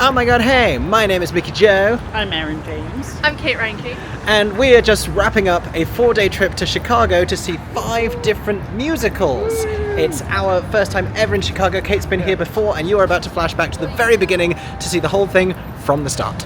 Oh my god, hey, my name is Mickey Jo. I'm Aaron James. I'm Kate Reinking. And we are just wrapping up a 4-day trip to Chicago to see 5 different musicals. It's our first time ever in Chicago. Kate's been here before, and you are about to flash back to the very beginning to see the whole thing from the start.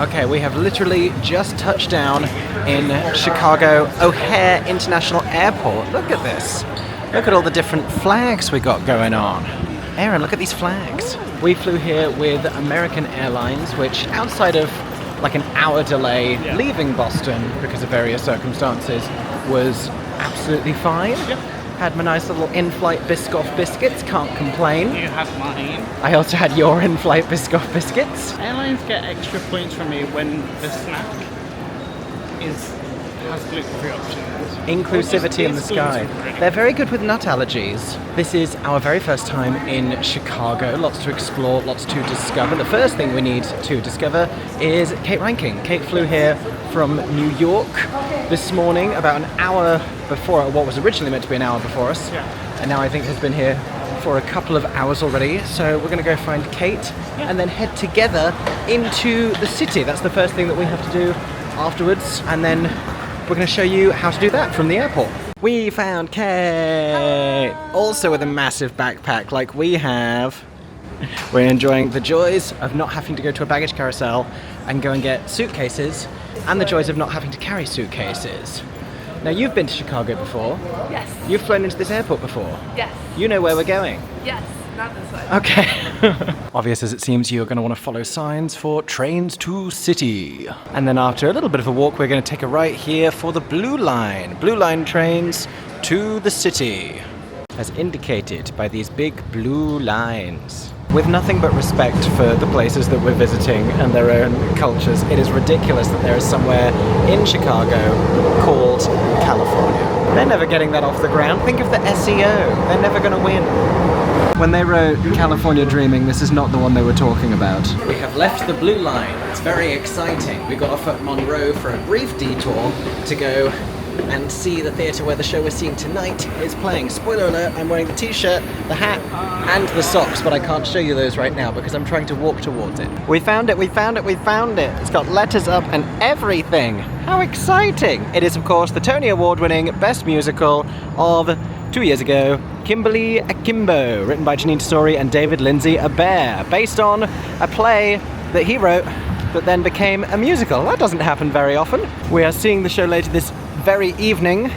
Okay, we have literally just touched down in Chicago O'Hare International Airport. Look at this. Look at all the different flags we got going on. Aaron, look at these flags. We flew here with American Airlines, which outside of like an hour delay leaving Boston because of various circumstances was absolutely fine. Yep. Had my nice little in-flight Biscoff biscuits, can't complain. You have mine. I also had your in-flight Biscoff biscuits. Airlines get extra points from me when the snack has gluten-free options. Inclusivity in the sky. They're very good with nut allergies. This is our very first time in Chicago. Lots to explore, lots to discover. The first thing we need to discover is Kate Reinking. Kate flew here from New York this morning, about an hour before what was originally meant to be an hour before us. Yeah. And now I think has been here for a couple of hours already. So we're going to go find Kate and then head together into the city. That's the first thing that we have to do afterwards. And then we're going to show you how to do that from the airport. We found Kate! Also with a massive backpack like we have. We're enjoying the joys of not having to go to a baggage carousel and go and get suitcases, and the joys of not having to carry suitcases. Now, you've been to Chicago before. Yes. You've flown into this airport before. Yes. You know where we're going. Yes, not this way. Okay. Obvious as it seems, you're going to want to follow signs for trains to city. And then after a little bit of a walk, we're going to take a right here for the Blue Line. Blue Line trains to the city, as indicated by these big blue lines. With nothing but respect for the places that we're visiting and their own cultures, it is ridiculous that there is somewhere in Chicago called California. They're never getting that off the ground. Think of the SEO. They're never going to win. When they wrote California Dreaming, this is not the one they were talking about. We have left the Blue Line. It's very exciting. We got off at Monroe for a brief detour to go and see the theatre where the show we're seeing tonight is playing. Spoiler alert, I'm wearing the t-shirt, the hat, and the socks, but I can't show you those right now because I'm trying to walk towards it. We found it, we found it, we found it! It's got letters up and everything! How exciting! It is, of course, the Tony Award-winning Best Musical of 2 years ago, Kimberly Akimbo, written by Janine Tesori and David Lindsay Abaire, based on a play that he wrote that then became a musical. That doesn't happen very often. We are seeing the show later this very evening,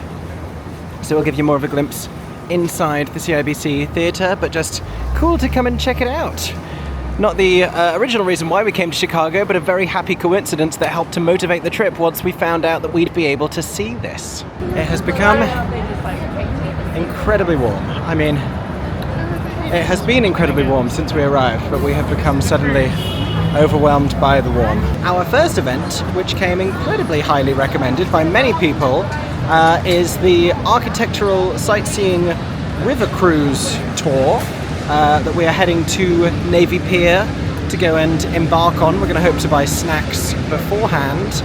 so we'll give you more of a glimpse inside the CIBC Theatre, but just cool to come and check it out. Not the original reason why we came to Chicago, but a very happy coincidence that helped to motivate the trip once we found out that we'd be able to see this. It has become incredibly warm. I mean, it has been incredibly warm since we arrived, but we have become suddenly overwhelmed by the warm. Our first event, which came incredibly highly recommended by many people, is the architectural sightseeing river cruise tour that we are heading to Navy Pier to go and embark on. We're going to hope to buy snacks beforehand,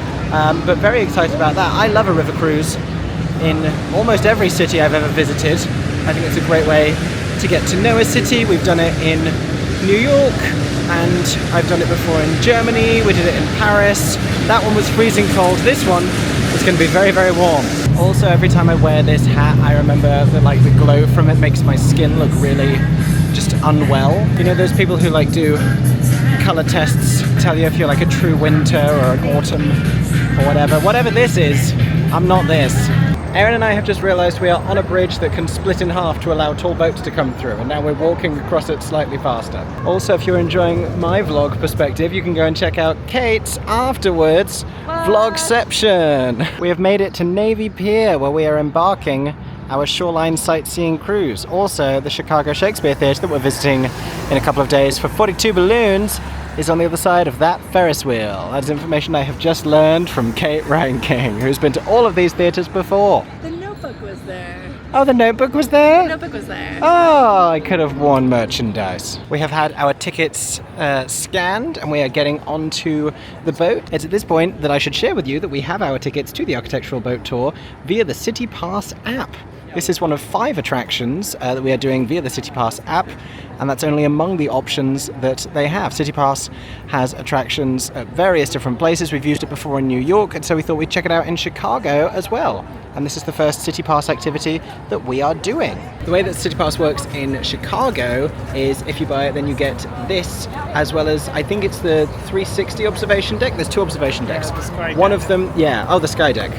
but very excited about that. I love a river cruise in almost every city I've ever visited. I think it's a great way to get to know a city. We've done it in New York, and I've done it before in Germany. We did it in Paris. That one was freezing cold. This one is going to be very, very warm. Also, every time I wear this hat, I remember that the glow from it makes my skin look really just unwell. You know those people who do color tests, tell you if you're a true winter or an autumn or whatever. Whatever this is, I'm not this. Erin and I have just realised we are on a bridge that can split in half to allow tall boats to come through, and now we're walking across it slightly faster. Also, if you're enjoying my vlog perspective, you can go and check out Kate's afterwards vlogception. We have made it to Navy Pier, where we are embarking our shoreline sightseeing cruise. Also, the Chicago Shakespeare Theatre that we're visiting in a couple of days for 42 balloons is on the other side of that Ferris wheel. That is information I have just learned from Kate Reinking, who's been to all of these theatres before. The Notebook was there. Oh, the Notebook was there? The Notebook was there. Oh, I could have worn merchandise. We have had our tickets scanned and we are getting onto the boat. It's at this point that I should share with you that we have our tickets to the architectural boat tour via the City Pass app. This is one of 5 attractions that we are doing via the City Pass app, and that's only among the options that they have. City Pass has attractions at various different places. We've used it before in New York, and so we thought we'd check it out in Chicago as well. And this is the first City Pass activity that we are doing. The way that City Pass works in Chicago is if you buy it, then you get this, as well as, I think it's the 360 observation deck. There's 2 observation decks. the sky One deck. of them, the sky deck.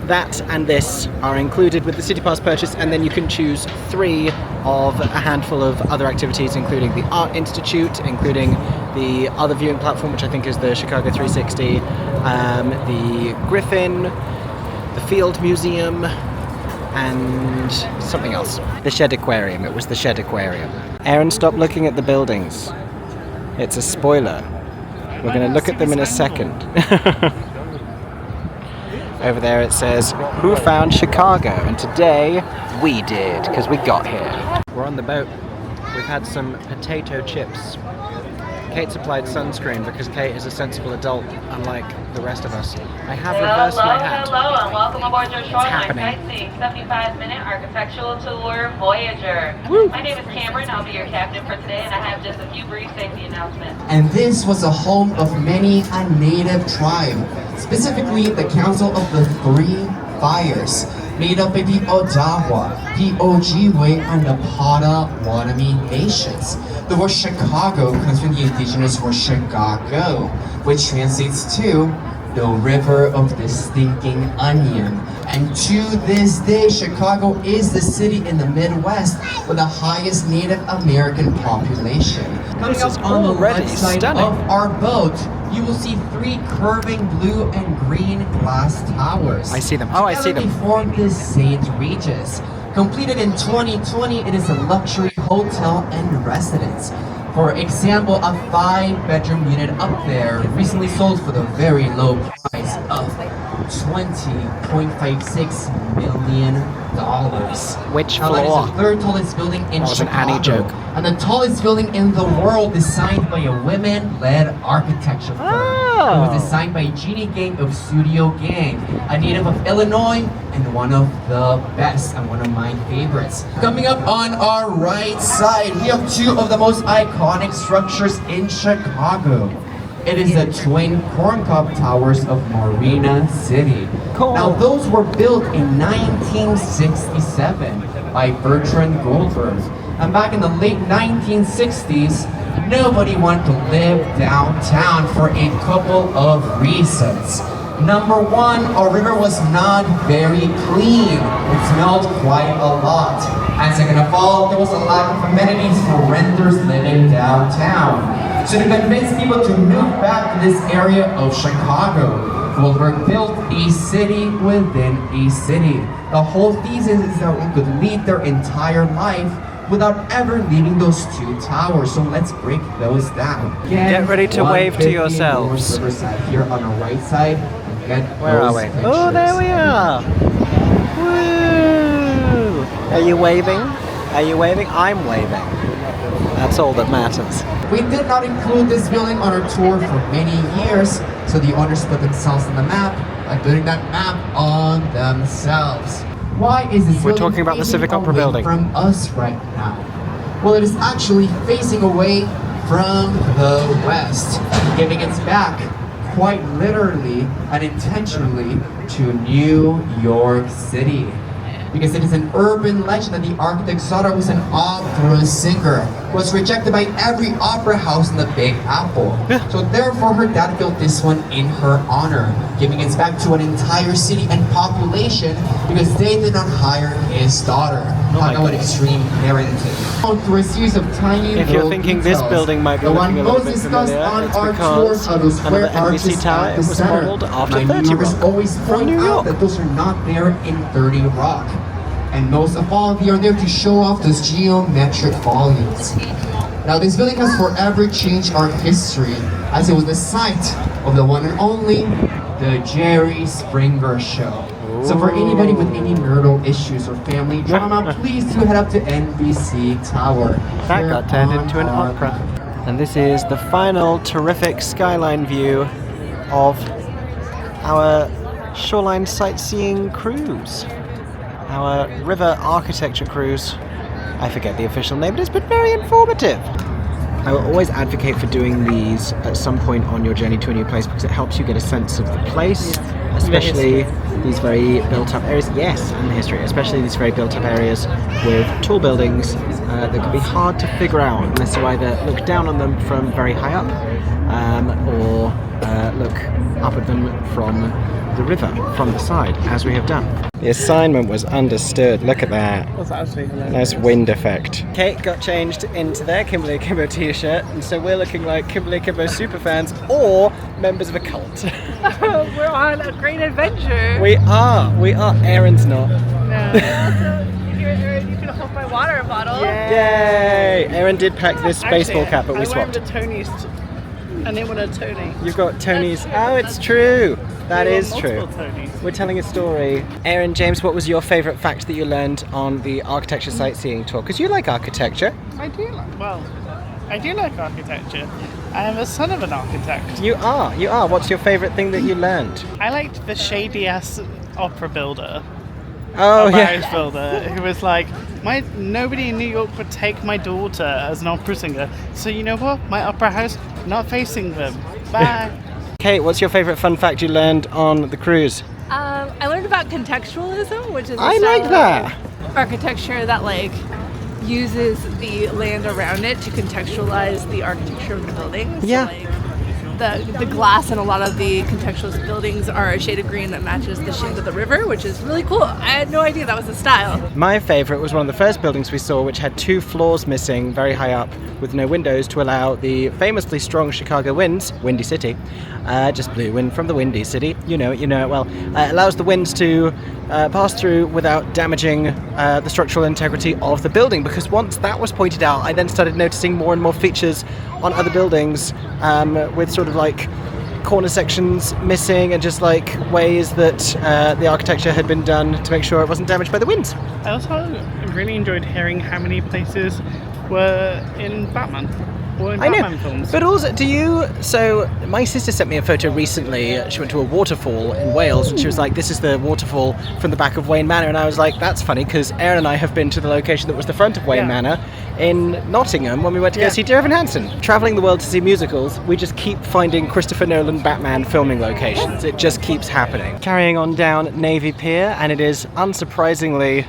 That and this are included with the City Pass purchase, and then you can choose 3 of a handful of other activities, including the Art Institute, including the other viewing platform, which I think is the Chicago 360, the Griffin, the Field Museum, and something else. The Shed Aquarium. It was the Shed Aquarium. Erin, stop looking at the buildings. It's a spoiler. We're going to look at them in a second. Over there it says, "Who found Chicago?" And today, we did, because we got here. We're on the boat. We've had some potato chips. Kate supplied sunscreen because Kate is a sensible adult, unlike the rest of us. I have reversed my hat. Hello, and welcome aboard your shoreline happening? sightseeing 75-minute architectural tour, Voyager. My name is Cameron. I'll be your captain for today, and I have just a few brief safety announcements. And this was the home of many a native tribe, specifically the Council of the Three Fires, made up by the Odawa, the Ojibwe, and the Potawatomi nations. The word Chicago comes from the indigenous word Chicago, which translates to the river of the stinking onion. And to this day, Chicago is the city in the Midwest with the highest Native American population. Coming up on the already left side stunning. of our boat, you will see 3 curving blue and green glass towers. I see them. Oh, I see Together them. they form the St. Regis. Completed in 2020, it is a luxury hotel and residence. For example, a 5-bedroom unit up there recently sold for the very low price of $20.56 million. Which Now, that is floor? the 3rd tallest building in That was an Chicago, Annie joke. and the tallest building in the world, designed by a women-led architecture firm. Oh. It was designed by Jeannie Gang of Studio Gang, a native of Illinois, and one of the best and one of my favorites. Coming up on our right side, we have 2 of the most iconic structures in Chicago. It is the twin corncob towers of Marina City. Cool. Now, those were built in 1967 by Bertrand Goldberg. And back in the late 1960s, nobody wanted to live downtown for a couple of reasons. Number 1, our river was not very clean. It smelled quite a lot. And second of all, there was a lack of amenities for renters living downtown. So to convince people to move back to this area of Chicago, Goldberg built a city within a city. The whole thesis is that we could lead their entire life without ever leaving those 2 towers. So let's break those down. Get ready to wave to 150 yourselves. North Riverside here on our right side. Where are we? Oh, there we are. Woo! Are you waving? Are you waving? I'm waving. That's all that matters. We did not include this building on our tour for many years, so the owners put themselves on the map by putting that map on themselves. Why is this We're building talking about the facing Civic Opera away building. from us right now? Well, it is actually facing away from the west, giving its back quite literally and intentionally to New York City. because it is an urban legend that the architect's daughter was an opera singer, who was rejected by every opera house in the Big Apple. So therefore her dad built this one in her honor, giving it back to an entire city and population because they did not hire his daughter. Talk about extreme parenting. Through a series of tiny If you're thinking this building might be looking a little bit familiar, it's because another NBC tower, it was modeled after 30 Rock always from New York. that those are not there in 30 Rock. And most of all, they are there to show off those geometric volumes. Now this building has forever changed our history, as it was the site of the one and only, the Jerry Springer Show. So for anybody with any nerdle issues or family drama, please do head up to NBC Tower. That got turned into an opera. And this is the final terrific skyline view of our shoreline sightseeing cruise. Our river architecture cruise. I forget the official name, it is, but very informative. I will always advocate for doing these at some point on your journey to a new place because it helps you get a sense of the place, especially these very built-up areas. Yes, and the history, especially these very built-up areas with tall buildings that can be hard to figure out unless you either look down on them from very high up or look up at them from the river, from the side, as we have done. The assignment was understood. Look at that. That's actually hilarious. Nice wind effect. Kate got changed into their Kimberly Akimbo t-shirt, and so we're looking like Kimberly Akimbo superfans or members of a cult. We're on a great adventure. We are. Aaron's not. No. You can hold my water bottle. Yay! Aaron did pack this baseball Actually, cap, but we I swapped. wear the Tony's. I didn't want a Tony. You've got Tony's. Oh, it's true. That is true. Multiple Tonys. We're telling a story. Aaron, James, what was your favourite fact that you learned on the architecture sightseeing tour? Because you like architecture. I do like architecture. I am a son of an architect. You are. What's your favourite thing that you learned? I liked the shady ass opera builder. Oh, opera yeah. house builder who was like, nobody in New York would take my daughter as an opera singer. So you know what? My opera house, not facing them. Bye. Kate, what's your favourite fun fact you learned on the cruise? I learned about contextualism, which is I like that. architecture that uses the land around it to contextualize the architecture of the buildings. Yeah. So, the glass in a lot of the contextualist buildings are a shade of green that matches the shade of the river, which is really cool. I had no idea that was the style. My favourite was one of the first buildings we saw, which had 2 floors missing, very high up, with no windows to allow the famously strong Chicago winds, Windy City, just blew wind from the Windy City, you know it well, allows the winds to pass through without damaging the structural integrity of the building, because once that was pointed out, I then started noticing more and more features on other buildings with sort of corner sections missing and just ways that the architecture had been done to make sure it wasn't damaged by the winds. I also really enjoyed hearing how many places were in Batman. Or in Batman films. But also, so my sister sent me a photo recently. She went to a waterfall in Wales and she was like, this is the waterfall from the back of Wayne Manor, and I was like, that's funny because Aaron and I have been to the location that was the front of Wayne Manor in Nottingham when we went to go see Dear Evan Hansen. Travelling the world to see musicals, we just keep finding Christopher Nolan Batman filming locations. It just keeps happening. Carrying on down Navy Pier, and it is unsurprisingly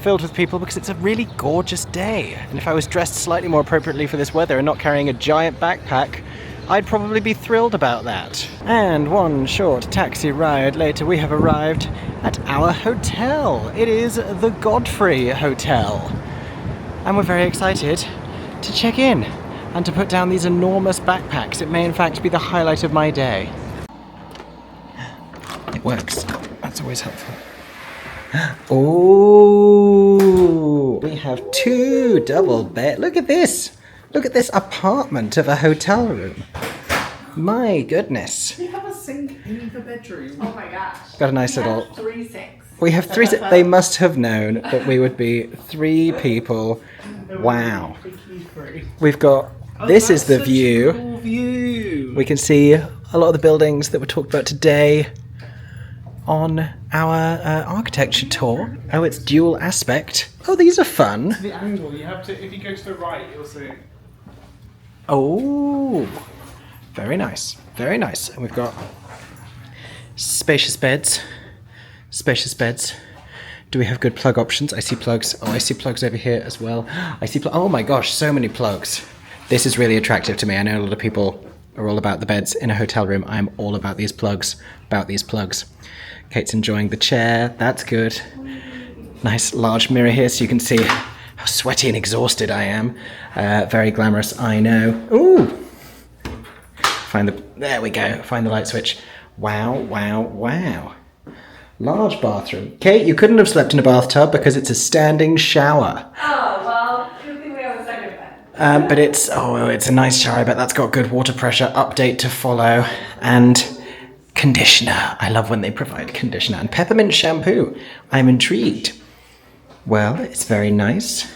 filled with people because it's a really gorgeous day, and if I was dressed slightly more appropriately for this weather and not carrying a giant backpack, I'd probably be thrilled about that. And one short taxi ride later, we have arrived at our hotel. It is the Godfrey Hotel, and we're very excited to check in and to put down these enormous backpacks. It may in fact be the highlight of my day. It works. That's always helpful. Oh, we have 2 double bed. Look at this. Look at this apartment of a hotel room. My goodness. We have a sink in the bedroom. Oh my gosh. Got a nice little. 3 sinks. We have 3. They must have known that we would be 3 people. Wow. We've got. This is the view. Cool view. We can see a lot of the buildings that were talked about today on our architecture tour. Oh, it's dual aspect. Oh, these are fun. The angle, you have to, if you go to the right, you'll see. Oh, very nice, very nice. And we've got spacious beds, Do we have good plug options? I see plugs. Oh, I see plugs over here as well. I see oh my gosh, so many plugs. This is really attractive to me. I know a lot of people are all about the beds in a hotel room. I'm all about these plugs, Kate's enjoying the chair. That's good. Nice large mirror here so you can see how sweaty and exhausted I am. Very glamorous, I know. Ooh! There we go. Find the light switch. Wow, wow, wow. Large bathroom. Kate, you couldn't have slept in a bathtub because it's a standing shower. Oh, well, good thing we have a second bed. But it's a nice shower. I bet that's got good water pressure. Update to follow. And conditioner. I love when they provide conditioner. And peppermint shampoo. I'm intrigued. Well, it's very nice.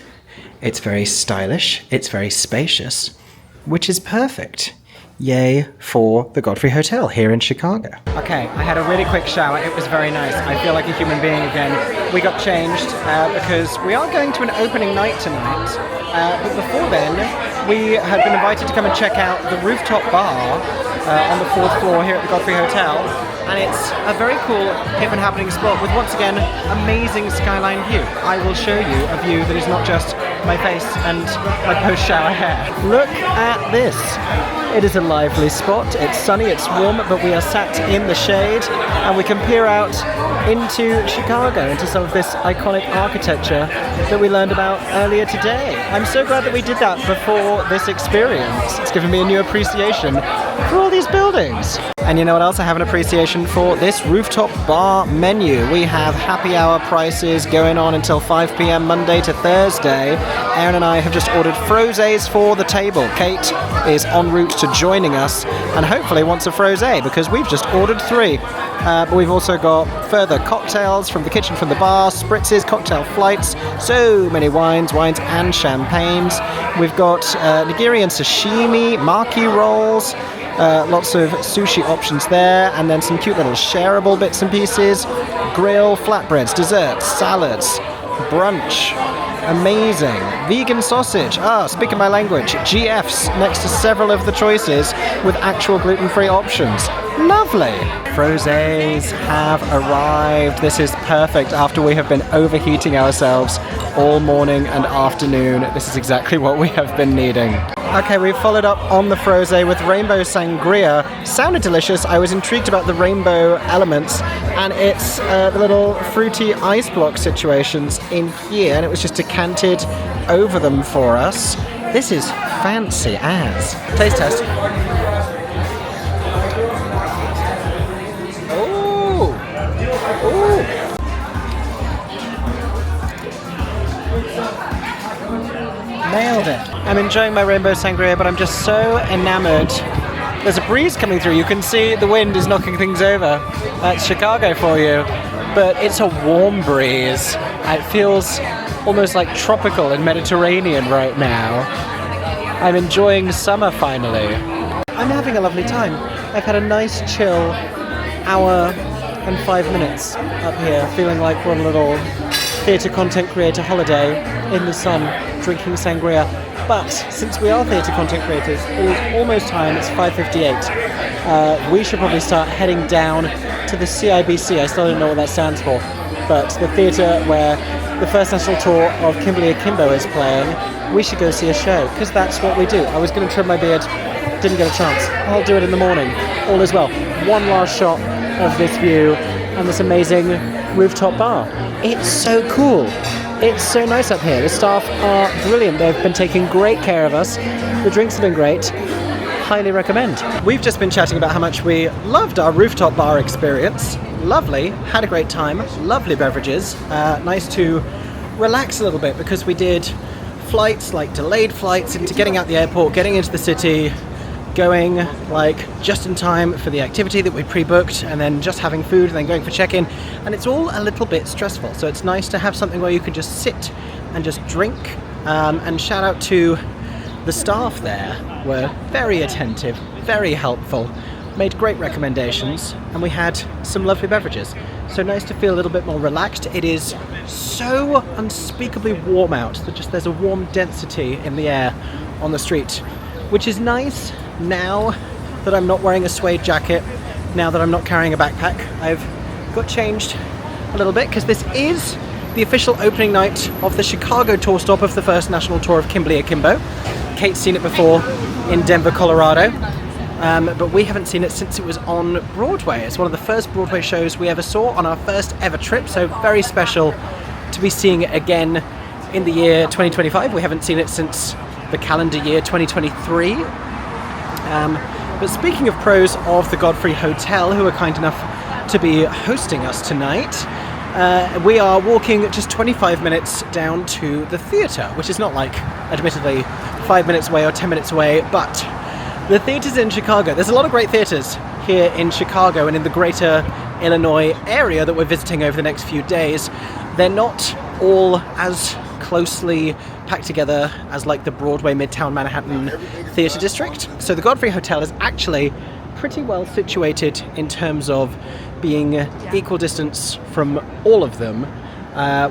It's very stylish. It's very spacious. Which is perfect. Yay for the Godfrey Hotel here in Chicago. Okay, I had a really quick shower. It was very nice. I feel like a human being again. We got changed because we are going to an opening night tonight. But before then, we had been invited to come and check out the rooftop bar on the 4th floor here at the Godfrey Hotel. And it's a very cool, hip and happening spot with, once again, amazing skyline view. I will show you a view that is not just my face and my post-shower hair. Look at this. It is a lively spot. It's sunny, it's warm, but we are sat in the shade and we can peer out into Chicago, into some of this iconic architecture that we learned about earlier today. I'm so glad that we did that before this experience. It's given me a new appreciation for all these buildings. And you know what else? I have an appreciation for this rooftop bar menu. We have happy hour prices going on until 5 p.m. Monday to Thursday. Aaron and I have just ordered frosés for the table. Kate is en route to joining us and hopefully wants a frosé because we've just ordered 3. But we've also got further cocktails from the kitchen, from the bar, spritzes, cocktail flights, so many wines and champagnes. We've got nigiri and sashimi, maki rolls, lots of sushi options there, and then some cute little shareable bits and pieces, grill, flatbreads, desserts, salads, brunch. Amazing. Vegan sausage. Speaking my language. GFs next to several of the choices with actual gluten-free options. Lovely. Frosés have arrived. This is perfect after we have been overheating ourselves all morning and afternoon. This is exactly what we have been needing. Okay, we've followed up on the frosé with rainbow sangria. Sounded delicious. I was intrigued about the rainbow elements, and it's the little fruity ice block situations in here, and it was just decanted over them for us. This is fancy as. Taste test. Ooh! Ooh! Nailed it. I'm enjoying my rainbow sangria, but I'm just so enamored. There's a breeze coming through. You can see the wind is knocking things over. That's Chicago for you. But it's a warm breeze. It feels almost like tropical and Mediterranean right now. I'm enjoying summer finally. I'm having a lovely time. I've had a nice chill hour and 5 minutes up here, feeling like we're on a little theatre content creator holiday in the sun, drinking sangria. But since we are theatre content creators, it is almost time. It's 5:58. We should probably start heading down to the CIBC. I still don't know what that stands for, but the theatre where the first national tour of Kimberly Akimbo is playing. We should go see a show, because that's what we do. I was going to trim my beard, didn't get a chance. I'll do it in the morning. All is well. One last shot of this view and this amazing rooftop bar. It's so cool. It's so nice up here. The staff are brilliant. They've been taking great care of us. The drinks have been great. Highly recommend. We've just been chatting about how much we loved our rooftop bar experience. Lovely. Had a great time. Lovely beverages. Nice to relax a little bit because we did flights, like delayed flights into getting out the airport, getting into the city, going like just in time for the activity that we pre-booked, and then just having food and then going for check-in, and it's all a little bit stressful. So it's nice to have something where you can just sit and just drink, and shout out to the staff there. Were very attentive, very helpful, made great recommendations, and we had some lovely beverages. So nice to feel a little bit more relaxed. It is so unspeakably warm out that just there's a warm density in the air on the street, which is nice now that I'm not wearing a suede jacket, now that I'm not carrying a backpack. I've got changed a little bit because this is the official opening night of the Chicago tour stop of the first national tour of Kimberly Akimbo. Kate's seen it before in Denver, Colorado, but we haven't seen it since it was on Broadway. It's one of the first Broadway shows we ever saw on our first ever trip, so very special to be seeing it again in the year 2025. We haven't seen it since the calendar year 2023. But speaking of pros of the Godfrey Hotel, who are kind enough to be hosting us tonight, we are walking just 25 minutes down to the theatre, which is not like, admittedly, 5 minutes away or 10 minutes away, but the theatres in Chicago. There's a lot of great theatres here in Chicago and in the greater Illinois area that we're visiting over the next few days. They're not all as closely packed together as like the Broadway Midtown Manhattan Theatre District. So the Godfrey Hotel is actually pretty well situated in terms of being equal distance from all of them,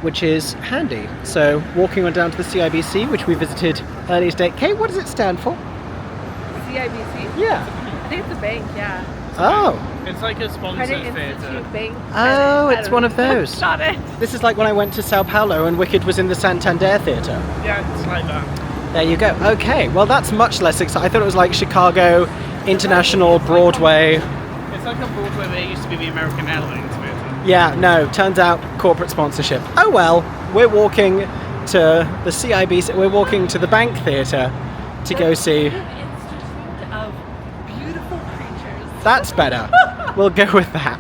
which is handy. So walking on down to the CIBC, which we visited earlier today. Kate, what does it stand for? CIBC? Yeah. I think it's a bank, yeah. Oh. It's like a sponsored Credit theatre. Institute Bank. Oh, I it's don't one know. of those. Got it. This is like when I went to Sao Paulo and Wicked was in the Santander Theatre. Yeah, it's like that. There you go. Okay, well that's much less exciting. I thought it was like Chicago International Broadway. It's like on Broadway where it used to be the American Airlines Theatre. Yeah, no, turns out corporate sponsorship. Oh well, we're walking to the CIBC, we're walking to the Bank Theatre to go see. Institute of Beautiful Creatures. That's better. We'll go with that.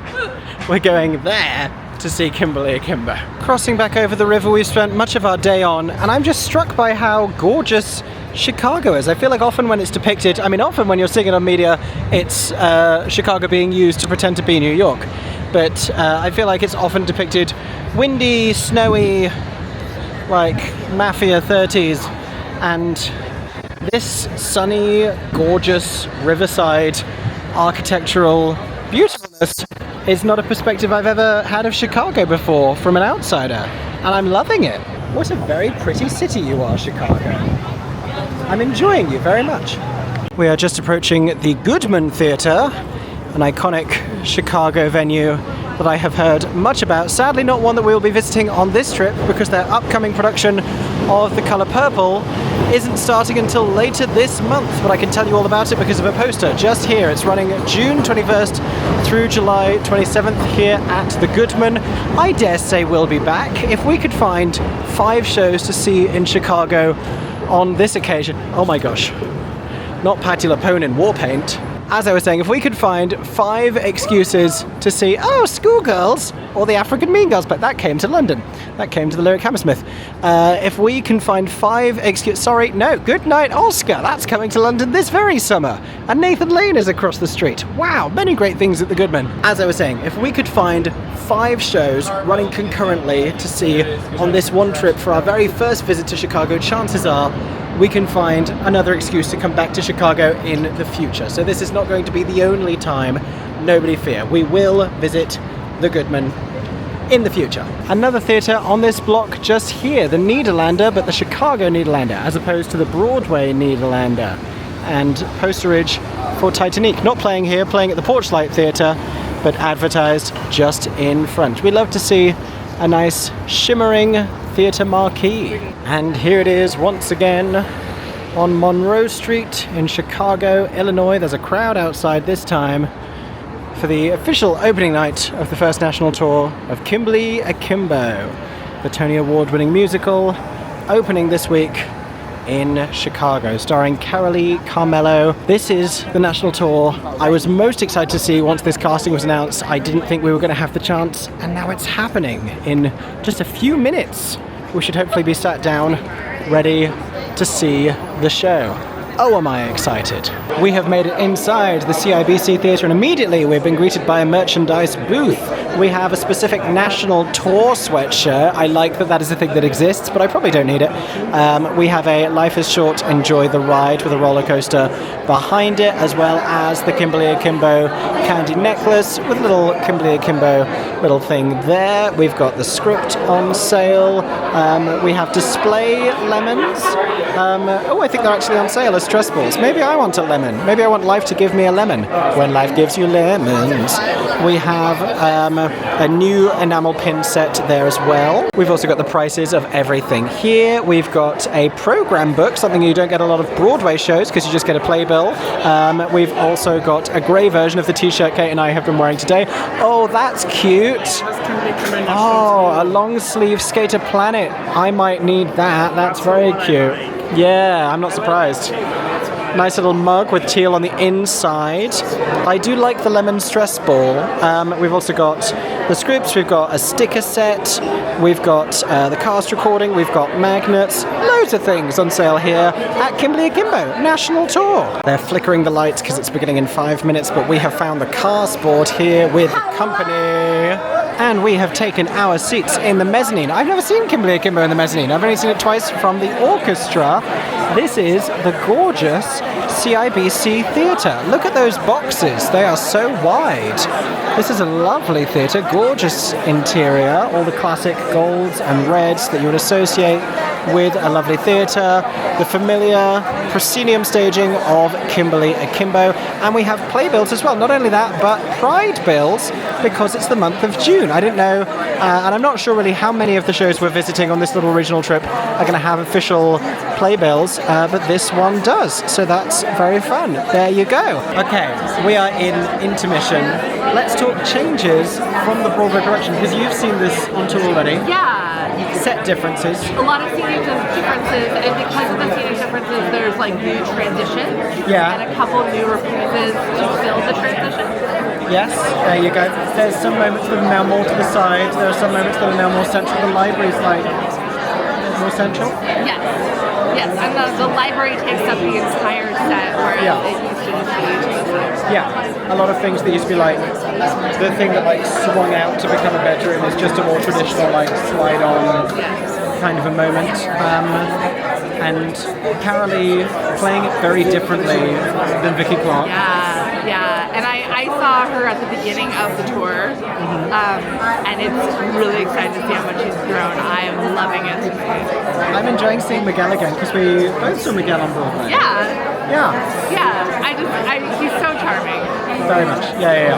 We're going there to see Kimberly Akimbo. Crossing back over the river we've spent much of our day on, and I'm just struck by how gorgeous Chicago is. I feel like often when it's depicted, often when you're seeing it on media, it's Chicago being used to pretend to be New York. But I feel like it's often depicted windy, snowy, like Mafia 30s, and this sunny, gorgeous riverside architectural beautifulness is not a perspective I've ever had of Chicago before from an outsider, and I'm loving it. What a very pretty city you are, Chicago. I'm enjoying you very much. We are just approaching the Goodman Theatre, an iconic Chicago venue that I have heard much about. Sadly not one that we will be visiting on this trip because their upcoming production of The Colour Purple isn't starting until later this month, but I can tell you all about it because of a poster just here. It's running June 21st through July 27th here at the Goodman. I dare say we'll be back. If we could find 5 shows to see in Chicago on this occasion, oh my gosh, not Patti LuPone in war paint. As I was saying, if we could find 5 excuses to see, Schoolgirls or the African Mean Girls, but that came to London. That came to the Lyric Hammersmith. If we can find 5 excuses, Good Night Oscar, that's coming to London this very summer. And Nathan Lane is across the street. Wow, many great things at the Goodman. As I was saying, if we could find 5 shows running concurrently to see on this one trip for our very first visit to Chicago, chances are we can find another excuse to come back to Chicago in the future. So this is not going to be the only time, nobody fear. We will visit the Goodman in the future. Another theatre on this block just here, the Nederlander, but the Chicago Nederlander, as opposed to the Broadway Nederlander. And posterage for Titanique, not playing here, playing at the Porchlight Theatre, but advertised just in front. We love to see a nice shimmering theatre marquee. And here it is once again on Monroe Street in Chicago, Illinois. There's a crowd outside this time for the official opening night of the first national tour of Kimberly Akimbo, the Tony Award-winning musical, opening this week in Chicago, starring Carolee Carmello. This is the national tour I was most excited to see once this casting was announced. I didn't think we were going to have the chance, and now it's happening in just a few minutes. We should hopefully be sat down, ready to see the show. Oh, am I excited. We have made it inside the CIBC Theatre, and immediately we've been greeted by a merchandise booth. We have a specific national tour sweatshirt. I like that that is a thing that exists, but I probably don't need it. We have a Life is Short, Enjoy the Ride with a roller coaster behind it, as well as the Kimberly Akimbo candy necklace with a little Kimberly Akimbo little thing there. We've got the script on sale. We have display lemons. I think they're actually on sale as stress balls. Maybe I want a lemon. Maybe I want life to give me a lemon when life gives you lemons. We have a new enamel pin set there as well. We've also got the prices of everything here. We've got a program book, something you don't get a lot of Broadway shows because you just get a playbill. We've also got a grey version of the t-shirt Kate and I have been wearing today. Oh, that's cute. Oh, a long sleeve Skater Planet. I might need that. That's very cute. Yeah, I'm not surprised. Nice little mug with teal on the inside. I do like the lemon stress ball. We've also got the scripts, we've got a sticker set, we've got the cast recording, we've got magnets, loads of things on sale here at Kimberly Akimbo National Tour. They're flickering the lights because it's beginning in 5 minutes, but we have found the cast board here with company. And we have taken our seats in the mezzanine. I've never seen Kimberly Akimbo in the mezzanine. I've only seen it twice from the orchestra. This is the gorgeous CIBC Theatre. Look at those boxes. They are so wide. This is a lovely theatre, gorgeous interior, all the classic golds and reds that you would associate with a lovely theatre, the familiar proscenium staging of Kimberly Akimbo, and we have playbills as well. Not only that, but pride bills, because it's the month of June. I didn't know, and I'm not sure really how many of the shows we're visiting on this little regional trip are going to have official playbills, but this one does, so that's very fun. There you go. Okay, we are in intermission. Let's talk changes from the Broadway production, because you've seen this on tour already. Yeah. Set differences. A lot of scenic differences, and because of the scenic differences, there's like new transitions. Yeah. And a couple new reprises to fill the transition. Yes, there you go. There's some moments that are now more to the side. There are some moments that are now more central. The library's like more central. Yes. Yes, and the library takes up the entire set, whereas it used to just be to the side. Yeah, a lot of things that used to be like the thing that like swung out to become a bedroom is just a more traditional like slide on kind of a moment. And Carolee playing it very differently than Vicky Clark. Yeah, and I saw her at the beginning of the tour, and it's really exciting to see how much she's grown. I am loving it. I'm enjoying seeing Miguel again because we both saw Miguel on Broadway. Yeah. He's so charming. Very much. Yeah.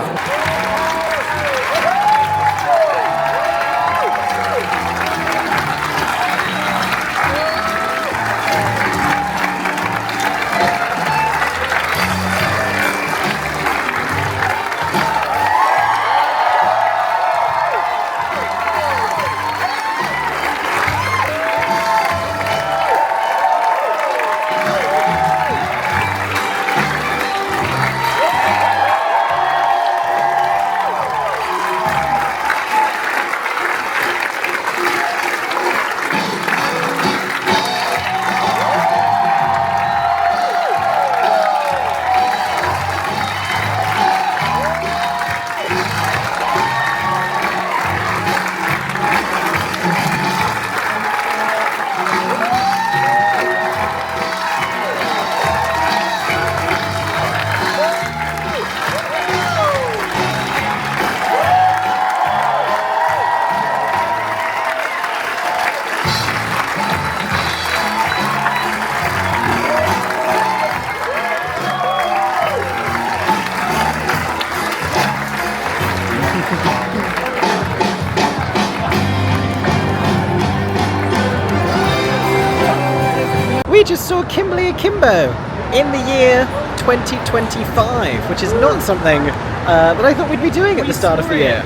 We just saw Kimberly Akimbo in the year 2025, which is not something that I thought we'd be doing at the start of the year.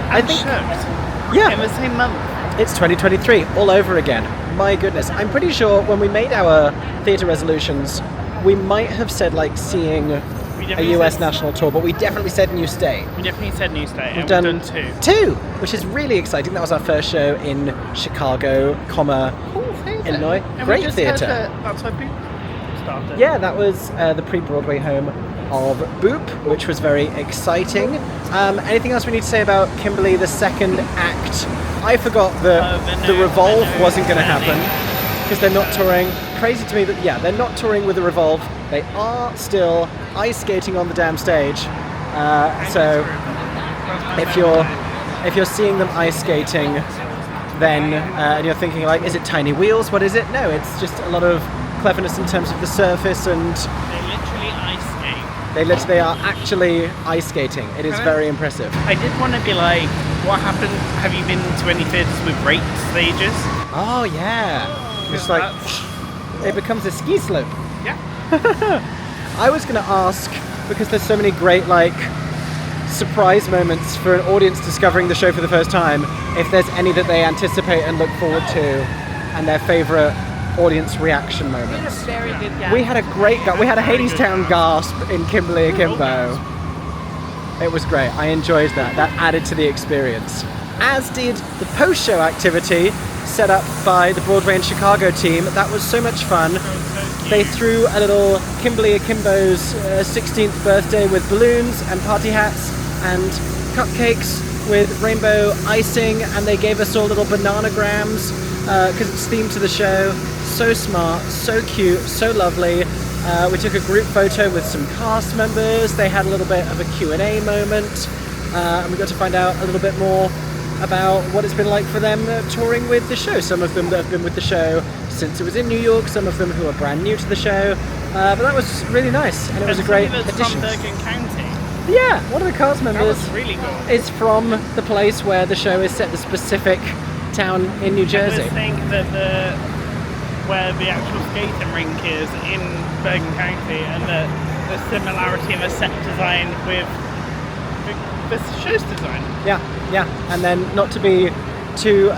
I think in the same month. It's 2023 all over again. My goodness. I'm pretty sure when we made our theatre resolutions, we might have said like seeing a US national tour, but we definitely said New State. We definitely said New State. We've done two, which is really exciting. That was our first show in Chicago, Illinois. Great theatre. That's why Boop started. Yeah, that was the pre-Broadway home of Boop, which was very exciting. Anything else we need to say about Kimberly, the second act? I forgot that the Revolve wasn't going to happen because they're not touring. Crazy to me that, they're not touring with the Revolve. They are still ice skating on the damn stage. So if you're seeing them ice skating, then and you're thinking like, is it tiny wheels? What is it? No, it's just a lot of cleverness in terms of the surface, and they literally ice skate They are actually ice skating. It is very impressive. I did want to be like, what happened? Have you been to any theatres with rake stages? Oh yeah, it's like it becomes a ski slope. Yeah. I was going to ask, because there's so many great like surprise moments for an audience discovering the show for the first time, if there's any that they anticipate and look forward to, and their favourite audience reaction moments. Very good guess. We had a Hadestown gasp in Kimberly Akimbo. It was great. I enjoyed that. That added to the experience. As did the post-show activity set up by the Broadway and Chicago team. That was so much fun. They threw a little Kimberly Akimbo's 16th birthday with balloons and party hats and cupcakes with rainbow icing, and they gave us all little bananagrams because it's themed to the show. So smart, so cute, so lovely. We took a group photo with some cast members. They had a little bit of a Q&A moment, and we got to find out a little bit more about what it's been like for them touring with the show. Some of them that have been with the show since it was in New York, some of them who are brand new to the show. But that was really nice, and it was a great addition. From Bergen County. Yeah, one of the cast members That was really cool. is from the place where the show is set, the specific town in New Jersey. I was saying that where the actual skating rink is in Bergen County, and the similarity in the set design with the show's design. Yeah, and then not to be too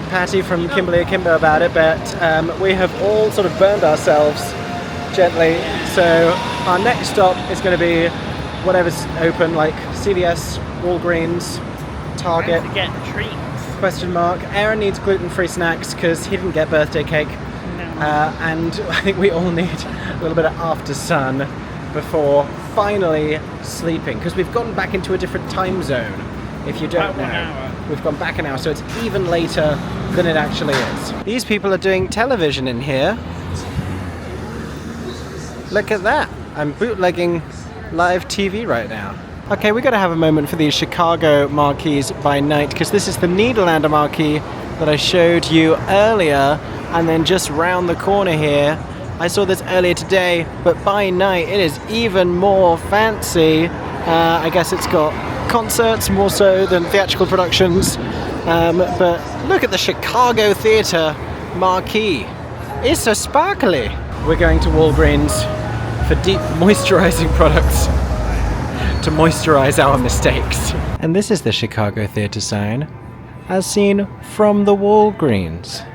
Patty from Kimberly Akimbo about it, but we have all sort of burned ourselves gently, so our next stop is going to be whatever's open, like CVS, Walgreens, Target. And to get treats. Question mark. Aaron needs gluten-free snacks because he didn't get birthday cake. No. And I think we all need a little bit of after sun before finally sleeping, because we've gone back into a different time zone. If you don't About 1 hour. know, we've gone back an hour, so it's even later than it actually is. These people are doing television in here. Look at that. I'm bootlegging live TV right now. Okay, we got to have a moment for these Chicago marquees by night, because this is the Nederlander marquee that I showed you earlier, and then just round the corner here, I saw this earlier today, but by night it is even more fancy. I guess it's got concerts more so than theatrical productions, but look at the Chicago Theatre marquee. It's so sparkly. We're going to Walgreens for deep moisturizing products to moisturize our mistakes. And this is the Chicago Theatre sign, as seen from the Walgreens.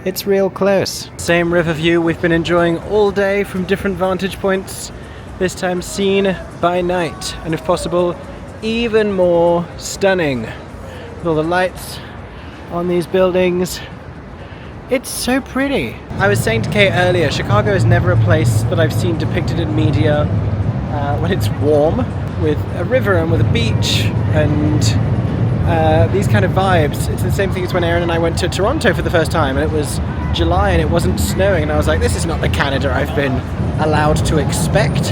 It's real close. Same river view we've been enjoying all day from different vantage points, this time seen by night, and if possible, even more stunning. With all the lights on these buildings. It's so pretty. I was saying to Kate earlier, Chicago is never a place that I've seen depicted in media when it's warm, with a river and with a beach and these kind of vibes. It's the same thing as when Aaron and I went to Toronto for the first time, and it was July and it wasn't snowing, and I was like, this is not the Canada I've been allowed to expect.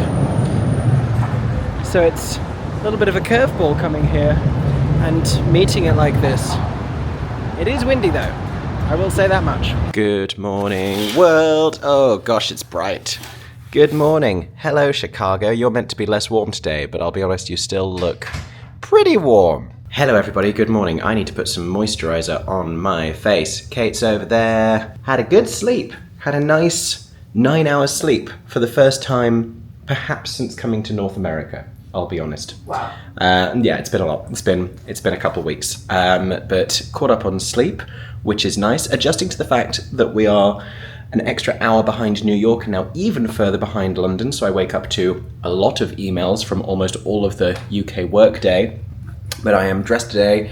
So it's a little bit of a curveball coming here and meeting it like this. It is windy though, I will say that much. Good morning, world. Oh gosh, it's bright. Good morning. Hello, Chicago. You're meant to be less warm today, but I'll be honest, you still look pretty warm. Hello, everybody. Good morning. I need to put some moisturizer on my face. Kate's over there. Had a good sleep. Had a nice 9 hours sleep for the first time, perhaps since coming to North America. I'll be honest. Wow. Yeah, it's been a lot. It's been a couple of weeks. But caught up on sleep, which is nice. Adjusting to the fact that we are an extra hour behind New York and now even further behind London. So I wake up to a lot of emails from almost all of the UK workday. But I am dressed today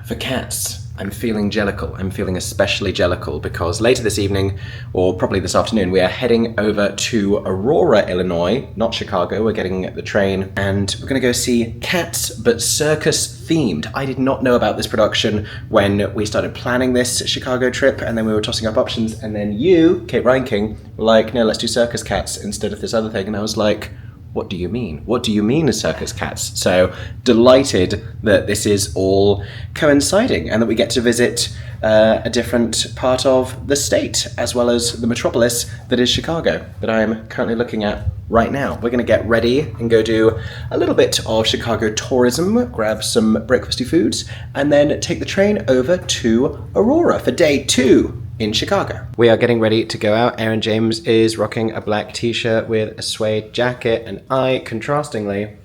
for cats. I'm feeling jellicle. I'm feeling especially jellicle because later this evening, or probably this afternoon, we are heading over to Aurora, Illinois, not Chicago. We're getting the train and we're going to go see Cats, but circus themed. I did not know about this production when we started planning this Chicago trip, and then we were tossing up options, and then you, Kate Reinking, were like, no, let's do circus cats instead of this other thing. And I was like, what do you mean? What do you mean, circus cats? So delighted that this is all coinciding and that we get to visit a different part of the state as well as the metropolis that is Chicago that I am currently looking at right now. We're going to get ready and go do a little bit of Chicago tourism, grab some breakfasty foods, and then take the train over to Aurora for day 2 in Chicago. We are getting ready to go out. Aaron James is rocking a black t-shirt with a suede jacket, and I, contrastingly,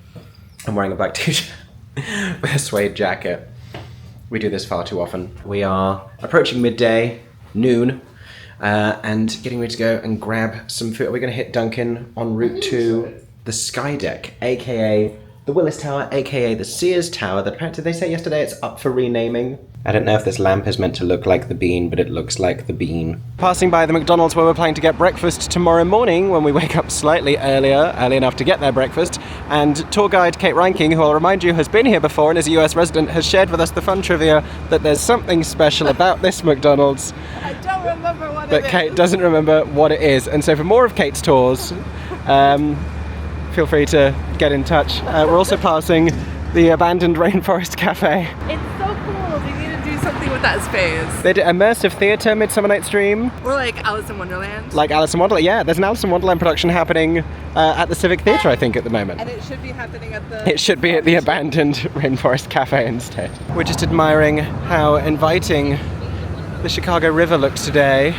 am wearing a black t-shirt with a suede jacket. We do this far too often. We are approaching midday, noon, and getting ready to go and grab some food. We're going to hit Dunkin' en route to the Sky Deck, aka the Willis Tower, aka the Sears Tower. That apparently, did they say yesterday it's up for renaming? I don't know if this lamp is meant to look like the bean, but it looks like the bean. Passing by the McDonald's where we're planning to get breakfast tomorrow morning when we wake up slightly early enough to get their breakfast. And tour guide Kate Reinking, who I'll remind you has been here before and is a US resident, has shared with us the fun trivia that there's something special about this McDonald's. I don't remember what but Kate doesn't remember what it is. And so for more of Kate's tours, feel free to get in touch. We're also passing the abandoned Rainforest Cafe. It's so cool. They need to do something with that space. They did immersive theatre, Midsummer Night's Dream. Or like Alice in Wonderland. Like Alice in Wonderland, yeah. There's an Alice in Wonderland production happening at the Civic Theatre, I think, at the moment. And it should be happening at the... It should be at the abandoned Rainforest Cafe instead. We're just admiring how inviting the Chicago River looks today.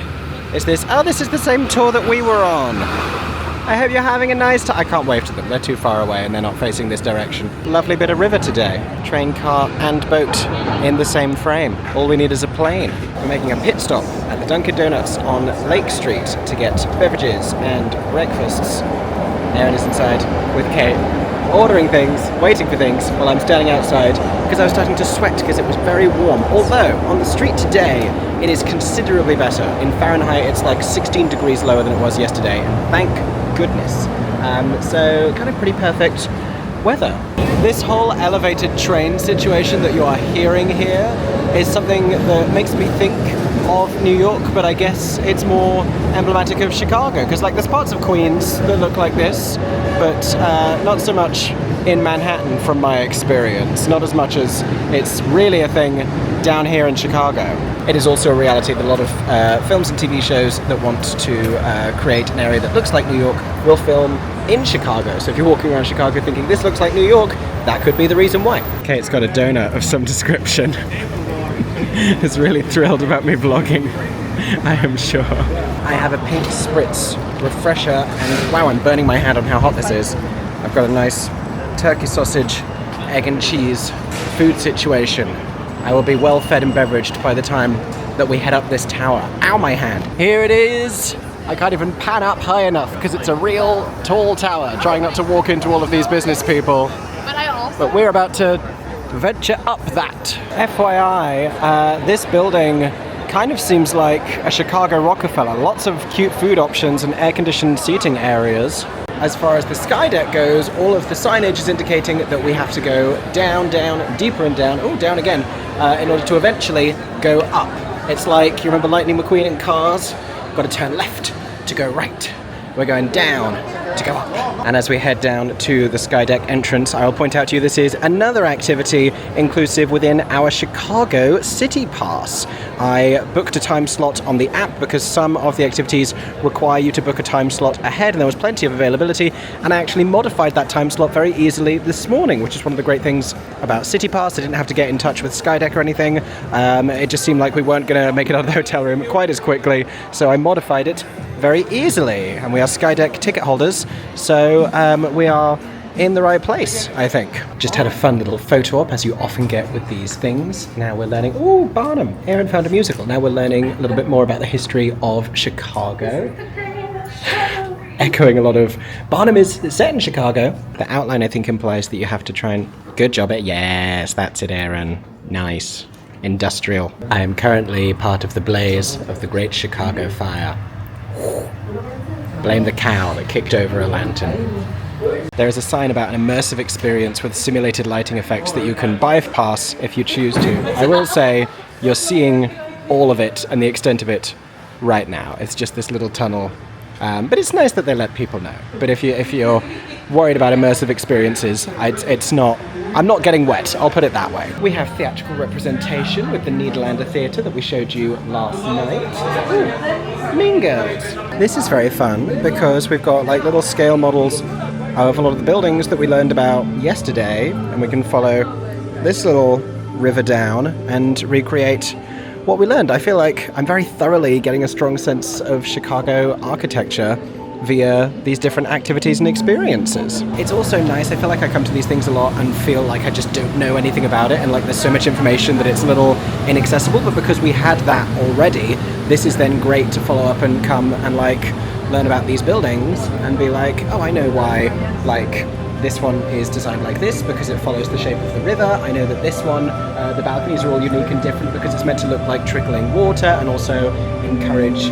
Is this... Oh, this is the same tour that we were on. I hope you're having a nice time. I can't wave to them, they're too far away and they're not facing this direction. Lovely bit of river today. Train, car and boat in the same frame. All we need is a plane. We're making a pit stop at the Dunkin' Donuts on Lake Street to get beverages and breakfasts. Aaron is inside with Kate, ordering things, waiting for things, while I'm standing outside because I was starting to sweat because it was very warm. Although, on the street today, it is considerably better. In Fahrenheit, it's like 16 degrees lower than it was yesterday, and thank goodness. So kind of pretty perfect weather. This whole elevated train situation that you are hearing here is something that makes me think of New York, but I guess it's more emblematic of Chicago, because like there's parts of Queens that look like this, but not so much in Manhattan from my experience, not as much as it's really a thing down here in Chicago. It is also a reality that a lot of films and TV shows that want to create an area that looks like New York will film in Chicago. So if you're walking around Chicago thinking this looks like New York, that could be the reason why. Kate's got a donut of some description. Is really thrilled about me vlogging, I am sure. I have a pink spritz refresher and wow, I'm burning my hand on how hot this is. I've got a nice turkey sausage, egg and cheese food situation. I will be well fed and beveraged by the time that we head up this tower. Ow, my hand. Here it is. I can't even pan up high enough because it's a real tall tower, trying not to walk into all of these business people. But we're about to venture up that. FYI, this building kind of seems like a Chicago Rockefeller. Lots of cute food options and air-conditioned seating areas. As far as the Sky Deck goes, all of the signage is indicating that we have to go down, down, deeper and down, oh, down again, in order to eventually go up. It's like, you remember Lightning McQueen in Cars? Got to turn left to go right. We're going down to go up. And as we head down to the Sky Deck entrance, I will point out to you this is another activity inclusive within our Chicago City Pass. I booked a time slot on the app because some of the activities require you to book a time slot ahead, and there was plenty of availability, and I actually modified that time slot very easily this morning, which is one of the great things about City Pass. I didn't have to get in touch with Sky Deck or anything. It just seemed like we weren't going to make it out of the hotel room quite as quickly, so I modified it very easily, and we are Sky Deck ticket holders, so we are in the right place, I think. Just had a fun little photo op, as you often get with these things. Now we're learning, ooh, Barnum, Aaron found a musical. Now we're learning a little bit more about the history of Chicago. Echoing a lot of, Barnum is set in Chicago. The outline, I think, implies that you have to try and, good job it, yes, that's it, Aaron, nice, industrial. I am currently part of the blaze of the Great Chicago Fire. Blame the cow that kicked over a lantern. There is a sign about an immersive experience with simulated lighting effects that you can bypass if you choose to. I will say, you're seeing all of it and the extent of it right now. It's just this little tunnel. But it's nice that they let people know. But if you're worried about immersive experiences. I'm not getting wet, I'll put it that way. We have theatrical representation with the Nederlander Theatre that we showed you last night. Ooh, Mean Girls. This is very fun because we've got like little scale models of a lot of the buildings that we learned about yesterday, and we can follow this little river down and recreate what we learned. I feel like I'm very thoroughly getting a strong sense of Chicago architecture via these different activities and experiences. It's also nice, I feel like I come to these things a lot and feel like I just don't know anything about it, and like there's so much information that it's a little inaccessible, but because we had that already, this is then great to follow up and come and like learn about these buildings and be like, oh, I know why like this one is designed like this because it follows the shape of the river. I know that this one, the balconies are all unique and different because it's meant to look like trickling water and also encourage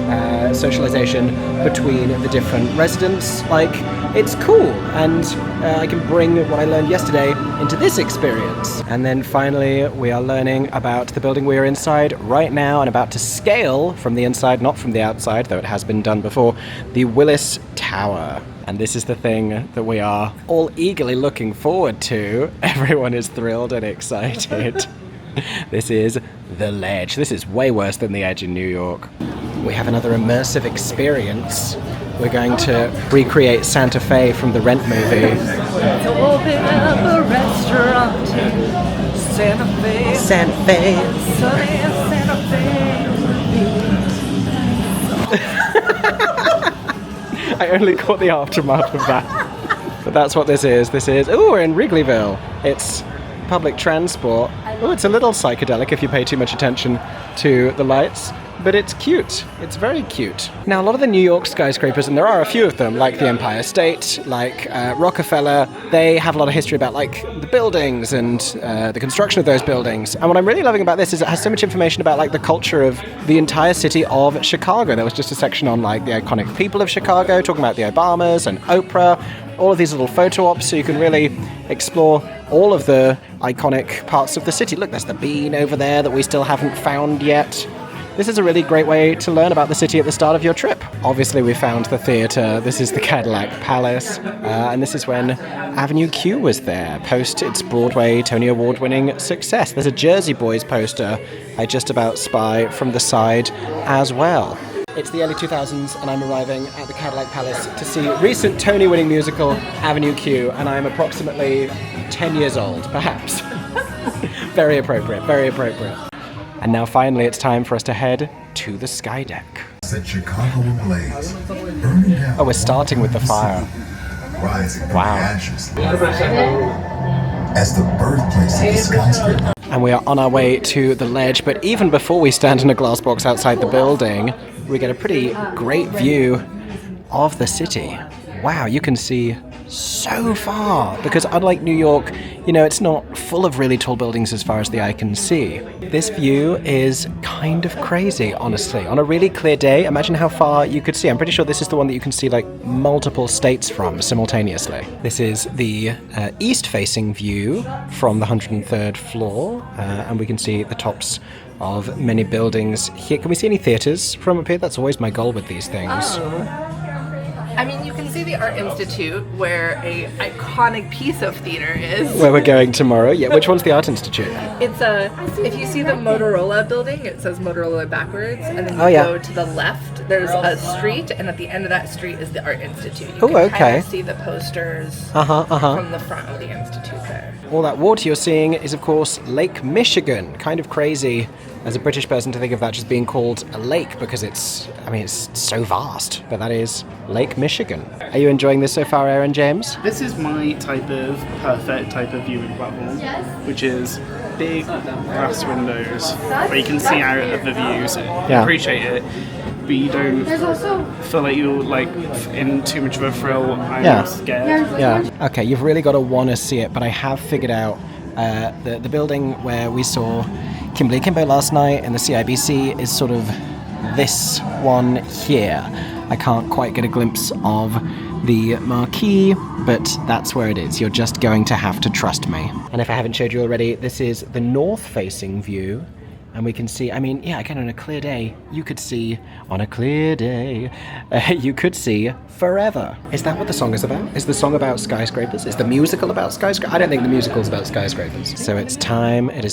socialization between the different residents. Like, it's cool, and I can bring what I learned yesterday into this experience. And then finally, we are learning about the building we are inside right now and about to scale from the inside, not from the outside, though it has been done before, the Willis Tower. And this is the thing that we are all eagerly looking forward to. Everyone is thrilled and excited. This is The Ledge. This is way worse than The Edge in New York. We have another immersive experience. We're going to recreate Santa Fe from the Rent movie. To open up a restaurant, Santa Fe, Santa Fe. sunny Santa Fe. I only caught the aftermath of that. But that's what this is. Ooh, we're in Wrigleyville. It's public transport. Oh, it's a little psychedelic if you pay too much attention to the lights. But it's cute. It's very cute. Now, a lot of the New York skyscrapers, and there are a few of them, like the Empire State, like Rockefeller, they have a lot of history about like the buildings and the construction of those buildings. And what I'm really loving about this is it has so much information about like the culture of the entire city of Chicago. There was just a section on like the iconic people of Chicago, talking about the Obamas and Oprah, all of these little photo ops, so you can really explore all of the iconic parts of the city. Look, there's the bean over there that we still haven't found yet. This is a really great way to learn about the city at the start of your trip. Obviously, we found the theatre. This is the Cadillac Palace. And this is when Avenue Q was there, post its Broadway Tony Award-winning success. There's a Jersey Boys poster I just about spy from the side as well. It's the early 2000s, and I'm arriving at the Cadillac Palace to see recent Tony-winning musical Avenue Q, and I'm approximately 10 years old, perhaps. Very appropriate, very appropriate. And now finally it's time for us to head to the sky deck. Set Chicago ablaze, burning down. Oh, we're starting with the fire. Rising from Wow. the ashes as the birthplace of the skyscraper. And we are on our way to the ledge, but even before we stand in a glass box outside the building, we get a pretty great view of the city. Wow, you can see so far, because unlike New York, you know, it's not full of really tall buildings as far as the eye can see. This view is kind of crazy, honestly. On a really clear day, imagine how far you could see. I'm pretty sure this is the one that you can see like multiple states from simultaneously. This is the east-facing view from the 103rd floor, and we can see the tops of many buildings here. Can we see any theaters from up here? That's always my goal with these things. I mean, you can see the Art Institute, where a iconic piece of theater is. Where we're going tomorrow. Yeah, which one's the Art Institute? It's if you see the Motorola building, it says Motorola backwards, and then you go to the left, there's a street, and at the end of that street is the Art Institute. You can kind of see the posters from the front of the Institute there. All that water you're seeing is, of course, Lake Michigan. Kind of crazy as a British person to think of that just being called a lake, because it's so vast, but that is Lake Michigan. Are you enjoying this so far, Aaron James? This is my perfect type of viewing platform, which is big glass windows where you can see out of the views. Appreciate it, but you don't feel like you're like in too much of a thrill. I'm scared. Okay, you've really got to want to see it, but I have figured out the building where we saw Kimberly Akimbo last night in the CIBC is sort of this one here. I can't quite get a glimpse of the marquee, but that's where it is. You're just going to have to trust me. And if I haven't showed you already, this is the north-facing view And we can see, I mean, yeah, again, on a clear day, you could see, on a clear day, you could see forever. Is that what the song is about? Is the song about skyscrapers? Is the musical about skyscrapers? I don't think the musical's about skyscrapers. So it is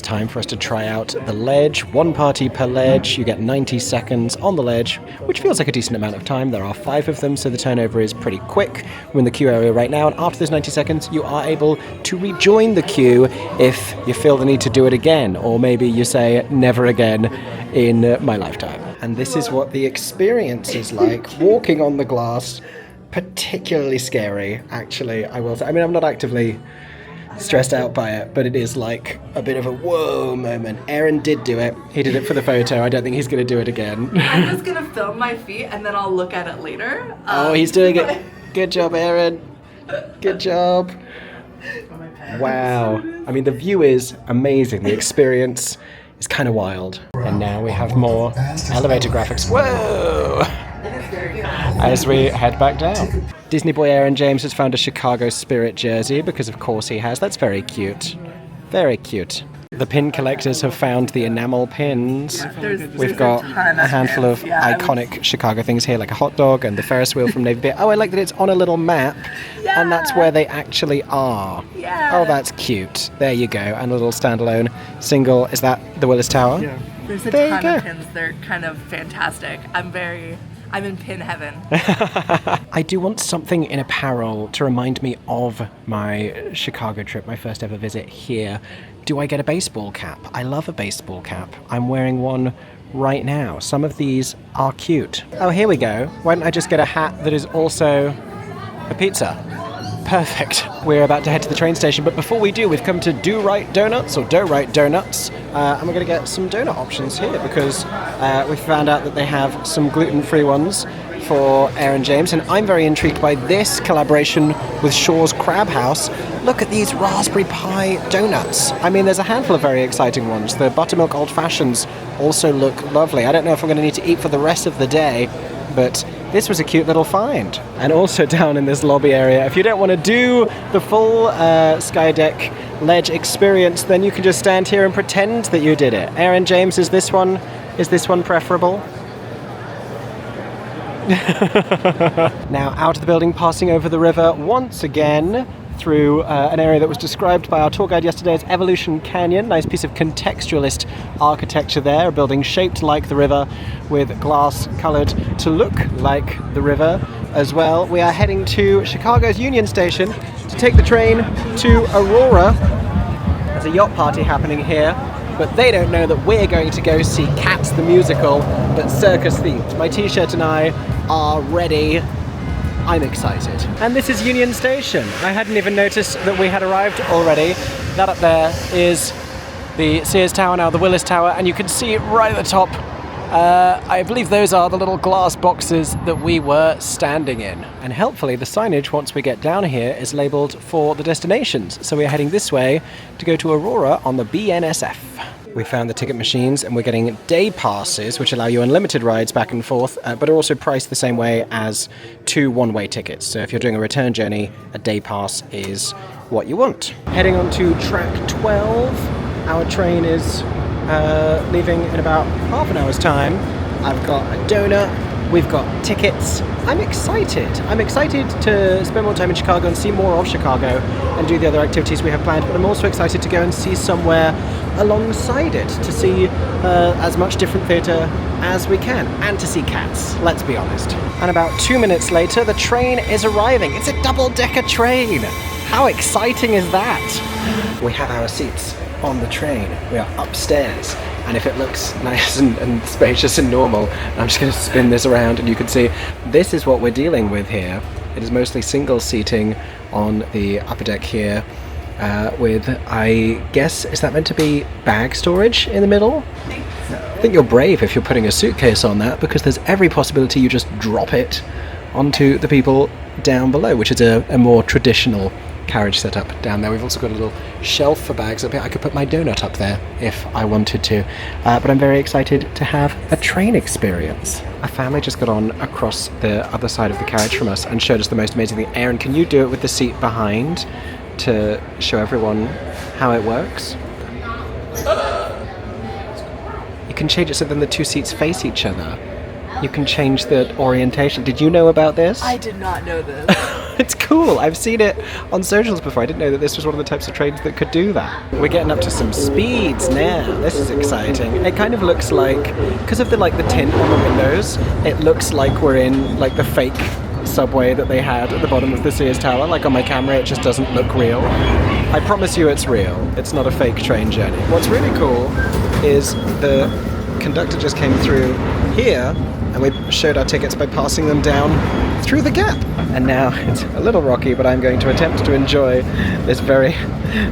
time for us to try out the ledge. 1 party per ledge. You get 90 seconds on the ledge, which feels like a decent amount of time. There are 5 of them, so the turnover is pretty quick. We're in the queue area right now, and after those 90 seconds, you are able to rejoin the queue if you feel the need to do it again, or maybe you say, never again in my lifetime. And this is what the experience is like, walking on the glass. Particularly scary, actually, I will say. I mean, I'm not actively stressed out by it, but it is like a bit of a whoa moment. Aaron did do it. He did it for the photo. I don't think he's going to do it again. I'm just going to film my feet and then I'll look at it later. Oh, he's doing it. Good job, Aaron. Good job. Wow. I mean, the view is amazing. The experience is kind of wild. And now we have more elevator graphics. Whoa! As we head back down. Disney boy Aaron James has found a Chicago Spirit jersey, because of course he has. That's very cute. Very cute. The pin collectors have found the enamel pins. We've got a handful of iconic Chicago things here, like a hot dog and the Ferris wheel from Navy Beer. Oh, I like that it's on a little map, and that's where they actually are. Oh, that's cute. There you go. And a little standalone single. Is that the Willis Tower? Yeah. There's a ton of pins. They're kind of fantastic. I'm in pin heaven. I do want something in apparel to remind me of my Chicago trip, my first ever visit here. Do I get a baseball cap? I love a baseball cap. I'm wearing one right now. Some of these are cute. Oh, here we go. Why don't I just get a hat that is also a pizza? Perfect. We're about to head to the train station, but before we do, we've come to Do Right Donuts, or Dough Right Donuts, and we're going to get some donut options here, because we found out that they have some gluten-free ones for Aaron James, and I'm very intrigued by this collaboration with Shaw's Crab House. Look at these raspberry pie donuts. I mean, there's a handful of very exciting ones. The buttermilk old fashions also look lovely. I don't know if I'm going to need to eat for the rest of the day, but this was a cute little find. And also down in this lobby area, if you don't want to do the full Skydeck ledge experience, then you can just stand here and pretend that you did it. Aaron James, is this one preferable? Now out of the building, passing over the river once again, through an area that was described by our tour guide yesterday as Evolution Canyon. Nice piece of contextualist architecture there, a building shaped like the river with glass coloured to look like the river as well. We are heading to Chicago's Union Station to take the train to Aurora. There's a yacht party happening here, but they don't know that we're going to go see Cats the Musical, but circus themed. My t-shirt and I are ready. I'm excited. And this is Union Station. I hadn't even noticed that we had arrived already. That up there is the Sears Tower, now the Willis Tower, and you can see right at the top, I believe those are the little glass boxes that we were standing in. And helpfully the signage once we get down here is labelled for the destinations. So we're heading this way to go to Aurora on the BNSF. We found the ticket machines and we're getting day passes, which allow you unlimited rides back and forth, but are also priced the same way as 2 one-way tickets. So if you're doing a return journey, a day pass is what you want. Heading on to track 12. Our train is leaving in about half an hour's time. I've got a donut. We've got tickets. I'm excited. I'm excited to spend more time in Chicago and see more of Chicago and do the other activities we have planned, but I'm also excited to go and see somewhere alongside it, to see as much different theatre as we can, and to see Cats, let's be honest. And about 2 minutes later, the train is arriving. It's a double-decker train. How exciting is that? We have our seats on the train. We are upstairs, and if it looks nice and spacious and normal, I'm just going to spin this around and you can see this is what we're dealing with here. It is mostly single seating on the upper deck here, with, I guess, is that meant to be bag storage in the middle? I think you're brave if you're putting a suitcase on that, because there's every possibility you just drop it onto the people down below, which is a more traditional carriage setup down there. We've also got a little shelf for bags up here. I could put my donut up there if I wanted to, but I'm very excited to have a train experience. A family just got on across the other side of the carriage from us and showed us the most amazing thing. Aaron, can you do it with the seat behind to show everyone how it works? can change it so then the two seats face each other. You can change the orientation. Did you know about this? I did not know this. It's cool. I've seen it on socials before. I didn't know that this was one of the types of trains that could do that. We're getting up to some speeds now. This is exciting. It kind of looks like, because of the tint on the windows, it looks like we're in like the fake subway that they had at the bottom of the Sears Tower. Like on my camera, it just doesn't look real. I promise you it's real. It's not a fake train journey. What's really cool is the conductor just came through here and we showed our tickets by passing them down through the gap. And now it's a little rocky, but I'm going to attempt to enjoy this very,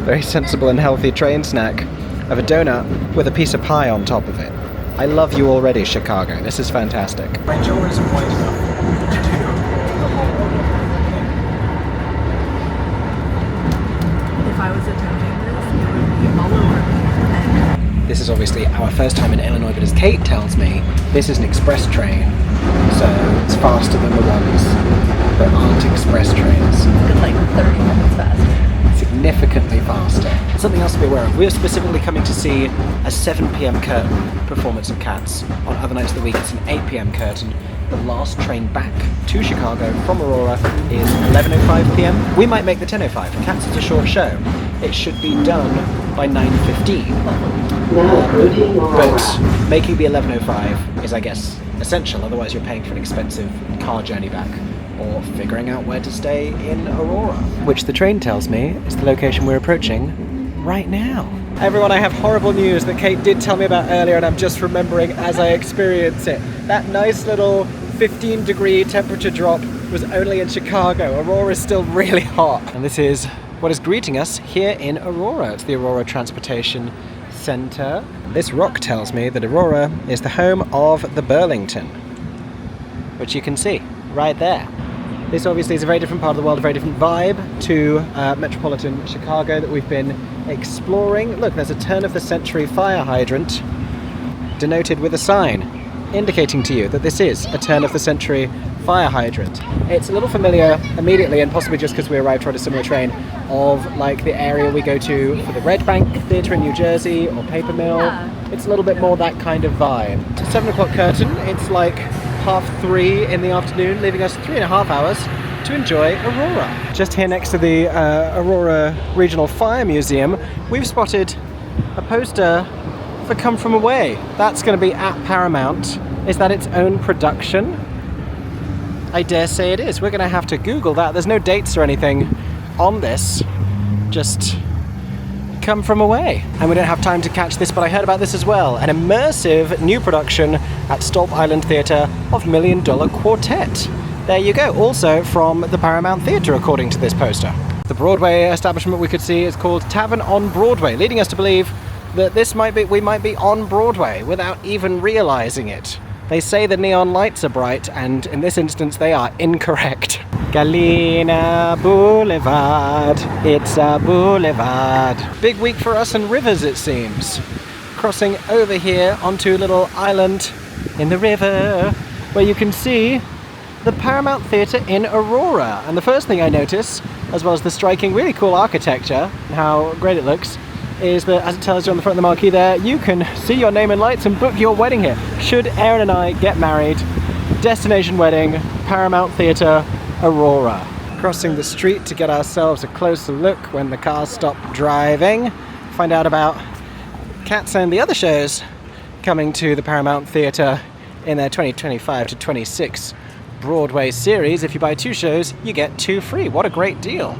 very sensible and healthy train snack of a donut with a piece of pie on top of it. I love you already, Chicago. This is fantastic. My jaw isn't wide enough to do. If I was attempting this, it would be all over me. This is obviously our first time in Illinois, but as Kate tells me, this is an express train, so it's faster than the ones that aren't express trains. It's like 30 minutes faster. Significantly faster. Something else to be aware of. We're specifically coming to see a 7 p.m. curtain performance of Cats. On other nights of the week, it's an 8 p.m. curtain. The last train back to Chicago from Aurora is 11:05 p.m. We might make the 10:05. Cats is a short show. It should be done by 9:15. But making the 11:05 is, I guess, essential. Otherwise, you're paying for an expensive car journey back, or figuring out where to stay in Aurora, which the train tells me is the location we're approaching right now. Everyone, I have horrible news that Kate did tell me about earlier, and I'm just remembering as I experience it. That nice little 15-degree temperature drop was only in Chicago. Aurora is still really hot. And this is what is greeting us here in Aurora. It's the Aurora Transportation Center. This rock tells me that Aurora is the home of the Burlington, which you can see right there. This obviously is a very different part of the world, a very different vibe to metropolitan Chicago that we've been exploring. Look, there's a turn-of-the-century fire hydrant denoted with a sign indicating to you that this is a turn-of-the-century fire hydrant. It's a little familiar immediately, and possibly just because we arrived on a similar train, of like the area we go to for the Red Bank Theatre in New Jersey or Paper Mill. Yeah. It's a little bit more that kind of vibe. It's a 7 o'clock curtain. It's like 3:30 in the afternoon, leaving us 3.5 hours to enjoy Aurora. Just here next to the Aurora Regional Fire Museum, we've spotted a poster for Come From Away. That's going to be at Paramount. Is that its own production? I dare say it is. We're going to have to Google that. There's no dates or anything on this. Just Come From Away. And we don't have time to catch this, but I heard about this as well. An immersive new production at Stolp Island Theatre of $1 Million Quartet. There you go. Also from the Paramount Theatre, according to this poster. The Broadway establishment we could see is called Tavern on Broadway, leading us to believe that we might be on Broadway without even realizing it. They say the neon lights are bright, and in this instance they are incorrect. Galena Boulevard, it's a boulevard. Big week for us and rivers, it seems. Crossing over here onto a little island in the river where you can see the Paramount Theatre in Aurora. And the first thing I notice, as well as the striking, really cool architecture and how great it looks, is that, as it tells you on the front of the marquee there, you can see your name in lights and book your wedding here. Should Aaron and I get married, destination wedding, Paramount Theatre, Aurora. Crossing the street to get ourselves a closer look when the cars stop driving. Find out about Cats and the other shows coming to the Paramount Theatre in their 2025 to 26 Broadway series. If you buy 2 shows, you get 2 free. What a great deal.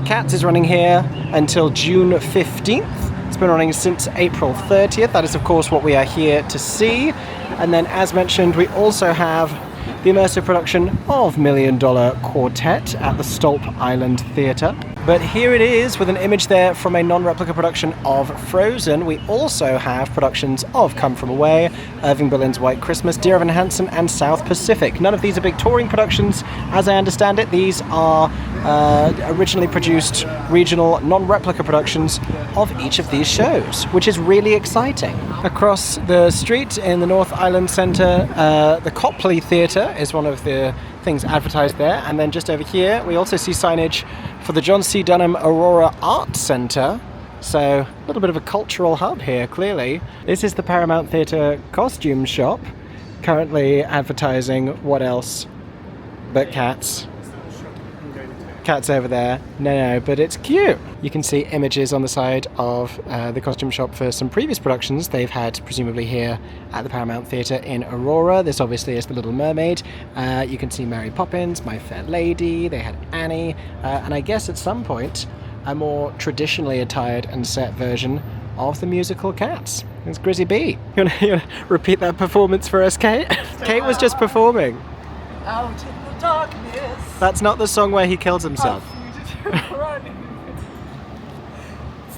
Cats is running here until June 15th. It's been running since April 30th. That is, of course, what we are here to see. And then, as mentioned, we also have the immersive production of $1 Million Quartet at the Stolp Island Theatre. But here it is with an image there from a non-replica production of Frozen. We also have productions of Come From Away, Irving Berlin's White Christmas, Dear Evan Hansen, and South Pacific. None of these are big touring productions, as I understand it. These are originally produced regional non-replica productions of each of these shows, which is really exciting. Across the street in the North Island Centre, the Copley Theatre is one of the things advertised there, and then just over here we also see signage for the John C. Dunham Aurora Art Centre, So a little bit of a cultural hub here, clearly. This is the Paramount Theatre costume shop, currently advertising what else but cats. Cat's over there. No, but it's cute. You can see images on the side of the costume shop for some previous productions they've had, presumably here at the Paramount Theatre in Aurora. This obviously is The Little Mermaid. You can see Mary Poppins, My Fair Lady, they had Annie, and I guess at some point a more traditionally attired and set version of the musical Cats. It's Grizzy B. You wanna repeat that performance for us, Kate? Kate was just performing. Out in the darkness. That's not the song where he kills himself.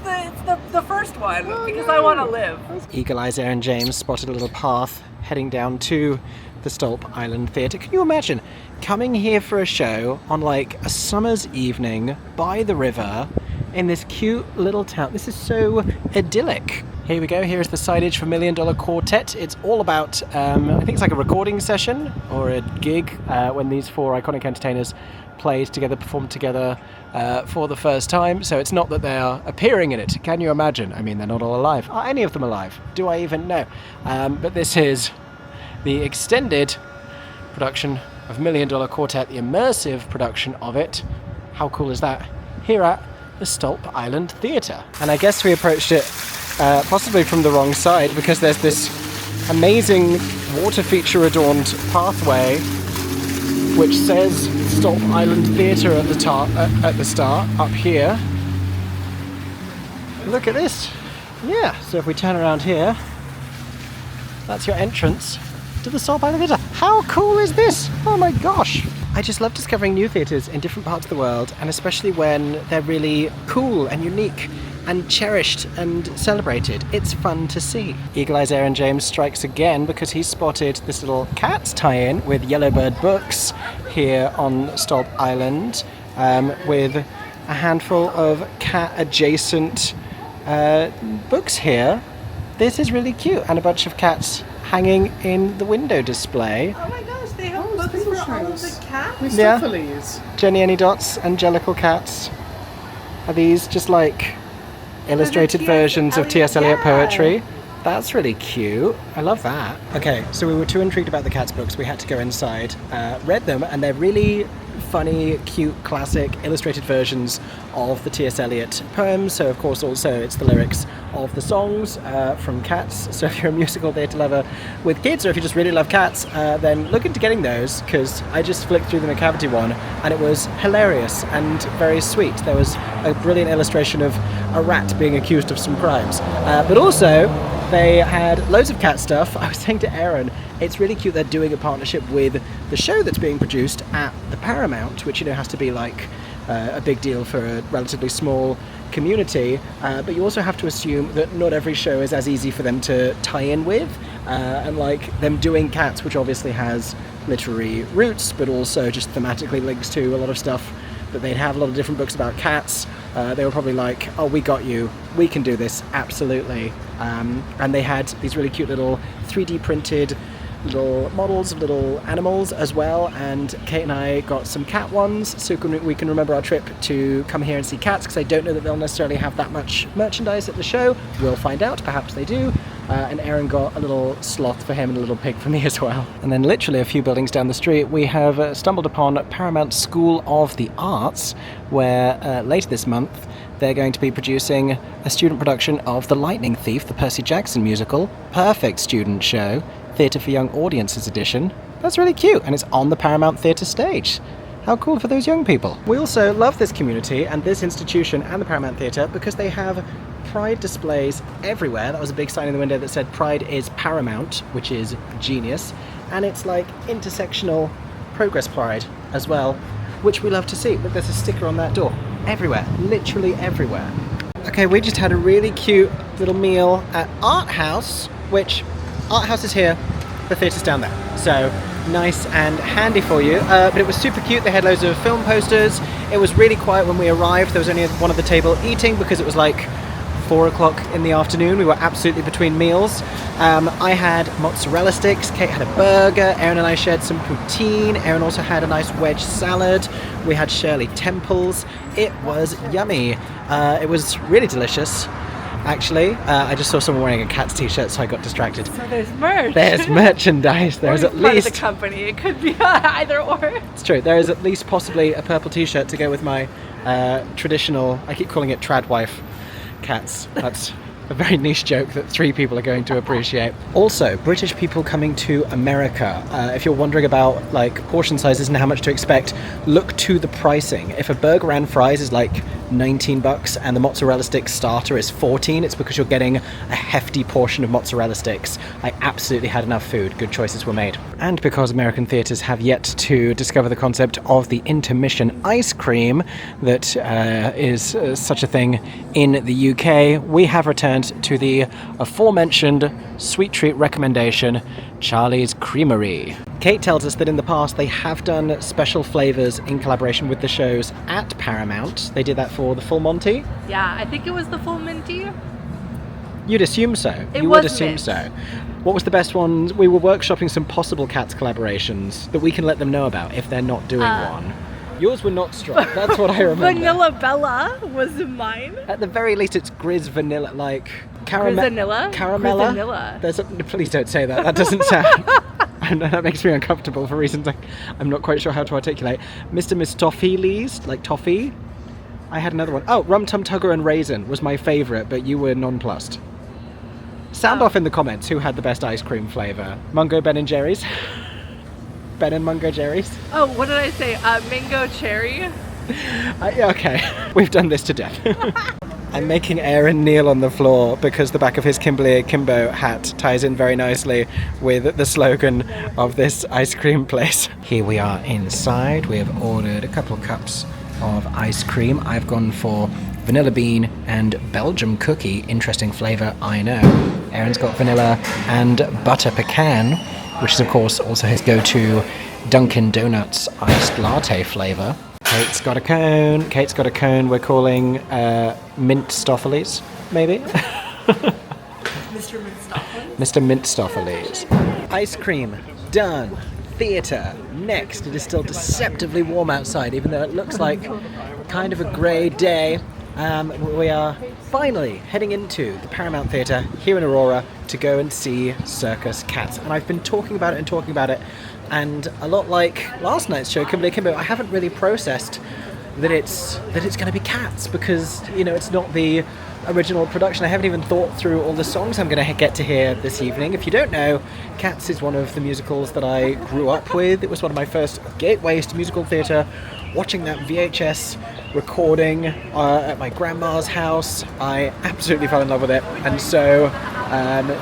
It's the first one, because I want to live. Eagle Eyes Aaron James spotted a little path heading down to the Stolp Island Theatre. Can you imagine coming here for a show on like a summer's evening by the river in this cute little town? This is so idyllic. Here we go. Here is the signage for $1 Million Quartet. It's all about, I think it's like a recording session or a gig when these four iconic entertainers played together, performed together for the first time. So it's not that they are appearing in it. Can you imagine? I mean, they're not all alive. Are any of them alive? Do I even know? But this is the extended production of $1 Million Quartet, the immersive production of it. How cool is that? Here at the Stolp Island Theatre. And I guess we approached it possibly from the wrong side, because there's this amazing water feature adorned pathway which says Stolp Island Theatre at the start up here. Look at this. Yeah, so if we turn around here, that's your entrance to the Stolp Island Theatre. How cool is this? Oh my gosh. I just love discovering new theatres in different parts of the world, and especially when they're really cool and unique and cherished and celebrated. It's fun to see. Eagle Eyes Aaron James strikes again because he's spotted this little Cats tie-in with Yellowbird Books here on Stolp Island, with a handful of cat-adjacent books here. This is really cute, and a bunch of cats hanging in the window display. Oh my gosh, they have books for all of the cats? Yeah. Jenny Any Dots, Angelical Cats. Are these just like illustrated versions of T.S. Eliot poetry? That's really cute. I love that. Okay, so we were too intrigued about the Cats books. We had to go inside, read them, and they're really funny, cute, classic illustrated versions of the T.S. Eliot poems. So of course also it's the lyrics of the songs from Cats. So if you're a musical theatre lover with kids, or if you just really love Cats, then look into getting those, because I just flicked through the McCavity one and it was hilarious and very sweet. There was a brilliant illustration of a rat being accused of some crimes, but also they had loads of cat stuff. I was saying to Aaron, it's really cute they're doing a partnership with the show that's being produced at the Paramount, which, you know, has to be like a big deal for a relatively small community, but you also have to assume that not every show is as easy for them to tie in with, and like them doing Cats, which obviously has literary roots but also just thematically links to a lot of stuff that they'd have, a lot of different books about cats. They were probably like, oh, we got you, we can do this, absolutely. And they had these really cute little 3D printed little models of little animals as well, and Kate and I got some cat ones so we can remember our trip to come here and see cats, because I don't know that they'll necessarily have that much merchandise at the show. We'll find out, perhaps they do. And Aaron got a little sloth for him and a little pig for me as well. And then literally a few buildings down the street we have stumbled upon Paramount School of the Arts, where later this month they're going to be producing a student production of The Lightning Thief, the Percy Jackson musical. Perfect student show. Theatre for Young Audiences edition. That's really cute, and it's on the Paramount Theatre stage. How cool for those young people. We also love this community and this institution and the Paramount Theatre because they have Pride displays everywhere. That was a big sign in the window that said Pride is Paramount, which is genius. And it's like intersectional progress Pride as well, which we love to see. But there's a sticker on that door. Everywhere, literally everywhere. Okay, we just had a really cute little meal at Art House, which Art House is here, the theatre's down there. So nice and handy for you. But it was super cute. They had loads of film posters. It was really quiet when we arrived. There was only one at the table eating because it was like 4 o'clock in the afternoon. We were absolutely between meals. I had mozzarella sticks, Kate had a burger, Erin and I shared some poutine, Erin also had a nice wedge salad, we had Shirley Temples. It was yummy. It was really delicious. Actually, I just saw someone wearing a Cats t-shirt, so I got distracted. So there's merch. There's merchandise. There's at least... the company. It could be either or. It's true. There is at least possibly a purple t-shirt to go with my traditional, I keep calling it trad wife, Cats. That's a very niche joke that 3 people are going to appreciate. Also, British people coming to America. If you're wondering about like portion sizes and how much to expect, look to the pricing. If a burger and fries is like $19 and the mozzarella stick starter is $14, it's because you're getting a hefty portion of mozzarella sticks. I absolutely had enough food. Good choices were made. And because American theatres have yet to discover the concept of the intermission ice cream that is such a thing in the UK, we have returned to the aforementioned sweet treat recommendation, Charlie's Creamery. Kate tells us that in the past they have done special flavours in collaboration with the shows at Paramount. They did that for the Full Monty. Yeah, I think it was the Full Minty. You'd assume so. You would assume mint. so. What was the best one? We were workshopping some possible Cats collaborations that we can let them know about if they're not doing one. Yours were not strong. That's what I remember. Vanilla Bella was mine. At the very least, it's Grizz Vanilla, like Grizzanilla? Caramella. Grizzanilla. Please don't say that. That doesn't sound. And that makes me uncomfortable for reasons I'm not quite sure how to articulate. Mr. Mistopheles, like toffee. I had another one. Oh, Rum Tum Tugger and Raisin was my favourite, but you were nonplussed. Sound off in the comments who had the best ice cream flavour. Mungo Ben and Jerry's. Ben and Mungo Jerry's. Oh, what did I say? Mango cherry? Yeah, okay. We've done this to death. I'm making Aaron kneel on the floor because the back of his Kimberly Akimbo hat ties in very nicely with the slogan of this ice cream place. Here we are inside. We have ordered a couple of cups of ice cream. I've gone for vanilla bean and Belgium cookie. Interesting flavour, I know. Aaron's got vanilla and butter pecan, which is of course also his go-to Dunkin' Donuts iced latte flavour. Kate's got a cone. Kate's got a cone we're calling Mint Stoffeles, maybe? Mr. Mintstoffeles? Mr. Mint Stoffeles. Ice cream, done. Theatre, next. It is still deceptively warm outside, even though it looks like kind of a grey day. We are finally heading into the Paramount Theatre here in Aurora to go and see Circus Cats. And I've been talking about it, and a lot like last night's show, Kimberly Akimbo, I haven't really processed that it's going to be Cats because, you know, it's not the original production. I haven't even thought through all the songs I'm going to get to hear this evening. If you don't know, Cats is one of the musicals that I grew up with. It was one of my first gateways to musical theatre. Watching that VHS recording at my grandma's house, I absolutely fell in love with it. And so,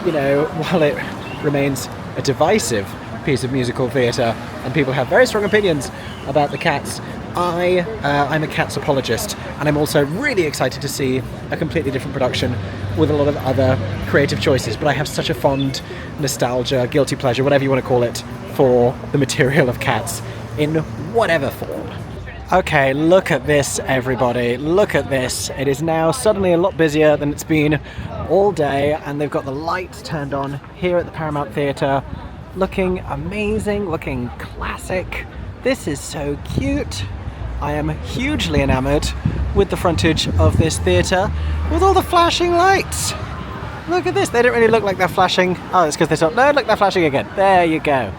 you know, while it remains a divisive piece of musical theatre and people have very strong opinions about the Cats, I'm a Cats apologist, and I'm also really excited to see a completely different production with a lot of other creative choices. But I have such a fond nostalgia, guilty pleasure, whatever you want to call it, for the material of Cats in whatever form. Okay, look at this, everybody. Look at this. It is now suddenly a lot busier than it's been all day, and they've got the lights turned on here at the Paramount Theatre. Looking amazing, looking classic. This is so cute. I am hugely enamoured with the frontage of this theatre with all the flashing lights. Look at this. They don't really look like they're flashing. Oh, it's because they stopped. No, look, they're flashing again. There you go.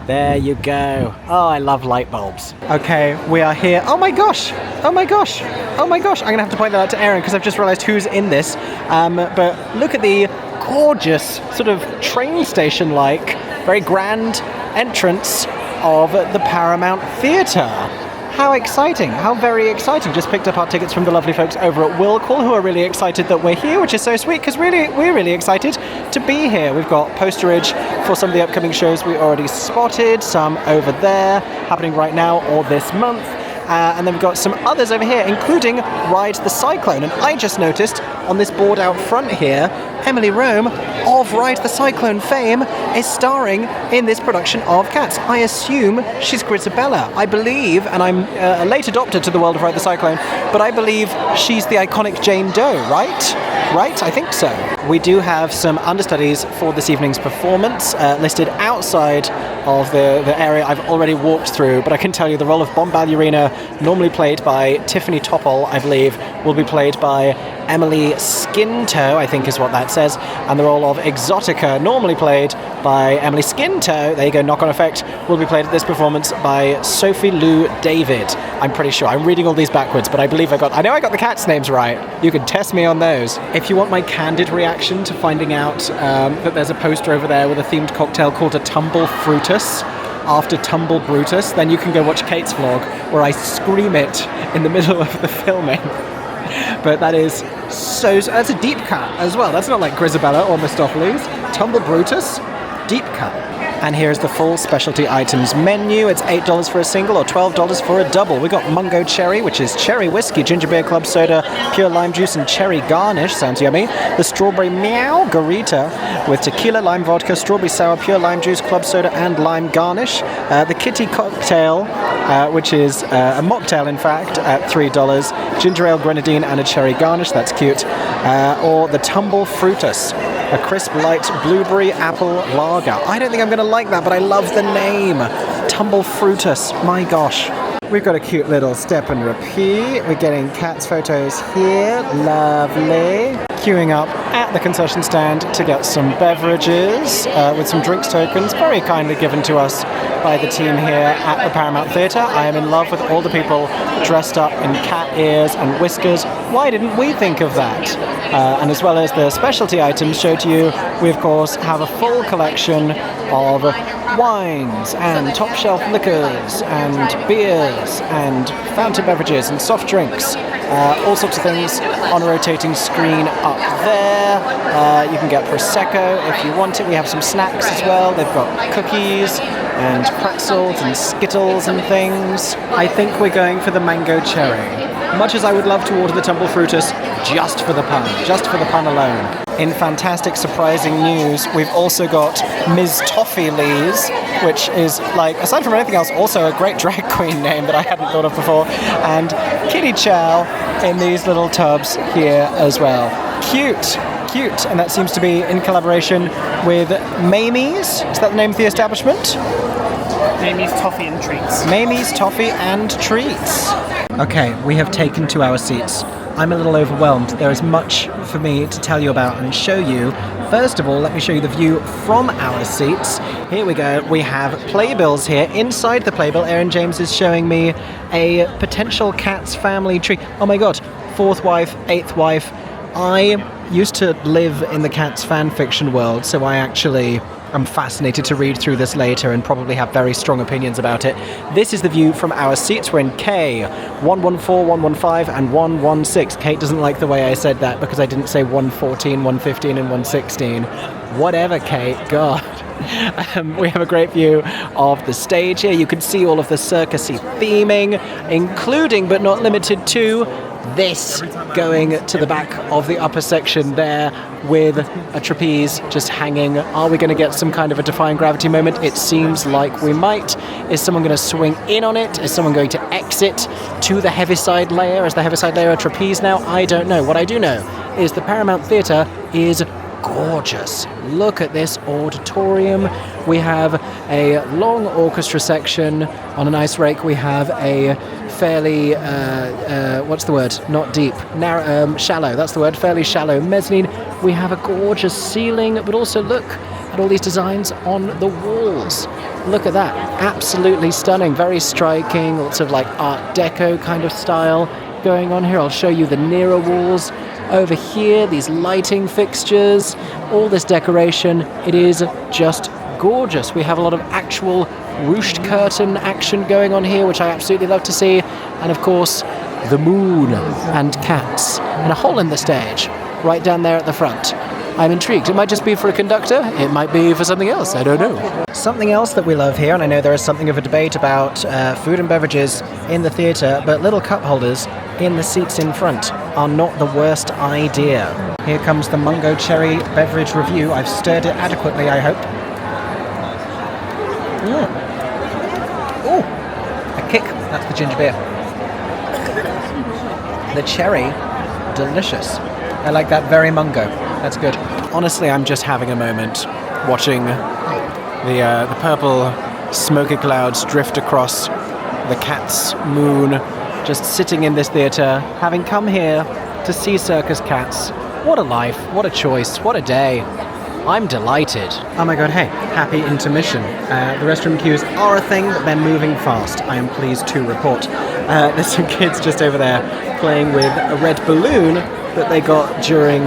There you go. Oh, I love light bulbs. Okay, we are here. Oh my gosh. Oh my gosh. Oh my gosh. I'm going to have to point that out to Aaron because I've just realised who's in this. But look at the gorgeous sort of train station-like, very grand entrance of the Paramount Theatre. How exciting, how very exciting. Just picked up our tickets from the lovely folks over at Will Call, who are really excited that we're here, which is so sweet because we're really excited to be here. We've got posterage for some of the upcoming shows we already spotted, some over there happening right now or this month. And then we've got some others over here, including Ride the Cyclone. And I just noticed on this board out front here, Emily Rome of Ride the Cyclone fame is starring in this production of Cats. I assume she's Grisabella. I believe, and I'm a late adopter to the world of Ride the Cyclone, but I believe she's the iconic Jane Doe, right? right? I think so. We do have some understudies for this evening's performance listed outside of the area I've already walked through, but I can tell you the role of Bomb Ballerina, normally played by Tiffany Topol, I believe, will be played by Emily Skintoe, I think is what that says, and the role of Exotica, normally played by Emily Skintoe, there you go, knock-on effect, will be played at this performance by Sophie Lou David. I'm pretty sure. I'm reading all these backwards, but I believe I know I got the cats' names right. You can test me on those. If you want my candid reaction to finding out that there's a poster over there with a themed cocktail called a Tumble Fruitus, after Tumble Brutus, then you can go watch Kate's vlog, where I scream it in the middle of the filming. But that is that's a deep cut as well. That's not like Grisabella or Mephistopheles. Tumble Brutus, deep cut. And here's the full specialty items menu. It's $8 for a single or $12 for a double. We got Mungo Cherry, which is cherry whiskey, ginger beer, club soda, pure lime juice, and cherry garnish. Sounds yummy. The Strawberry Meow Garita with tequila, lime vodka, strawberry sour, pure lime juice, club soda, and lime garnish. The Kitty Cocktail, which is a mocktail, in fact, at $3. Ginger ale, grenadine, and a cherry garnish. That's cute. Or the Tumble Fruitus, a crisp, light blueberry apple lager. I don't think I'm going to like that, but I love the name. Tumble Fruitus. My gosh. We've got a cute little step and repeat. We're getting cats photos here. Lovely. Queuing up at the concession stand to get some beverages with some drinks tokens, very kindly given to us by the team here at the Paramount Theatre. I am in love with all the people dressed up in cat ears and whiskers. Why didn't we think of that? And as well as the specialty items showed to you, we of course have a full collection of wines and top shelf liquors and beers and fountain beverages and soft drinks. All sorts of things on a rotating screen up there. You can get Prosecco if you want it. We have some snacks as well. They've got cookies and pretzels and Skittles and things. I think we're going for the Mango Cherry. Much as I would love to order the Tumble Fruitus, just for the pun alone. In fantastic, surprising news, we've also got Ms. Toffee Lees, which is, like, aside from anything else, also a great drag queen name that I hadn't thought of before, and Kitty Chow in these little tubs here as well. Cute, and that seems to be in collaboration with Mamie's. Is that the name of the establishment? Mamie's Toffee and Treats. Mamie's Toffee and Treats. Okay, we have taken to our seats. I'm a little overwhelmed. There is much for me to tell you about and show you. First of all, let me show you the view from our seats. Here we go. We have playbills here. Inside the playbill, Erin James is showing me a potential Cats family tree. Oh my god, 4th wife, 8th wife. I used to live in the Cats fan fiction world, so I actually am fascinated to read through this later and probably have very strong opinions about it. This is the view from our seats. We're in K, 114, 115, and 116. Kate doesn't like the way I said that because I didn't say 114, 115, and 116. Whatever, Kate. God. We have a great view of the stage here. You can see all of the circusy theming, including but not limited to this going to the back of the upper section there with a trapeze just hanging. Are we going to get some kind of a defying gravity moment? It seems like we might. Is someone going to swing in on it? Is someone going to exit to the heaviside layer? Is the heaviside layer a trapeze now? I don't know. What I do know is the Paramount Theatre is gorgeous. Look at this auditorium. We have a long orchestra section. On an ice rake we have a fairly what's the word? Not deep. Narrow, shallow. That's the word. Fairly shallow mezzanine. We have a gorgeous ceiling, but also look at all these designs on the walls. Look at that. Absolutely stunning. Very striking. Lots of like Art Deco kind of style going on here. I'll show you the nearer walls. Over here, these lighting fixtures, all this decoration, it is just gorgeous. We have a lot of actual ruched curtain action going on here, which I absolutely love to see. And of course, the moon and cats, and a hole in the stage, right down there at the front. I'm intrigued. It might just be for a conductor. It might be for something else. I don't know. Something else that we love here, and I know there is something of a debate about food and beverages in the theatre, but little cup holders in the seats in front are not the worst idea. Here comes the Mungo Cherry beverage review. I've stirred it adequately, I hope. Ooh, a kick. That's the ginger beer. The cherry, delicious. I like that. Very mungo. That's good. Honestly, I'm just having a moment watching the purple smoky clouds drift across the Cats moon, just sitting in this theatre, having come here to see circus cats. What a life, what a choice, what a day. I'm delighted. Oh my god, hey, happy intermission. The restroom queues are a thing, but they're moving fast, I am pleased to report. There's some kids just over there playing with a red balloon that they got during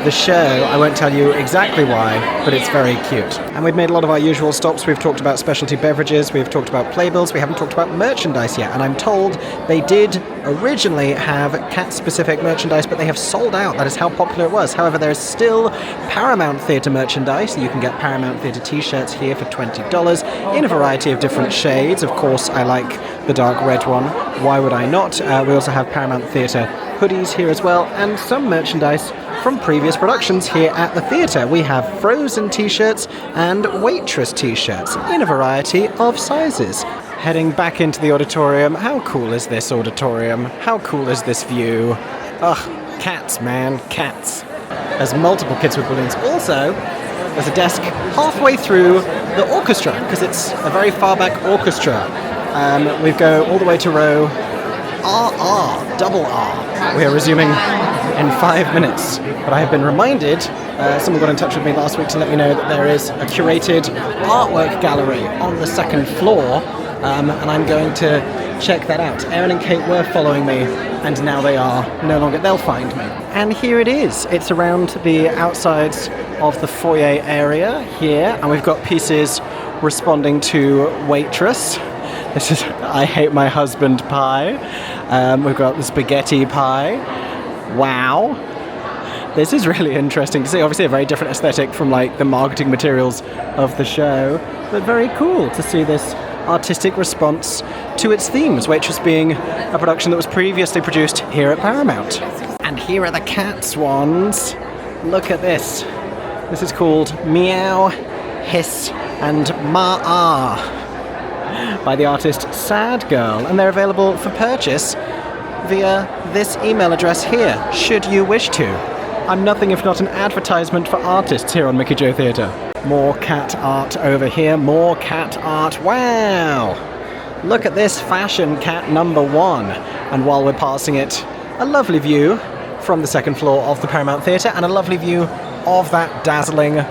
the show. I won't tell you exactly why, but it's very cute. And we've made a lot of our usual stops. We've talked about specialty beverages, we've talked about playbills, we haven't talked about merchandise yet, and I'm told they did originally have cat-specific merchandise, but they have sold out. That is how popular it was. However, there's still Paramount Theatre merchandise. You can get Paramount Theatre t-shirts here for $20 in a variety of different shades. Of course, I like the dark red one. Why would I not? We also have Paramount Theatre hoodies here as well, and some merchandise from previous productions here at the theatre. We have Frozen t-shirts and Waitress t-shirts in a variety of sizes. Heading back into the auditorium. How cool is this auditorium? How cool is this view? Ugh, cats, man, cats. There's multiple kids with balloons. Also, there's a desk halfway through the orchestra, because it's a very far back orchestra. We go all the way to row RR, double R. We are resuming in 5 minutes, but I have been reminded, someone got in touch with me last week to let me know that there is a curated artwork gallery on the second floor, and I'm going to check that out. Erin and Kate were following me, and now they are no longer. They'll find me. And here it is. It's around the outsides of the foyer area here, and we've got pieces responding to Waitress. This is I Hate My Husband pie. We've got the spaghetti pie. Wow. This is really interesting to see. Obviously a very different aesthetic from like the marketing materials of the show, but very cool to see this artistic response to its themes, Waitress being a production that was previously produced here at Paramount. And here are the cat swans. Look at this. This is called Meow, Hiss and Ma-ah by the artist Sad Girl, and they're available for purchase via this email address here, should you wish to. I'm nothing if not an advertisement for artists here on MickeyJoTheatre. More cat art over here, more cat art. Wow! Look at this fashion cat number 1. And while we're passing it, a lovely view from the second floor of the Paramount Theatre, and a lovely view of that dazzling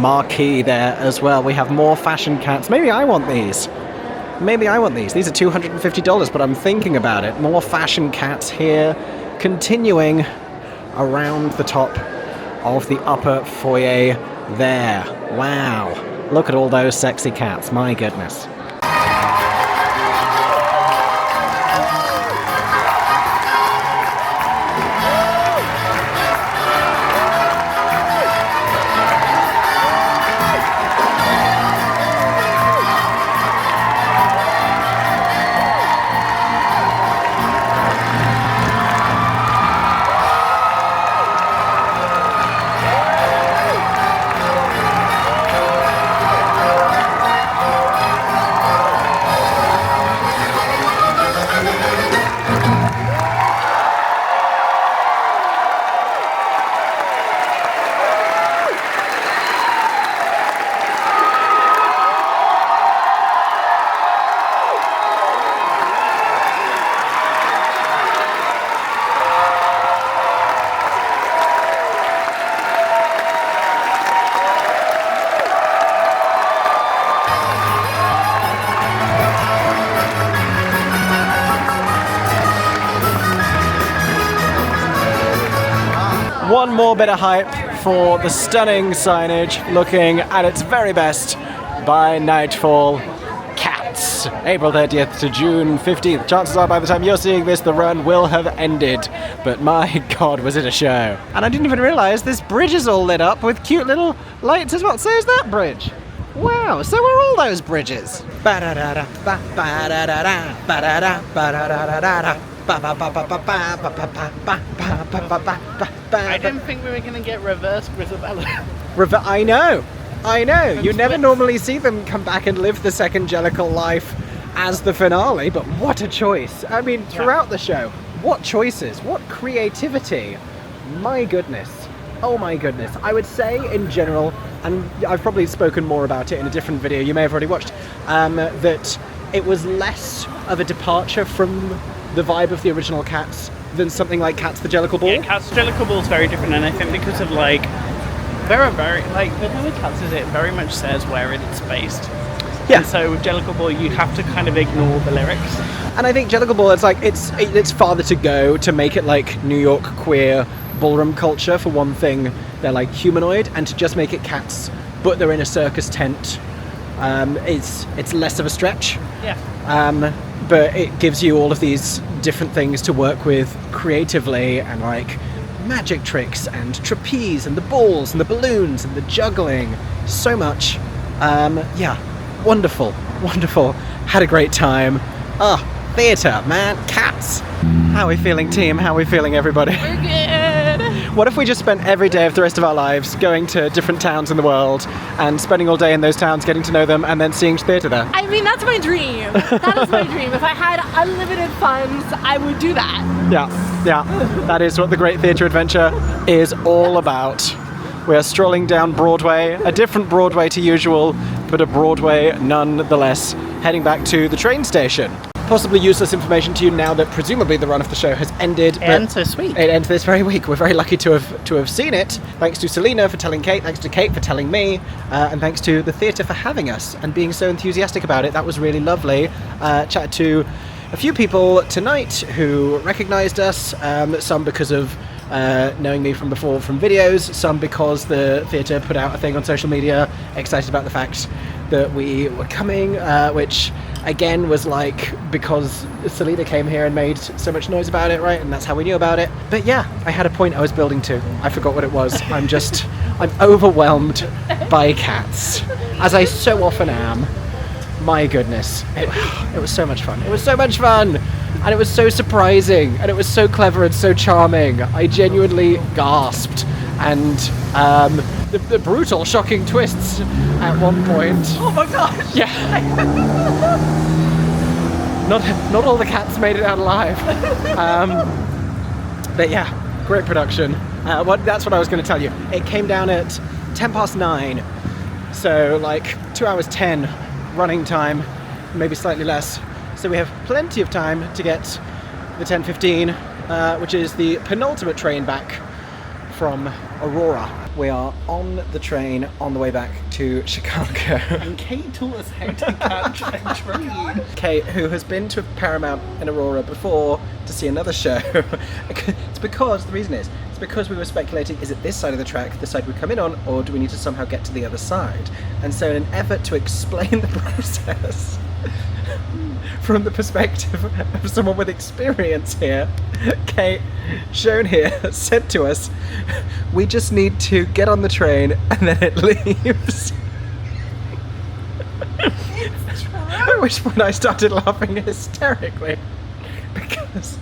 marquee there as well. We have more fashion cats. Maybe I want these. Maybe I want these. These are $250, but I'm thinking about it. More fashion cats here, continuing around the top of the upper foyer there. Wow. Look at all those sexy cats. My goodness. One more bit of hype for the stunning signage, looking at its very best by nightfall. Cats, April 30th to June 15th. Chances are by the time you're seeing this, the run will have ended. But my god, was it a show. And I didn't even realise this bridge is all lit up with cute little lights as well. So is that bridge. Wow, so are all those bridges. Ba-da-da-da, ba-ba-da-da-da, ba-da-da, ba-da-da-da-da. I didn't think we were going to get reverse Grisabella. I know. You never normally see them come back and live the second-gelical life as the finale, but what a choice. I mean, throughout the show, what choices, what creativity. my goodness. Oh my goodness. I would say in general, and I've probably spoken more about it in a different video you may have already watched, that it was less of a departure from the vibe of the original Cats than something like Cats the Jellicle Ball. Yeah, Cats the Jellicle Ball is very different, and I think because of like, very, like, the thing with Cats is it very much says where it's based. Yeah. And so with Jellicle Ball, you have to kind of ignore the lyrics. And I think Jellicle Ball, it's like, it's farther to go to make it like New York queer ballroom culture. For one thing, they're like humanoid, and to just make it Cats, but they're in a circus tent, it's less of a stretch. Yeah. But it gives you all of these different things to work with creatively, and like magic tricks and trapeze and the balls and the balloons and the juggling. So much. Yeah, wonderful. Had a great time. Theatre, man. Cats. How are we feeling, team? How are we feeling, everybody? We're good. What if we just spent every day of the rest of our lives going to different towns in the world and spending all day in those towns, getting to know them, and then seeing theatre there? I mean, that's my dream. That is my dream. If I had unlimited funds, I would do that. Yeah. That is what the Great Theatre Adventure is all about. We are strolling down Broadway, a different Broadway to usual, but a Broadway nonetheless, heading back to the train station. Possibly useless information to you now that presumably the run of the show has ended. It ends this week. It ends this very week. We're very lucky to have seen it. Thanks to Selena for telling Kate, thanks to Kate for telling me, and thanks to the theatre for having us and being so enthusiastic about it. That was really lovely. Chatted to a few people tonight who recognised us, some because of knowing me from before from videos, some because the theatre put out a thing on social media, excited about the fact that we were coming, which again was like because Selena came here and made so much noise about it, right? And that's how we knew about it. But yeah, I had a point I was building to. I forgot what it was. I'm overwhelmed by Cats, as I so often am. My goodness, it was so much fun. It was so much fun, and it was so surprising, and it was so clever and so charming. I genuinely gasped, and the brutal, shocking twists at one point. Oh my gosh! Yeah. Not all the cats made it out alive. But yeah, great production. That's what I was going to tell you. It came down at 9:10, so like 2 hours 10 running time, maybe slightly less. So we have plenty of time to get the 10:15, which is the penultimate train back from Aurora. We are on the train on the way back to Chicago. And Kate taught us how to catch a train. Kate, who has been to Paramount in Aurora before to see another show. It's because we were speculating, is it this side of the track, the side we come in on, or do we need to somehow get to the other side? And so in an effort to explain the process from the perspective of someone with experience here, Kate, shown here, said to us, we just need to get on the train and then it leaves. It's true. At which point I started laughing hysterically, because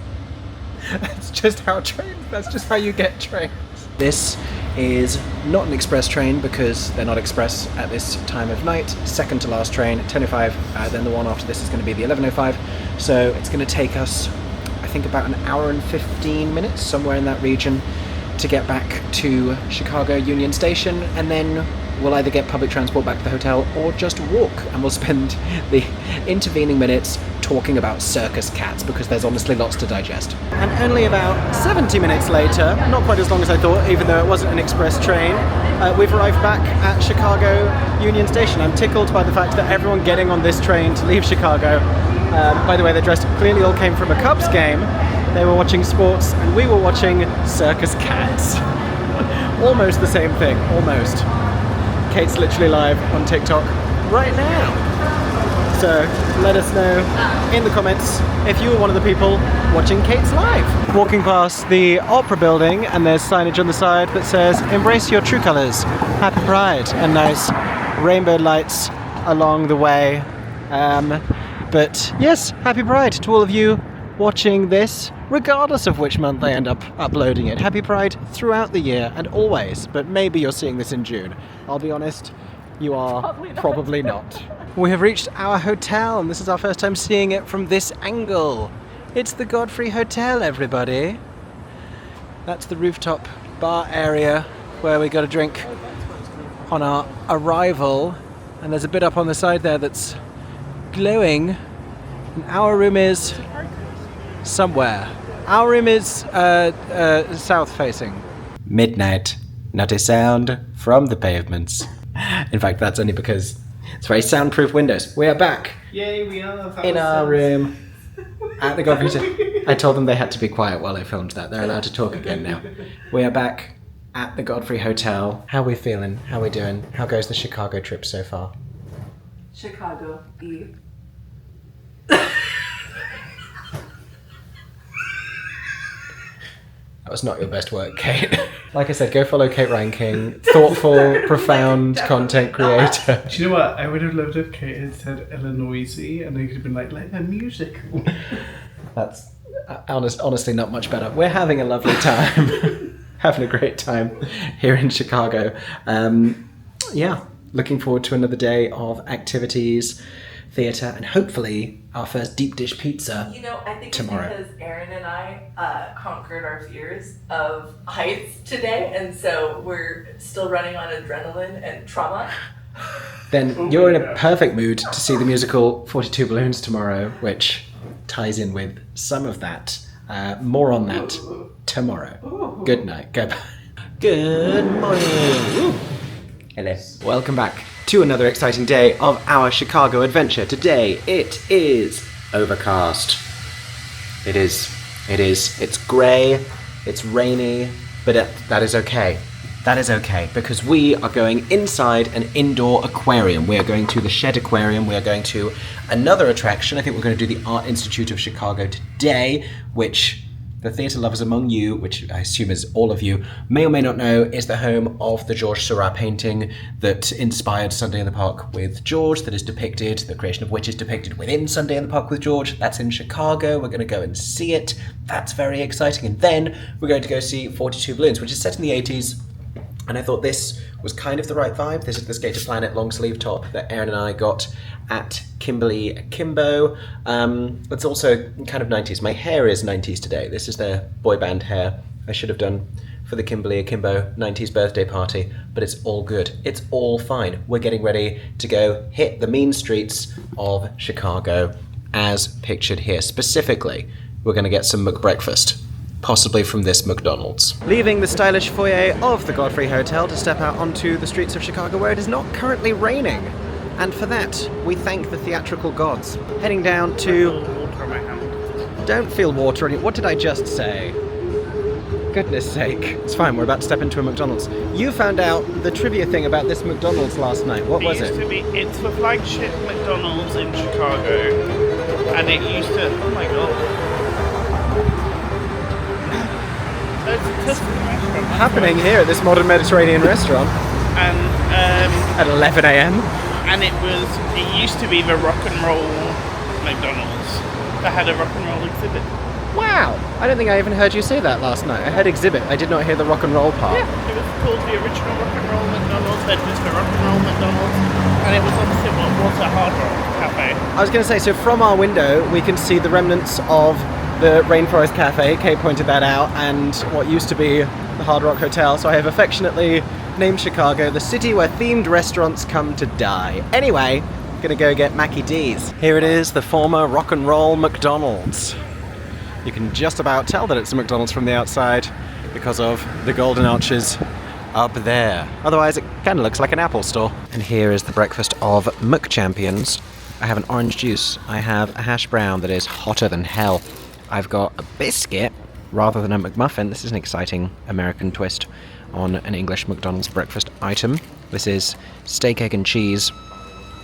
that's just how you get trains. This is not an express train because they're not express at this time of night. Second to last train, 10:05, then the one after this is going to be the 11:05. So it's going to take us, I think, about an hour and 15 minutes, somewhere in that region, to get back to Chicago Union Station, and then we'll either get public transport back to the hotel or just walk, and we'll spend the intervening minutes talking about circus cats, because there's honestly lots to digest. And only about 70 minutes later, not quite as long as I thought, even though it wasn't an express train, we've arrived back at Chicago Union Station. I'm tickled by the fact that everyone getting on this train to leave Chicago, by the way they're dressed, clearly all came from a Cubs game. They were watching sports, and we were watching circus cats. Almost the same thing, almost. Kate's literally live on TikTok right now. So let us know in the comments if you were one of the people watching Kate's live. Walking past the Opera building, and there's signage on the side that says, embrace your true colours, happy pride, and nice rainbow lights along the way. But yes, happy pride to all of you watching this, regardless of which month I end up uploading it. Happy Pride throughout the year and always, but maybe you're seeing this in June. I'll be honest, you are probably not. We have reached our hotel, and this is our first time seeing it from this angle. It's the Godfrey Hotel, everybody. That's the rooftop bar area where we got a drink on our arrival. And there's a bit up on the side there that's glowing. And our room is somewhere. Our room is south facing. Midnight, not a sound from the pavements. In fact, that's only because it's very soundproof windows. We are back. Yay, we are. In our room at the Godfrey Hotel. I told them they had to be quiet while I filmed that. They're allowed to talk again now. We are back at the Godfrey Hotel. How are we feeling? How are we doing? How goes the Chicago trip so far? Chicago, E. That was not your best work, Kate. Like I said, go follow Kate Reinking. Thoughtful, profound content creator. Do you know what? I would have loved if Kate had said Illinois and they could have been like a musical. That's honestly not much better. We're having a lovely time. Having a great time here in Chicago. Yeah, looking forward to another day of activities, theatre, and hopefully our first deep dish pizza. You know, I think tomorrow. It's because Aaron and I conquered our fears of heights today, and so we're still running on adrenaline and trauma. Then you're in a perfect mood to see the musical 42 Balloons tomorrow, which ties in with some of that. More on that tomorrow. Good night. Go back. Good morning. Woo. Hello. Welcome back to another exciting day of our Chicago adventure. Today it is overcast. It is. It's grey, it's rainy, but that is okay. That is okay, because we are going inside an indoor aquarium. We are going to the Shed Aquarium. We are going to another attraction. I think we're going to do the Art Institute of Chicago today, which the theatre lovers among you, which I assume is all of you, may or may not know is the home of the Georges Seurat painting that inspired Sunday in the Park with George, that is depicted, the creation of which is depicted within Sunday in the Park with George. That's in Chicago. We're going to go and see it. That's very exciting. And then we're going to go see 42 Balloons, which is set in the 80s. And I thought this was kind of the right vibe. This is the Skater Planet long sleeve top that Aaron and I got at Kimberly Akimbo. It's also kind of 90s. My hair is 90s today. This is their boy band hair I should have done for the Kimberly Akimbo 90s birthday party, but it's all good. It's all fine. We're getting ready to go hit the mean streets of Chicago as pictured here. Specifically, we're going to get some McBreakfast. Possibly from this McDonald's. Leaving the stylish foyer of the Godfrey Hotel to step out onto the streets of Chicago where it is not currently raining. And for that, we thank the theatrical gods. Heading down to... Don't feel water anymore. What did I just say? Goodness sake. It's fine, we're about to step into a McDonald's. You found out the trivia thing about this McDonald's last night. What was it? It's the flagship McDonald's in Chicago. And it used to... Oh my god. Happening here at this modern Mediterranean restaurant. And at 11 a.m. And it used to be the rock and roll McDonald's that had a rock and roll exhibit. Wow! I don't think I even heard you say that last night. I heard exhibit. I did not hear the rock and roll part. Yeah, it was called the original rock and roll McDonald's, then just the rock and roll McDonald's, and it was opposite what was a Hard Rock Cafe. I was going to say, so from our window we can see the remnants of the Rainforest Cafe. Kate pointed that out, and what used to be the Hard Rock Hotel. So I have affectionately named Chicago the city where themed restaurants come to die. Anyway, gonna go get Mackie D's. Here it is, the former rock and roll McDonald's. You can just about tell that it's a McDonald's from the outside because of the golden arches up there. Otherwise, it kind of looks like an Apple store. And here is the breakfast of McChampions. I have an orange juice. I have a hash brown that is hotter than hell. I've got a biscuit rather than a McMuffin. This is an exciting American twist on an English McDonald's breakfast item. This is steak, egg and cheese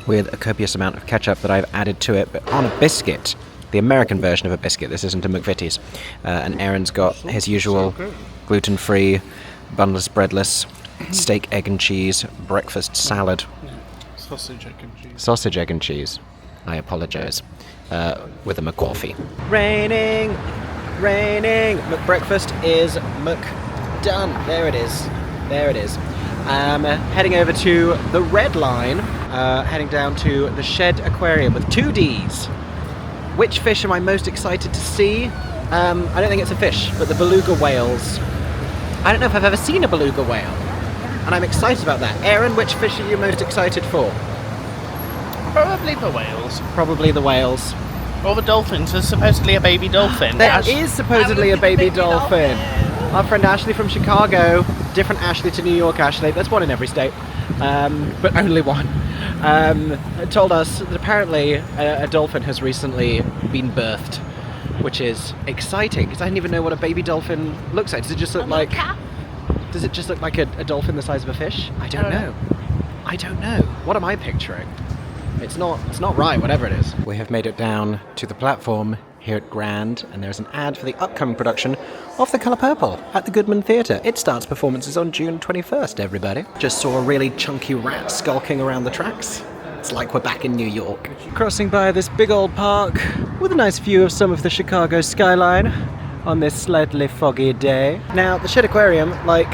with a copious amount of ketchup that I've added to it, but on a biscuit, the American version of a biscuit. This isn't a McVitie's. And Aaron's got his usual gluten-free, bunless, breadless, steak, egg and cheese breakfast salad. Sausage, egg and cheese. Sausage, egg and cheese. I apologise. With a McCoffee. Raining! McBreakfast is McDone. There it is. Heading over to the Red Line, heading down to the Shed Aquarium with 2 Ds. Which fish am I most excited to see? I don't think it's a fish, but the beluga whales I don't know if I've ever seen a beluga whale, and I'm excited about that. Aaron, which fish are you most excited for? Probably the whales. Probably the whales. Or the dolphins. There's supposedly a baby dolphin. There is supposedly a baby dolphin. Our friend Ashley from Chicago, different Ashley to New York Ashley, there's one in every state, but only one, told us that apparently a dolphin has recently been birthed, which is exciting, because I didn't even know what a baby dolphin looks like. Does it just look like a dolphin the size of a fish? I don't know. I don't know. What am I picturing? It's not right, whatever it is. We have made it down to the platform here at Grand, and there's an ad for the upcoming production of The Colour Purple at the Goodman Theatre. It starts performances on June 21st, everybody. Just saw a really chunky rat skulking around the tracks. It's like we're back in New York. Crossing by this big old park with a nice view of some of the Chicago skyline on this slightly foggy day. Now, the Shed Aquarium, like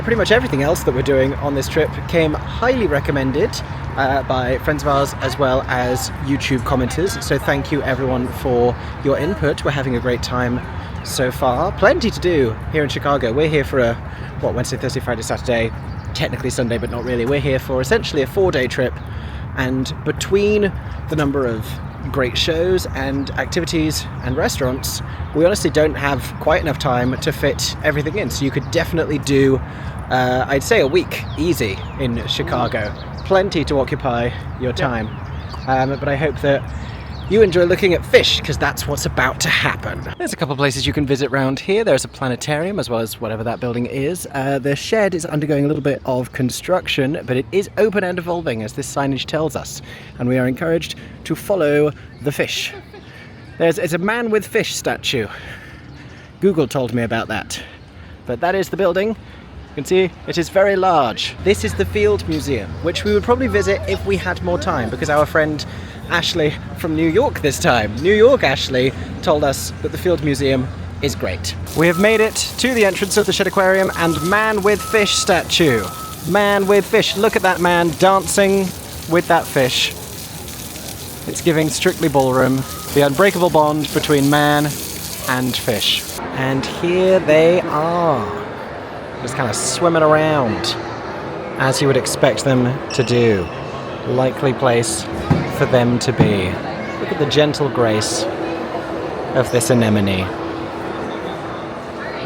pretty much everything else that we're doing on this trip, came highly recommended by friends of ours as well as YouTube commenters. So thank you everyone for your input. We're having a great time so far. Plenty to do here in Chicago. We're here for Wednesday, Thursday, Friday, Saturday, technically Sunday, but not really. We're here for essentially a 4-day trip, and between the number of great shows and activities and restaurants, we honestly don't have quite enough time to fit everything in. So you could definitely do, I'd say, a week easy in Chicago. Plenty to occupy your time. But I hope that you enjoy looking at fish, because that's what's about to happen. There's a couple of places you can visit around here. There's a planetarium, as well as whatever that building is. The shed is undergoing a little bit of construction, but it is open and evolving, as this signage tells us, and we are encouraged to follow the fish. It's a man with fish statue. Google told me about that. But that is the building. You can see it is very large. This is the Field Museum, which we would probably visit if we had more time, because our friend Ashley from New York this time, New York Ashley, told us that the Field Museum is great. We have made it to the entrance of the Shed Aquarium and man with fish statue. Man with fish. Look at that man dancing with that fish. It's giving Strictly Ballroom, the unbreakable bond between man and fish. And here they are, just kind of swimming around as you would expect them to do. Likely place for them to be. Look at the gentle grace of this anemone.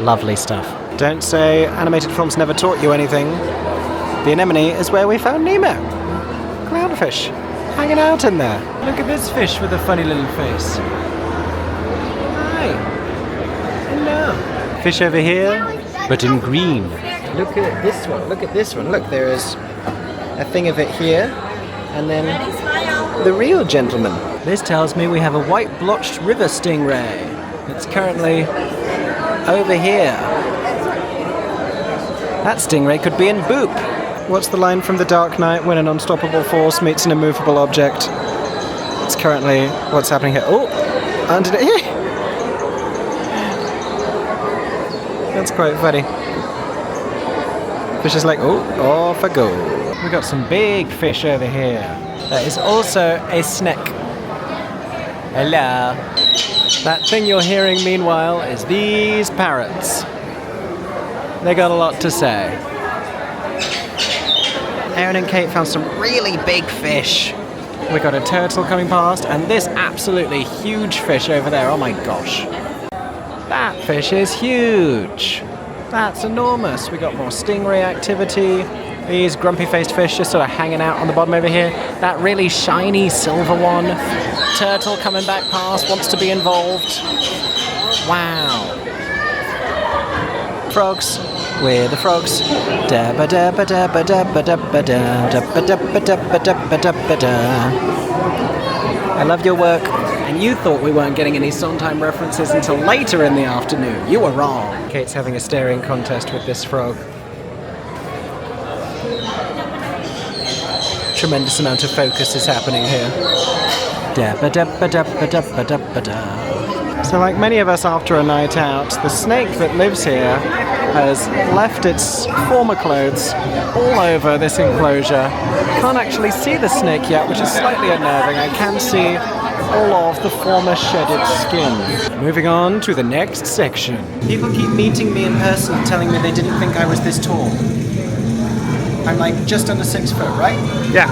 Lovely stuff. Don't say animated films never taught you anything. The anemone is where we found Nemo. Clownfish, hanging out in there. Look at this fish with a funny little face. Hi. Hello. Fish over here, but in green. Look at this one, look at this one. Look, there is a thing of it here, and then the real gentleman. This tells me we have a white blotched river stingray. It's currently over here. That stingray could be in Boop. What's the line from The Dark Knight when an unstoppable force meets an immovable object? It's currently what's happening here. Oh, underneath. That's quite funny. Fish is like, oh, off I go. We got some big fish over here. There is also a snake. Hello. That thing you're hearing, meanwhile, is these parrots. They got a lot to say. Aaron and Kate found some really big fish. We got a turtle coming past, and this absolutely huge fish over there. Oh my gosh. That fish is huge. That's enormous. We got more stingray activity. These grumpy-faced fish just sort of hanging out on the bottom over here. That really shiny silver one. Turtle coming back past, wants to be involved. Wow. Frogs. We're the frogs. I love your work. And you thought we weren't getting any Sondheim references until later in the afternoon. You were wrong. Kate's having a staring contest with this frog. Tremendous amount of focus is happening here. So like many of us after a night out, the snake that lives here has left its former clothes all over this enclosure. Can't actually see the snake yet, which is slightly unnerving. I can see all of the former shedded skin. Moving on to the next section. People keep meeting me in person telling me they didn't think I was this tall. I'm like just under 6 foot, right? Yeah.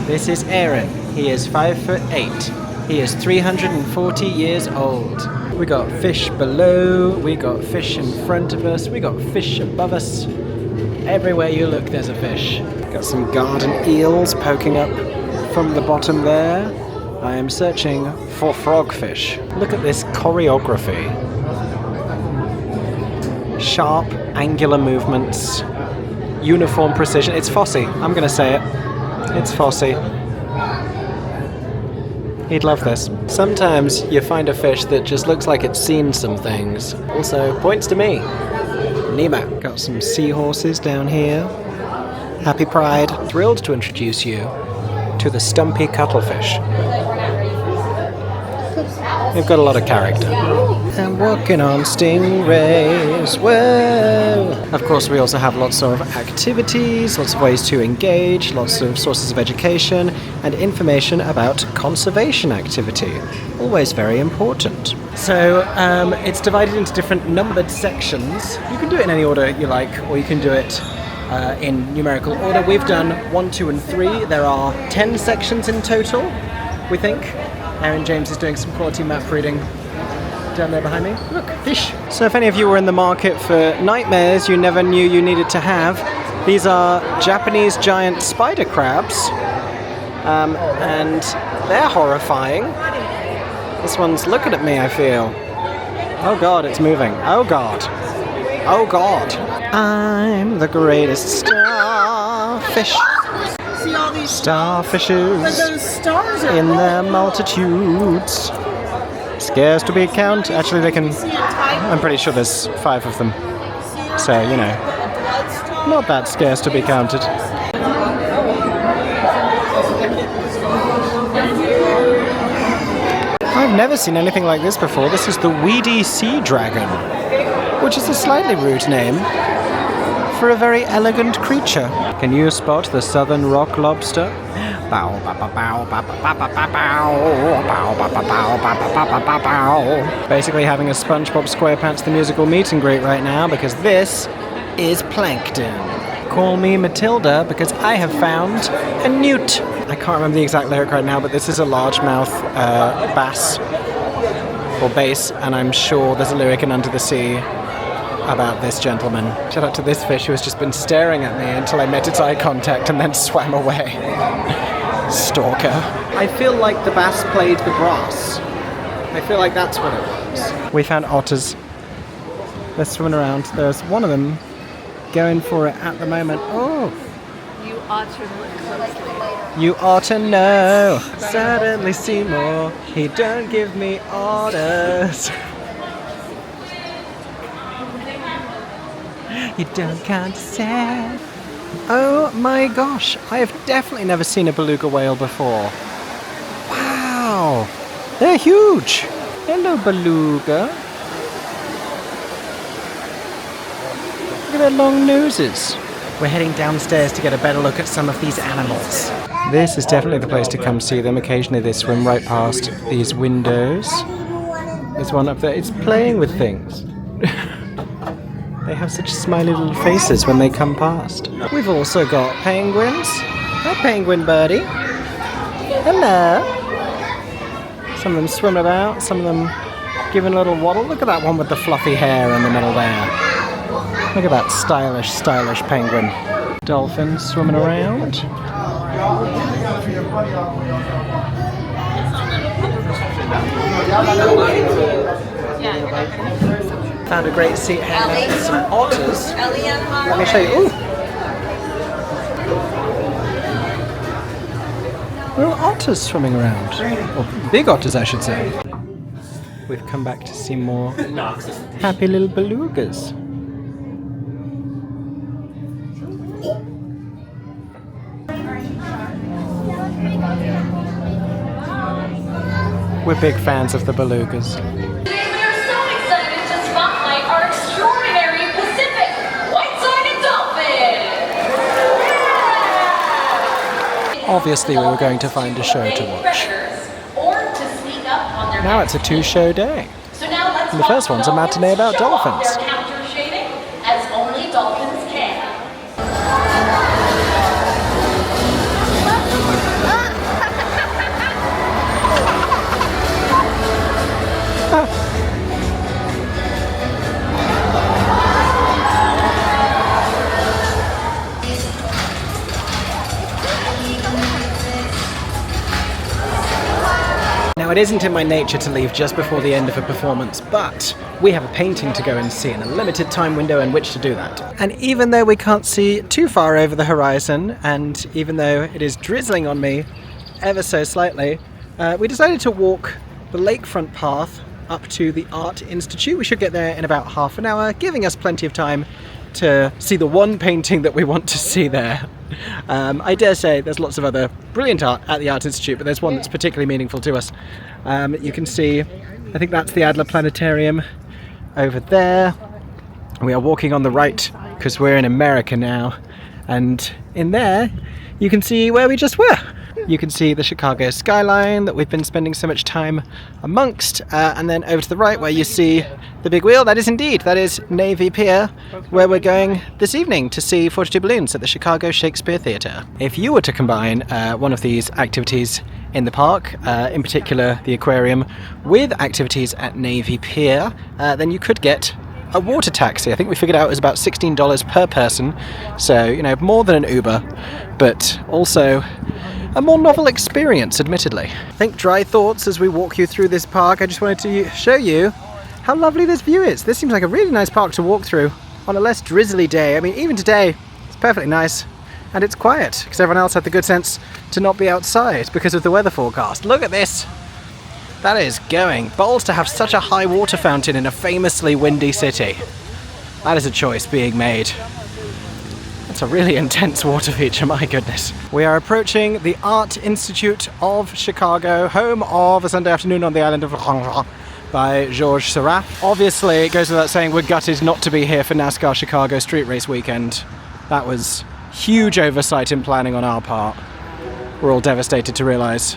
This is Aaron. He is 5'8". He is 340 years old. We got fish below, we got fish in front of us, we got fish above us. Everywhere you look, there's a fish. Got some garden eels poking up from the bottom there. I am searching for frogfish. Look at this choreography. Sharp, angular movements, uniform precision. It's Fosse, I'm gonna say it. It's Fosse. He'd love this. Sometimes you find a fish that just looks like it's seen some things. Also points to me. Nemo. Got some seahorses down here. Happy Pride. Thrilled to introduce you to the stumpy cuttlefish. They've got a lot of character. I'm walking on stingrays, whoa! Of course, we also have lots of activities, lots of ways to engage, lots of sources of education, and information about conservation activity. Always very important. So, it's divided into different numbered sections. You can do it in any order you like, or you can do it in numerical order. We've done 1, 2, and 3. There are 10 sections in total, we think. Aaron James is doing some quality map reading down there behind me. Look, fish. So if any of you were in the market for nightmares you never knew you needed to have, these are Japanese giant spider crabs, and they're horrifying. This one's looking at me, I feel. Oh God, it's moving. Oh God. Oh God. I'm the greatest starfish. See all these Starfishes but those stars are in their multitudes. Scarce to be counted. Actually, they can. I'm pretty sure there's 5 of them. So, you know, not that scarce to be counted. I've never seen anything like this before. This is the weedy sea dragon, which is a slightly rude name for a very elegant creature. Can you spot the southern rock lobster? Bow, bow, bow, bow, bow, bow, bow, bow, bow, bow, bow, bow, bow. Basically having a SpongeBob SquarePants the musical meet and greet right now because this is plankton. Call me Matilda because I have found a newt. I can't remember the exact lyric right now, but this is a largemouth bass or bass, and I'm sure there's a lyric in Under the Sea about this gentleman. Shout out to this fish who has just been staring at me until I met its eye contact and then swam away. Stalker. I feel like the bass played the brass. I feel like that's what it was. We found otters. They're swimming around. There's one of them going for it at the moment. Oh! You ought to look closely. You ought to know. Suddenly Seymour, he don't give me orders. You don't condescend. Oh my gosh, I have definitely never seen a beluga whale before. Wow, they're huge. Hello, beluga. Look at their long noses. We're heading downstairs to get a better look at some of these animals. This is definitely the place to come see them. Occasionally they swim right past these windows. There's one up there. It's playing with things. They have such smiley little faces when they come past. We've also got penguins. Hi, penguin birdie. Hello. Some of them swim about, some of them giving a little waddle. Look at that one with the fluffy hair in the middle there. Look at that stylish, stylish penguin. Dolphins swimming around. Found a great seat hanging out with some otters. Let me show you. Ooh. Little otters swimming around. Or big otters, I should say. We've come back to see more happy little belugas. We're big fans of the belugas. Obviously we were going to find a show to watch. Or to Now it's a 2-show day. So now let's And the first one's a matinee about dolphins. Their counter shading as only dolphins can. Now, it isn't in my nature to leave just before the end of a performance, but we have a painting to go and see and a limited time window in which to do that. And even though we can't see too far over the horizon, and even though it is drizzling on me ever so slightly, we decided to walk the lakefront path up to the Art Institute. We should get there in about half an hour, giving us plenty of time to see the one painting that we want to see there. I dare say there's lots of other brilliant art at the Art Institute, but there's one that's particularly meaningful to us. You can see, I think that's the Adler Planetarium over there. We are walking on the right because we're in America now, and in there you can see where we just were. You can see the Chicago skyline that we've been spending so much time amongst, and then over to the right where you see the big wheel, that is Navy Pier, where we're going this evening to see 42 Balloons at the Chicago Shakespeare Theatre. If you were to combine one of these activities in the park, in particular the aquarium, with activities at Navy Pier, then you could get a water taxi. I think we figured out it was about $16 per person, so, you know, more than an Uber, but also a more novel experience, admittedly. Think dry thoughts as we walk you through this park. I just wanted to show you how lovely this view is. This seems like a really nice park to walk through on a less drizzly day. I mean, even today, it's perfectly nice, and it's quiet, because everyone else had the good sense to not be outside because of the weather forecast. Look at this! That is going. Balls to have such a high water fountain in a famously windy city. That is a choice being made. It's a really intense water feature, my goodness. We are approaching the Art Institute of Chicago, home of A Sunday Afternoon on the Island of by Georges Seurat. Obviously, it goes without saying we're gutted not to be here for NASCAR Chicago Street Race weekend. That was huge oversight in planning on our part. We're all devastated to realise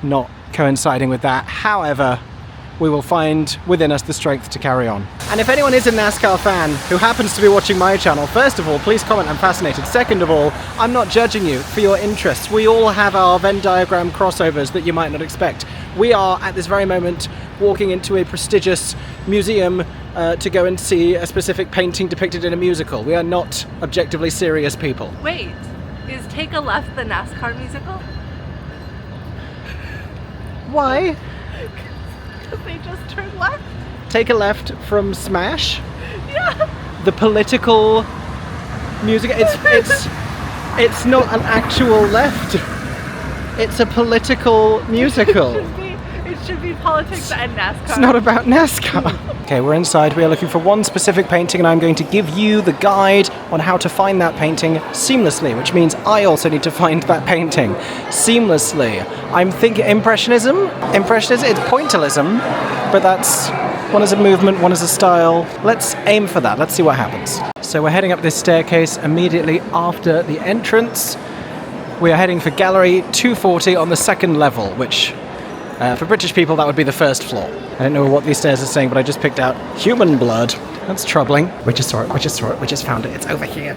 not coinciding with that. However, we will find within us the strength to carry on. And if anyone is a NASCAR fan who happens to be watching my channel, first of all, please comment I'm fascinated. Second of all, I'm not judging you for your interests. We all have our Venn diagram crossovers that you might not expect. We are, at this very moment, walking into a prestigious museum to go and see a specific painting depicted in a musical. We are not objectively serious people. Wait, is Take a Left the NASCAR musical? Why? They just turned left? Take a Left from Smash? Yeah. The political music. It's not an actual left. It's a political musical. It should be politics and NASCAR. It's not about NASCAR. Okay, we're inside. We are looking for one specific painting, and I'm going to give you the guide on how to find that painting seamlessly, which means I also need to find that painting seamlessly. I'm thinking Impressionism? It's pointillism, but that's one is a movement, one is a style. Let's aim for that. Let's see what happens. So we're heading up this staircase immediately after the entrance. We are heading for Gallery 240 on the second level, which for British people that would be the first floor. I don't know what these stairs are saying, but I just picked out human blood. That's troubling. We just saw it, we just found it. It's over here,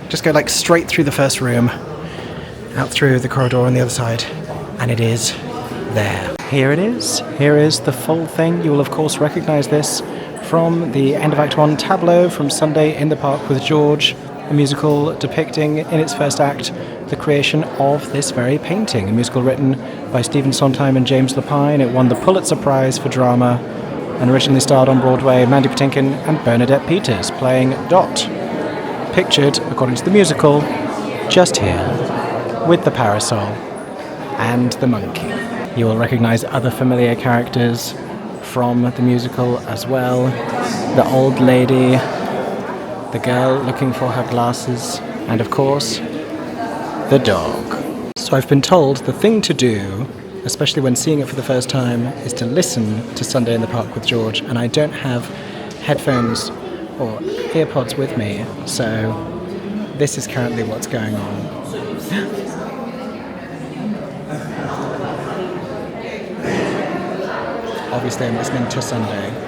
Just go like straight through the first room, out through the corridor on the other side, and it is there. Here it is. Here is the full thing. You will of course recognize this from the end of Act 1 tableau from Sunday in the Park with George, a musical depicting in its first act the creation of this very painting, a musical written by Stephen Sondheim and James Lapine. It won the Pulitzer Prize for Drama and originally starred on Broadway Mandy Patinkin and Bernadette Peters playing Dot. Pictured, according to the musical, just here, with the parasol and the monkey. You will recognize other familiar characters from the musical as well. The old lady, the girl looking for her glasses, and of course, the dog. So I've been told the thing to do, especially when seeing it for the first time, is to listen to Sunday in the Park with George, and I don't have headphones or earpods with me, so this is currently what's going on. Obviously, I'm listening to Sunday.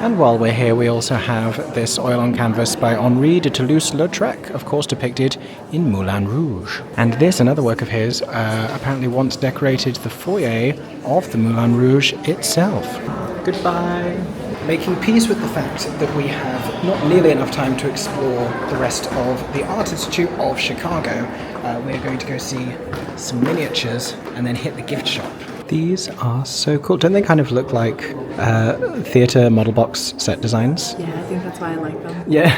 And while we're here, we also have this oil on canvas by Henri de Toulouse-Lautrec, of course depicted in Moulin Rouge. And this, another work of his, apparently once decorated the foyer of the Moulin Rouge itself. Goodbye. Making peace with the fact that we have not nearly enough time to explore the rest of the Art Institute of Chicago, we're going to go see some miniatures and then hit the gift shop. These are so cool. Don't they kind of look like theatre model box set designs? Yeah, I think that's why I like them. Yeah.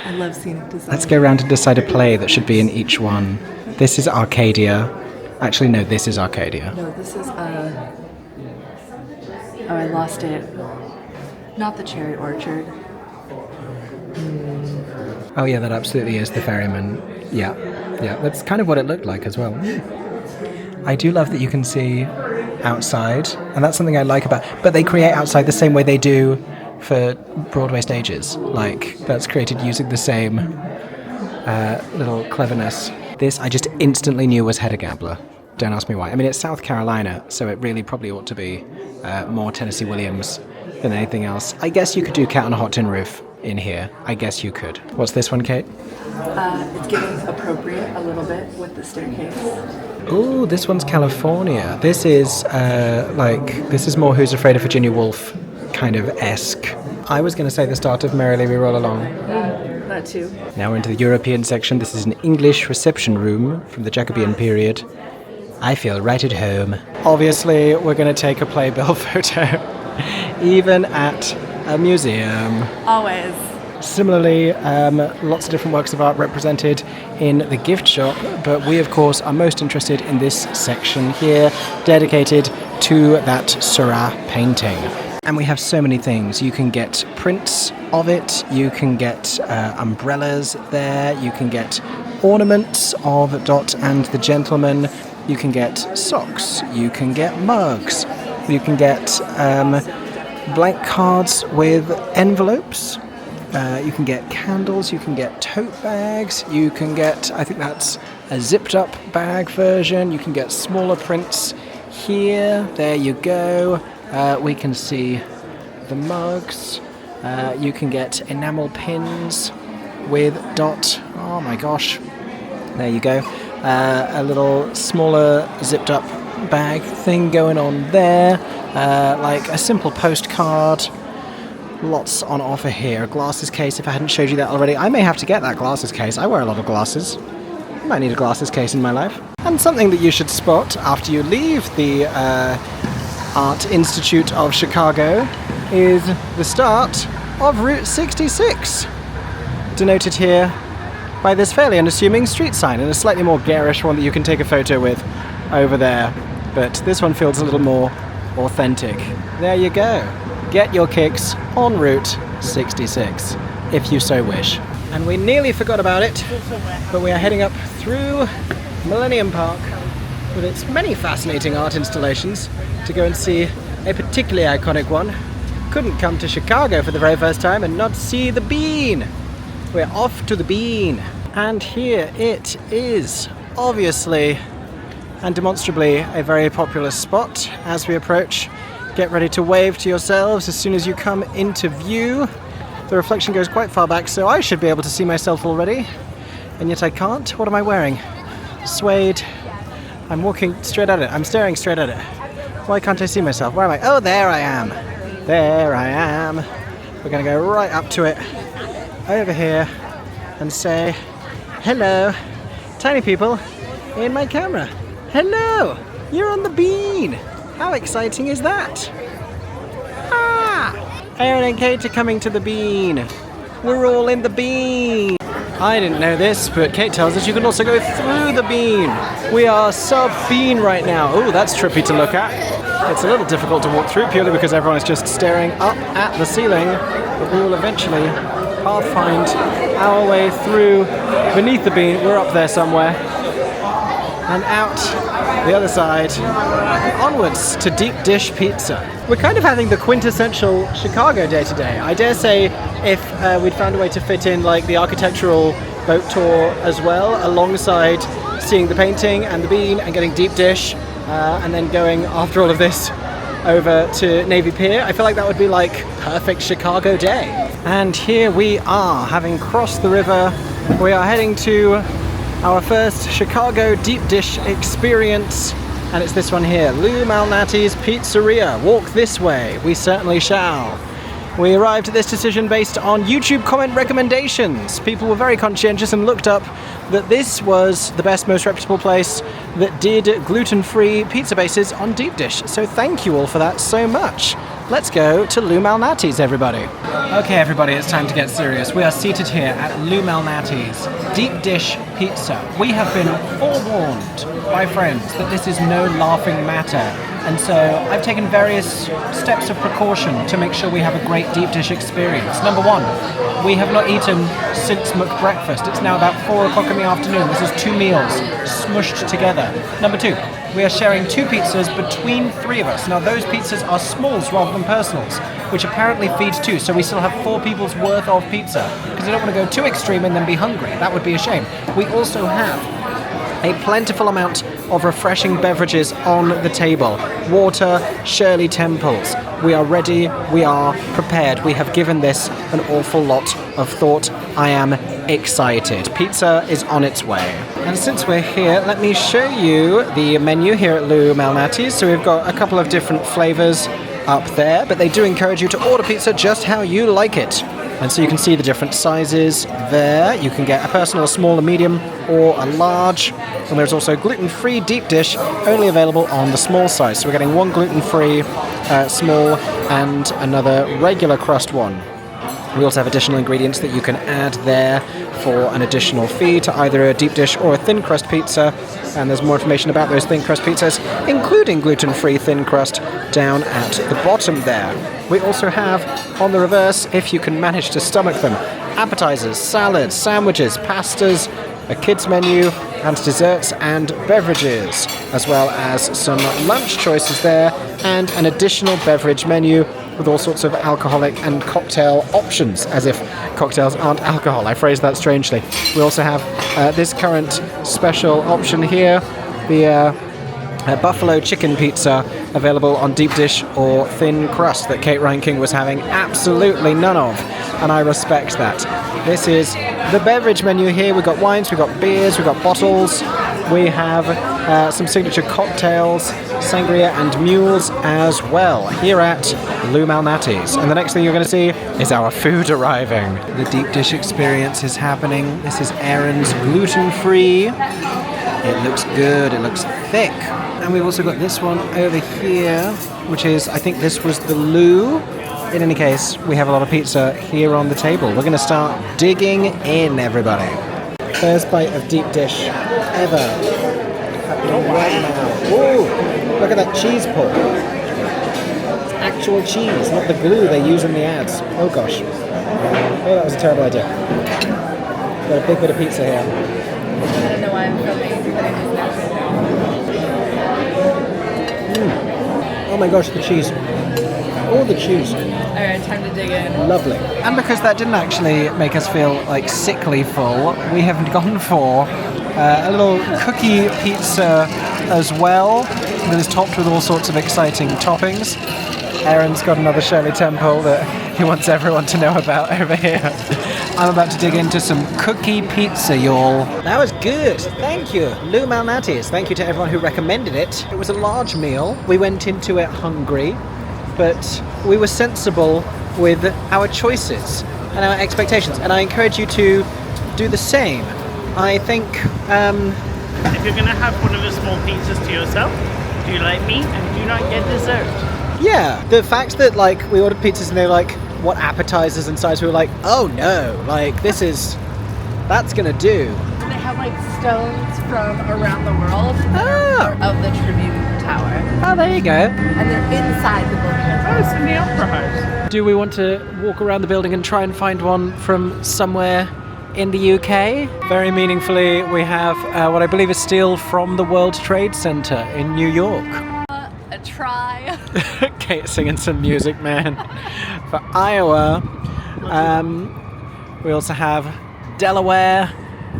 I love scenic design. Let's go around and decide a play that should be in each one. This is Arcadia. Actually, no, this is Arcadia. No, this is, oh, I lost it. Not the Cherry Orchard. Oh yeah, that absolutely is the Ferryman. Yeah, that's kind of what it looked like as well. I do love that you can see outside, and that's something I like about, but they create outside the same way they do for Broadway stages. Like, that's created using the same little cleverness. This I just instantly knew was Hedda Gabler. Don't ask me why. I mean, it's South Carolina, so it really probably ought to be more Tennessee Williams than anything else. I guess you could do Cat on a Hot Tin Roof in here. I guess you could. What's this one, Kate? It's getting appropriate a little bit with the staircase. Ooh, this one's California. This is this is more Who's Afraid of Virginia Woolf kind of esque. I was going to say the start of Merrily We Roll Along. That too. Now we're into the European section. This is an English reception room from the Jacobean period. I feel right at home. Obviously, we're going to take a playbill photo, even at a museum. Always. Similarly, lots of different works of art represented in the gift shop, but we of course are most interested in this section here, dedicated to that Seurat painting. And we have so many things. You can get prints of it, you can get umbrellas there, you can get ornaments of Dot and the Gentleman, you can get socks, you can get mugs, you can get blank cards with envelopes. You can get candles, you can get tote bags, you can get, I think that's a zipped up bag version, you can get smaller prints here, there you go, we can see the mugs, you can get enamel pins with Dot, oh my gosh, there you go, a little smaller zipped up bag thing going on there, like a simple postcard. Lots on offer here. A glasses case, if I hadn't showed you that already. I may have to get that glasses case. I wear a lot of glasses. I might need a glasses case in my life. And something that you should spot after you leave the Art Institute of Chicago is the start of Route 66. Denoted here by this fairly unassuming street sign and a slightly more garish one that you can take a photo with over there. But this one feels a little more authentic. There you go. Get your kicks on Route 66, if you so wish. And we nearly forgot about it, but we are heading up through Millennium Park with its many fascinating art installations to go and see a particularly iconic one. Couldn't come to Chicago for the very first time and not see the Bean. We're off to the Bean. And here it is, obviously and demonstrably a very popular spot as we approach. Get ready to wave to yourselves as soon as you come into view. The reflection goes quite far back, so I should be able to see myself already. And yet I can't. What am I wearing? Suede. I'm walking straight at it. I'm staring straight at it. Why can't I see myself? Where am I? Oh, there I am. There I am. We're going to go right up to it. Over here. And say, hello, tiny people in my camera. Hello. You're on the Bean. How exciting is that? Ah! Aaron and Kate are coming to the Bean. We're all in the Bean. I didn't know this, but Kate tells us you can also go through the Bean. We are sub-Bean right now. Oh, that's trippy to look at. It's a little difficult to walk through purely because everyone is just staring up at the ceiling, but we will eventually pathfind our way through beneath the Bean. We're up there somewhere. And out the other side, onwards to deep dish pizza. We're kind of having the quintessential Chicago day today. I dare say if we'd found a way to fit in like the architectural boat tour as well, alongside seeing the painting and the bean and getting deep dish, and then going after all of this over to Navy Pier, I feel like that would be like perfect Chicago day. And here we are, having crossed the river. We are heading to our first Chicago deep dish experience, and it's this one here, Lou Malnati's Pizzeria. Walk this way, we certainly shall. We arrived at this decision based on YouTube comment recommendations. People were very conscientious and looked up that this was the best, most reputable place that did gluten-free pizza bases on deep dish. So thank you all for that so much. Let's go to Lou Malnati's, everybody. Okay, everybody, it's time to get serious. We are seated here at Lou Malnati's Deep Dish Pizza. We have been forewarned by friends that this is no laughing matter. And so I've taken various steps of precaution to make sure we have a great deep dish experience. Number one, we have not eaten since McBreakfast. It's now about 4 o'clock in the afternoon. This is 2 meals smushed together. Number two, we are sharing 2 pizzas between 3 of us. Now those pizzas are smalls rather than personals, which apparently feeds 2, so we still have 4 people's worth of pizza, because I don't want to go too extreme and then be hungry. That would be a shame. We also have a plentiful amount of refreshing beverages on the table. Water, Shirley Temples. We are ready, we are prepared. We have given this an awful lot of thought. I am excited. Pizza is on its way. And since we're here, let me show you the menu here at Lou Malnati's. So we've got a couple of different flavors up there, but they do encourage you to order pizza just how you like it. And so you can see the different sizes there. You can get a personal, a small, a medium, or a large. And there's also gluten-free deep dish, only available on the small size. So we're getting one gluten-free small and another regular crust one. We also have additional ingredients that you can add there for an additional fee to either a deep dish or a thin crust pizza. And there's more information about those thin crust pizzas, including gluten-free thin crust, down at the bottom there. We also have, on the reverse, if you can manage to stomach them, appetizers, salads, sandwiches, pastas, a kids menu, and desserts and beverages, as well as some lunch choices there, and an additional beverage menu with all sorts of alcoholic and cocktail options, as if cocktails aren't alcohol. I phrased that strangely. We also have this current special option here, the buffalo chicken pizza, available on deep dish or thin crust, that Kate Reinking was having absolutely none of, and I respect that. This is the beverage menu here. We've got wines, we've got beers, we've got bottles, we have some signature cocktails, sangria and mules as well, here at Lou Malnati's. And the next thing you're going to see is our food arriving. The deep dish experience is happening. This is Aaron's gluten-free. It looks good, it looks thick. And we've also got this one over here, which is, I think this was the Lou. In any case, we have a lot of pizza here on the table. We're going to start digging in, everybody. First bite of deep dish ever. Happening right now. Ooh, look at that cheese pull. It's actual cheese, not the glue they use in the ads. Oh gosh. Oh, that was a terrible idea. Got a big bit of pizza here. I don't know why I'm filming, but it is now. Oh my gosh, the cheese. All the cheese. Alright, time to dig in. Lovely. And because that didn't actually make us feel like sickly full, we have gone for a little cookie pizza as well, that is topped with all sorts of exciting toppings. Aaron's got another Shirley Temple that he wants everyone to know about over here. I'm about to dig into some cookie pizza, y'all. That was good. Thank you. Lou Malnati's. Thank you to everyone who recommended it. It was a large meal. We went into it hungry, but we were sensible with our choices and our expectations. And I encourage you to do the same. I think... if you're going to have one of the small pizzas to yourself, do like me and do not get dessert. Yeah, the fact that like we ordered pizzas and they were like, what appetizers and sides, we were like, oh no, like that's gonna do. And they have like stones from around the world of the Tribune Tower. Oh, there you go. And they're inside the building. Oh, it's in the Opera House. Do we want to walk around the building and try and find one from somewhere in the UK. Very meaningfully, we have what I believe is steel from the World Trade Center in New York. A try. Kate singing some music, man. For Iowa, we also have Delaware,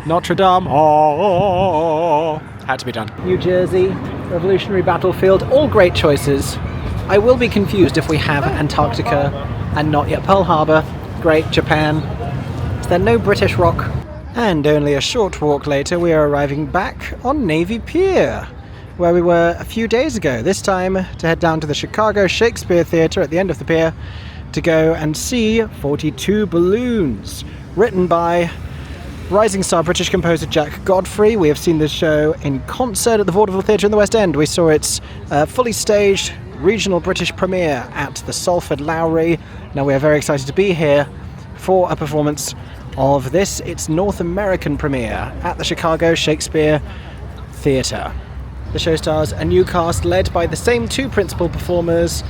Notre Dame. Oh, had to be done. New Jersey, Revolutionary Battlefield, all great choices. I will be confused if we have Antarctica and not yet Pearl Harbor. Great, Japan. Is there no British rock? And only a short walk later, we are arriving back on Navy Pier, where we were a few days ago. This time to head down to the Chicago Shakespeare Theatre at the end of the pier to go and see 42 Balloons, written by rising star British composer Jack Godfrey. We have seen this show in concert at the Vaudeville Theatre in the West End. We saw its fully staged regional British premiere at the Salford Lowry. Now we are very excited to be here for a performance of this, its North American premiere at the Chicago Shakespeare Theatre. The show stars a new cast led by the same two principal performers,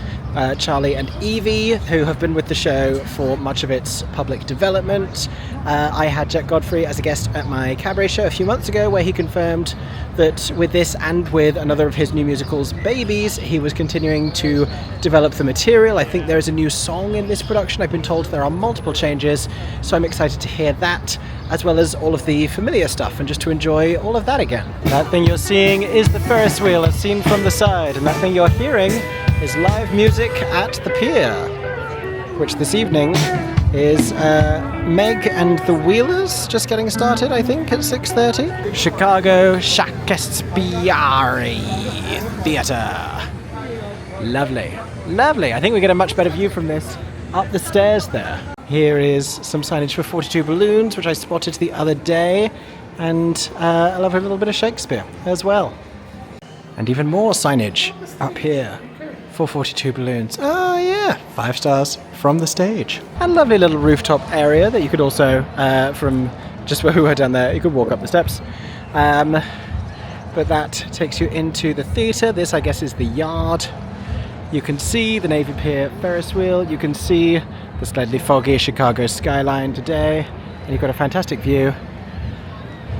Charlie and Evie, who have been with the show for much of its public development. I had Jack Godfrey as a guest at my cabaret show a few months ago, where he confirmed that with this and with another of his new musicals, Babies, he was continuing to develop the material. I think there is a new song in this production. I've been told there are multiple changes, so I'm excited to hear that, as well as all of the familiar stuff, and just to enjoy all of that again. That thing you're seeing is the Ferris wheel as seen from the side, and that thing you're hearing is live music at the pier, which this evening is Meg and the Wheelers just getting started, I think, at 6:30. Chicago Shakespeare Theatre. Lovely, lovely. I think we get a much better view from this up the stairs there. Here is some signage for 42 Balloons, which I spotted the other day, and a lovely little bit of Shakespeare as well. And even more signage up here for 42 Balloons. Oh yeah, 5 stars from the stage. A lovely little rooftop area that you could also, from just where we were down there, you could walk up the steps. But that takes you into the theatre. This, I guess, is the yard. You can see the Navy Pier Ferris wheel. You can see the slightly foggy Chicago skyline today. And you've got a fantastic view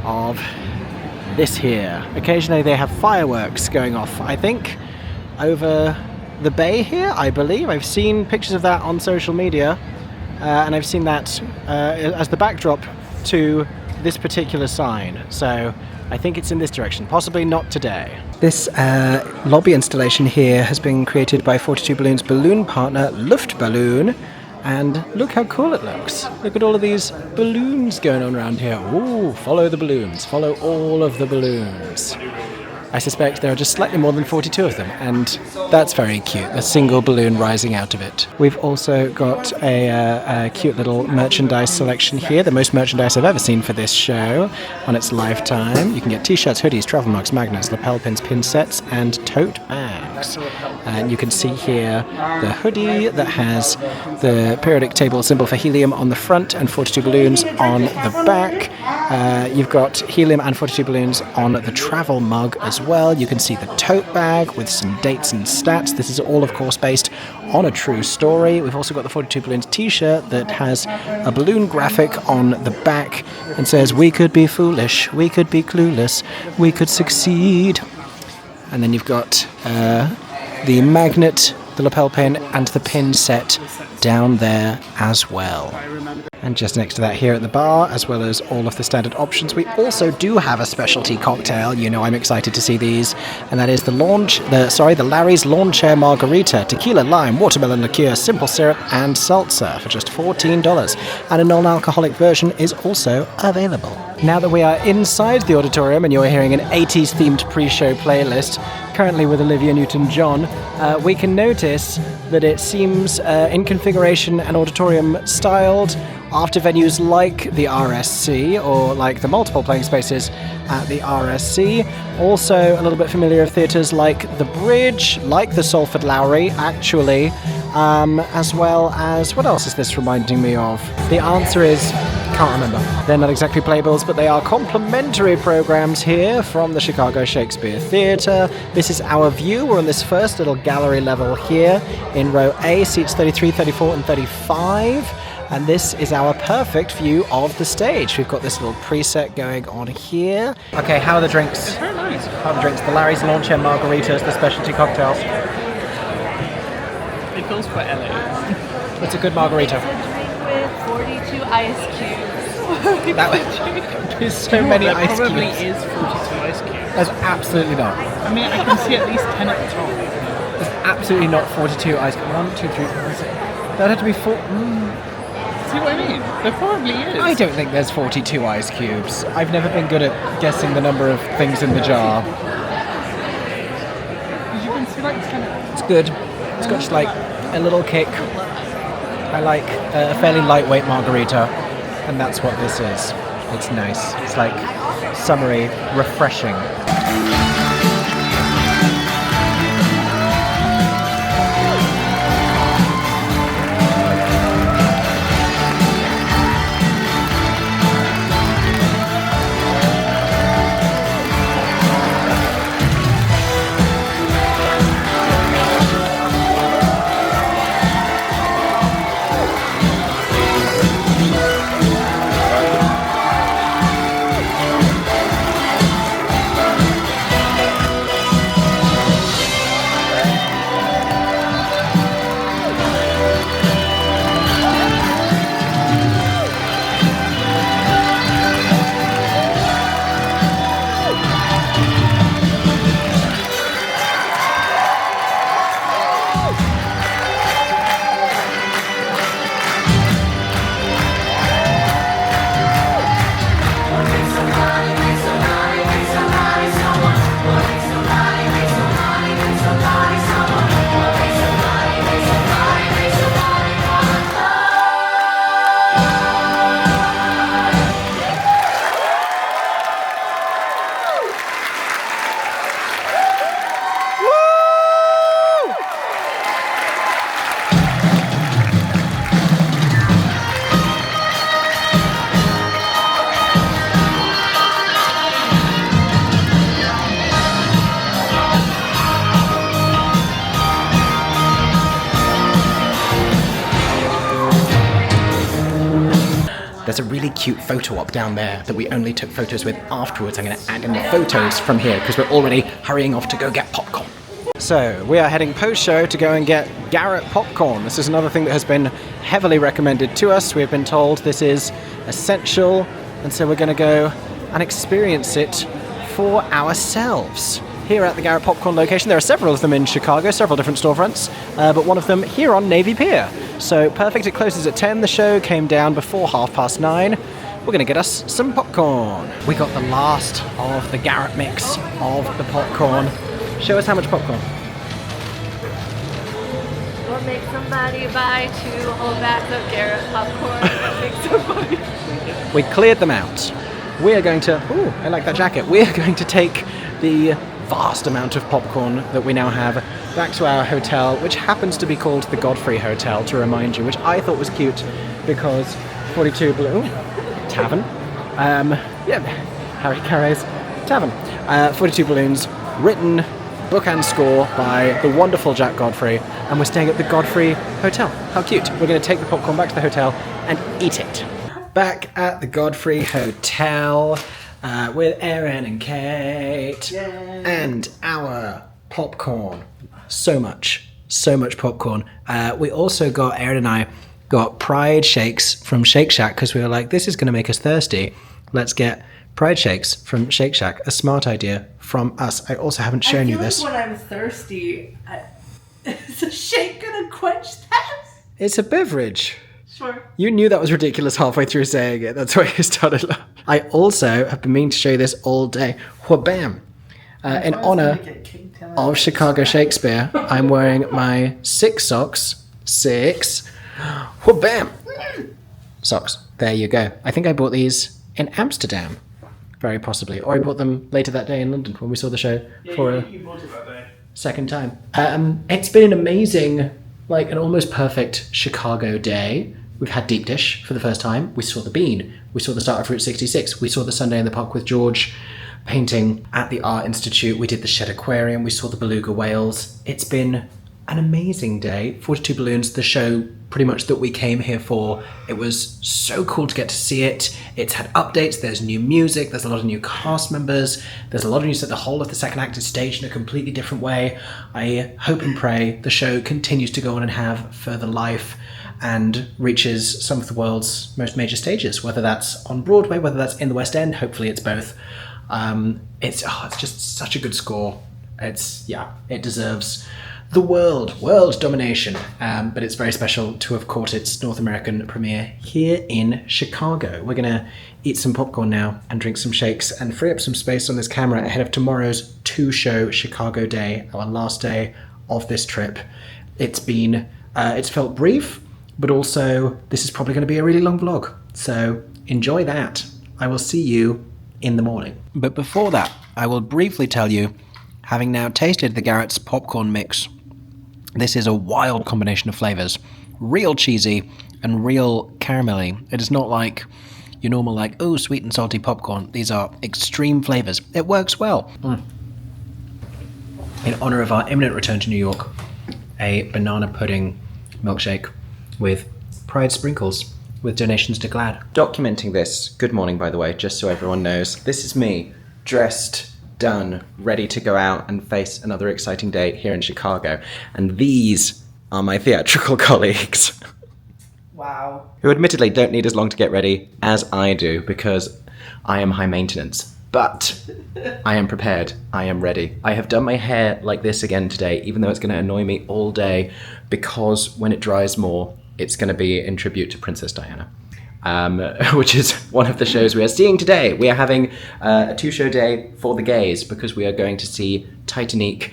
of this here. Occasionally they have fireworks going off, I think, over the bay here, I believe. I've seen pictures of that on social media, and I've seen that as the backdrop to this particular sign. So I think it's in this direction, possibly not today. This lobby installation here has been created by 42 Balloons balloon partner Luftballon, and look how cool it looks. Look at all of these balloons going on around here. Ooh, follow the balloons, follow all of the balloons. I suspect there are just slightly more than 42 of them, and that's very cute, a single balloon rising out of it. We've also got a cute little merchandise selection here, the most merchandise I've ever seen for this show on its lifetime. You can get t-shirts, hoodies, travel mugs, magnets, lapel pins, pin sets, and tote bags. And you can see here the hoodie that has the periodic table symbol for helium on the front and 42 balloons on the back. You've got helium and 42 balloons on the travel mug as well. You can see the tote bag with some dates and stats. This is all, of course, based on a true story. We've also got the 42 Balloons t-shirt that has a balloon graphic on the back and says, "We could be foolish, we could be clueless, we could succeed." And then you've got the magnet, the lapel pin, and the pin set down there as well. And just next to that here at the bar, as well as all of the standard options, we also do have a specialty cocktail. You know I'm excited to see these. And that is the Larry's Lawn Chair Margarita, tequila, lime, watermelon liqueur, simple syrup, and seltzer for just $14. And a non-alcoholic version is also available. Now that we are inside the auditorium and you're hearing an 80s themed pre-show playlist, currently with Olivia Newton-John, we can notice that it seems in configuration and auditorium styled after venues like the RSC, or like the multiple playing spaces at the RSC. Also a little bit familiar of theatres like the Bridge, like the Salford Lowry, actually, as well as, what else is this reminding me of? The answer is, can't remember. They're not exactly playbills, but they are complimentary programs here from the Chicago Shakespeare Theatre. This is our view. We're on this first little gallery level here in row A, seats 33, 34 and 35. And this is our perfect view of the stage. We've got this little preset going on here. Okay, how are the drinks? It's very nice. How are the drinks? The Larry's Launch and margaritas, the specialty cocktails. It feels quite LA. What's a good margarita? With 42 ice cubes. There's so many ice cubes. There probably is 42 ice cubes. There's absolutely not. I mean, I can see at least 10 at the top. There's absolutely not 42 ice cubes. 1, 2, 3, 4, 6. That'd have to be 4. See what I mean? There probably is. I don't think there's 42 ice cubes. I've never been good at guessing the number of things in the jar. You can see like 10. It's good. It's got just like a little kick. I like a fairly lightweight margarita, and that's what this is. It's nice. It's like summery, refreshing. There's a really cute photo op down there that we only took photos with afterwards. I'm going to add in the photos from here because we're already hurrying off to go get popcorn. So we are heading post-show to go and get Garrett popcorn. This is another thing that has been heavily recommended to us. We've been told this is essential, and so we're going to go and experience it for ourselves. Here at the Garrett Popcorn location, there are several of them in Chicago, several different storefronts, but one of them here on Navy Pier. So perfect, it closes at 10. The show came down before 9:30. We're going to get us some popcorn. We got the last of the Garrett mix of the popcorn. Show us how much popcorn. We'll make somebody buy 2 whole bags of Garrett popcorn. Make somebody. We cleared them out. We are going to... Ooh, I like that jacket. We are going to take the vast amount of popcorn that we now have back to our hotel, which happens to be called the Godfrey Hotel, to remind you, which I thought was cute because 42 Blue Tavern. Yeah, Harry Caray's Tavern. 42 Balloons, written book and score by the wonderful Jack Godfrey, and we're staying at the Godfrey Hotel. How cute. We're going to take the popcorn back to the hotel and eat it. Back at the Godfrey Hotel with Erin and Kate. Yay. And our popcorn. So much popcorn. We also got, Erin and I got Pride Shakes from Shake Shack because we were like, this is going to make us thirsty. Let's get Pride Shakes from Shake Shack. A smart idea from us. I also haven't shown you this. Like when I'm thirsty, is a shake gonna quench that? It's a beverage. Sure. You knew that was ridiculous halfway through saying it. That's why you started laughing. I also have been meaning to show you this all day. Wha-bam! In honor of Chicago Shakespeare, I'm wearing my 6 socks. 6. Wha-bam! Socks. There you go. I think I bought these in Amsterdam. Very possibly. Or I bought them later that day in London when we saw the show for you bought it that day. Second time. It's been an amazing, like an almost perfect Chicago day. We've had deep dish for the first time. We saw the Bean. We saw the start of Route 66. We saw the Sunday in the Park with George painting at the Art Institute. We did the Shed Aquarium. We saw the beluga whales. It's been an amazing day. 42 Balloons, the show pretty much that we came here for. It was so cool to get to see it. It's had updates, there's new music, there's a lot of new cast members, there's a lot of news that the whole of the second act is staged in a completely different way. I hope and pray the show continues to go on and have further life and reaches some of the world's most major stages, whether that's on Broadway, whether that's in the West End. Hopefully it's both. It's just such a good score. It deserves the world domination, but it's very special to have caught its North American premiere here in Chicago. We're gonna eat some popcorn now and drink some shakes and free up some space on this camera ahead of tomorrow's 2-show Chicago day, our last day of this trip. It's felt brief, but also this is probably going to be a really long vlog, so enjoy that. I will see you in the morning. But before that, I will briefly tell you, having now tasted the Garrett's popcorn mix, this is a wild combination of flavors. Real cheesy and real caramelly. It is not like your normal like, oh, sweet and salty popcorn. These are extreme flavors. It works well. In honor of our imminent return to New York, a banana pudding milkshake with Pride sprinkles with donations to GLAAD. Documenting this, good morning by the way, just so everyone knows, this is me, dressed, done, ready to go out and face another exciting day here in Chicago. And these are my theatrical colleagues. Wow. Who admittedly don't need as long to get ready as I do because I am high maintenance. But I am prepared, I am ready. I have done my hair like this again today, even though it's going to annoy me all day, because when it dries more, it's going to be in tribute to Princess Diana, which is one of the shows we are seeing today. We are having a 2-show day for the gays because we are going to see Titanique,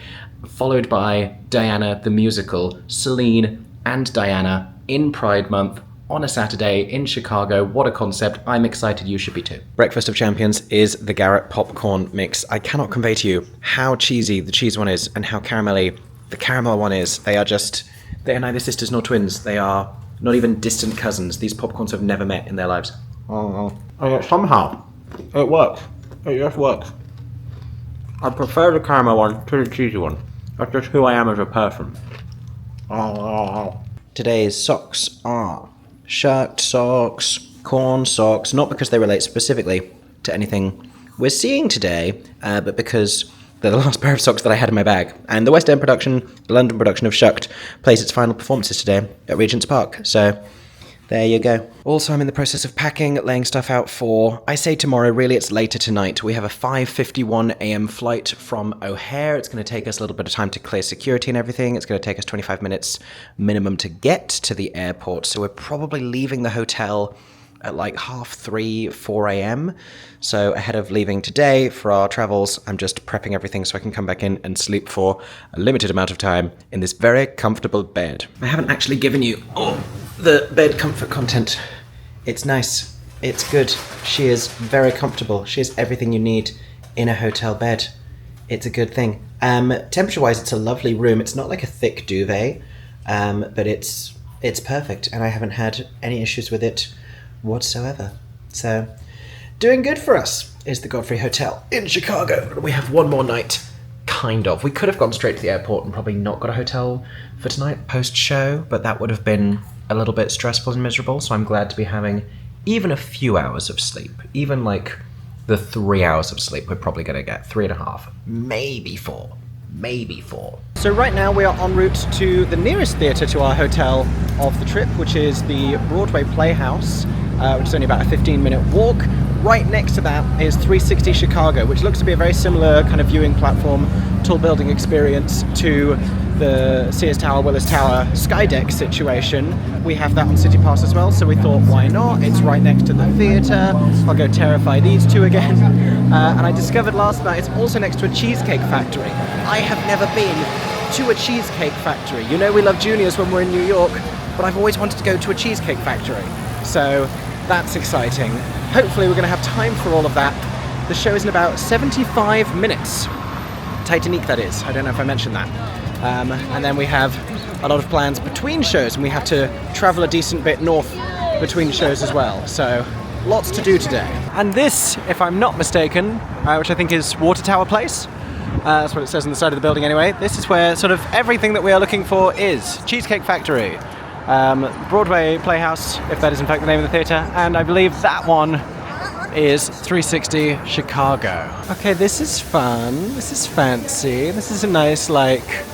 followed by Diana the musical, Celine and Diana in Pride Month on a Saturday in Chicago. What a concept. I'm excited, you should be too. Breakfast of Champions is the Garrett popcorn mix. I cannot convey to you how cheesy the cheese one is and how caramelly the caramel one is. They are neither sisters nor twins. They are not even distant cousins. These popcorns have never met in their lives. Somehow, it works. It just works. I prefer the caramel one to the cheesy one. That's just who I am as a person. Today's socks are shirt socks, corn socks, not because they relate specifically to anything we're seeing today, but because they're the last pair of socks that I had in my bag. And the West End production, the London production of Shucked, plays its final performances today at Regent's Park. So there you go. Also, I'm in the process of packing, laying stuff out for, I say tomorrow, really it's later tonight. We have a 5:51 a.m. flight from O'Hare. It's going to take us a little bit of time to clear security and everything. It's going to take us 25 minutes minimum to get to the airport. So we're probably leaving the hotel at like 3:30, 4 a.m. So ahead of leaving today for our travels, I'm just prepping everything so I can come back in and sleep for a limited amount of time in this very comfortable bed. I haven't actually given you the bed comfort content. It's nice. It's good. She is very comfortable. She has everything you need in a hotel bed. It's a good thing. Temperature-wise, it's a lovely room. It's not like a thick duvet, but it's perfect, and I haven't had any issues with it whatsoever. So, doing good for us is the Godfrey Hotel in Chicago. We have one more night, kind of. We could have gone straight to the airport and probably not got a hotel for tonight post-show, but that would have been a little bit stressful and miserable, so I'm glad to be having even a few hours of sleep. Even like the 3 hours of sleep we're probably going to get. 3.5, maybe 4. Maybe 4. So right now we are en route to the nearest theatre to our hotel of the trip, which is the Broadway Playhouse, which is only about a 15-minute walk. Right next to that is 360 Chicago, which looks to be a very similar kind of viewing platform, tall building experience to the Sears Tower, Willis Tower Skydeck situation. We have that on City Pass as well, so we thought, why not? It's right next to the theatre. I'll go terrify these two again. And I discovered last night it's also next to a cheesecake factory. I have never been to a cheesecake factory. You know we love Juniors when we're in New York, but I've always wanted to go to a cheesecake factory. So that's exciting. Hopefully we're going to have time for all of that. The show is in about 75 minutes. Titanique, that is. I don't know if I mentioned that. And then we have a lot of plans between shows, and we have to travel a decent bit north between shows as well. So lots to do today. And this, if I'm not mistaken, which I think is Water Tower Place, That's what it says on the side of the building anyway. This is where sort of everything that we are looking for is. Cheesecake Factory, Broadway Playhouse, if that is in fact the name of the theatre, and I believe that one is 360 Chicago. Okay, this is fun. This is fancy. This is a nice, like,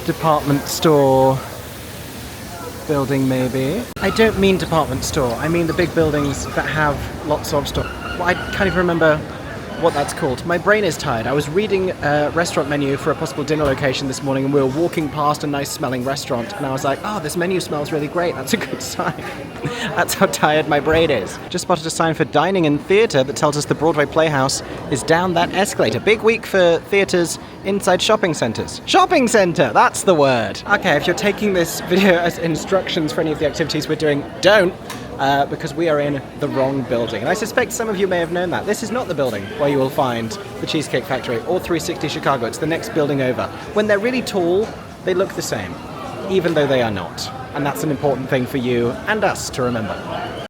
department store building, maybe. I don't mean department store. I mean the big buildings that have lots of stuff. Well, I can't even remember what that's called. My brain is tired. I was reading a restaurant menu for a possible dinner location this morning, and we were walking past a nice smelling restaurant, and I was like, oh, this menu smells really great. That's a good sign. That's how tired my brain is. Just spotted a sign for dining and theatre that tells us the Broadway Playhouse is down that escalator. Big week for theatres inside shopping centres. Shopping centre, that's the word. Okay, if you're taking this video as instructions for any of the activities we're doing, don't. Because we are in the wrong building. And I suspect some of you may have known that. This is not the building where you will find the Cheesecake Factory or 360 Chicago. It's the next building over. When they're really tall, they look the same, even though they are not. And that's an important thing for you and us to remember.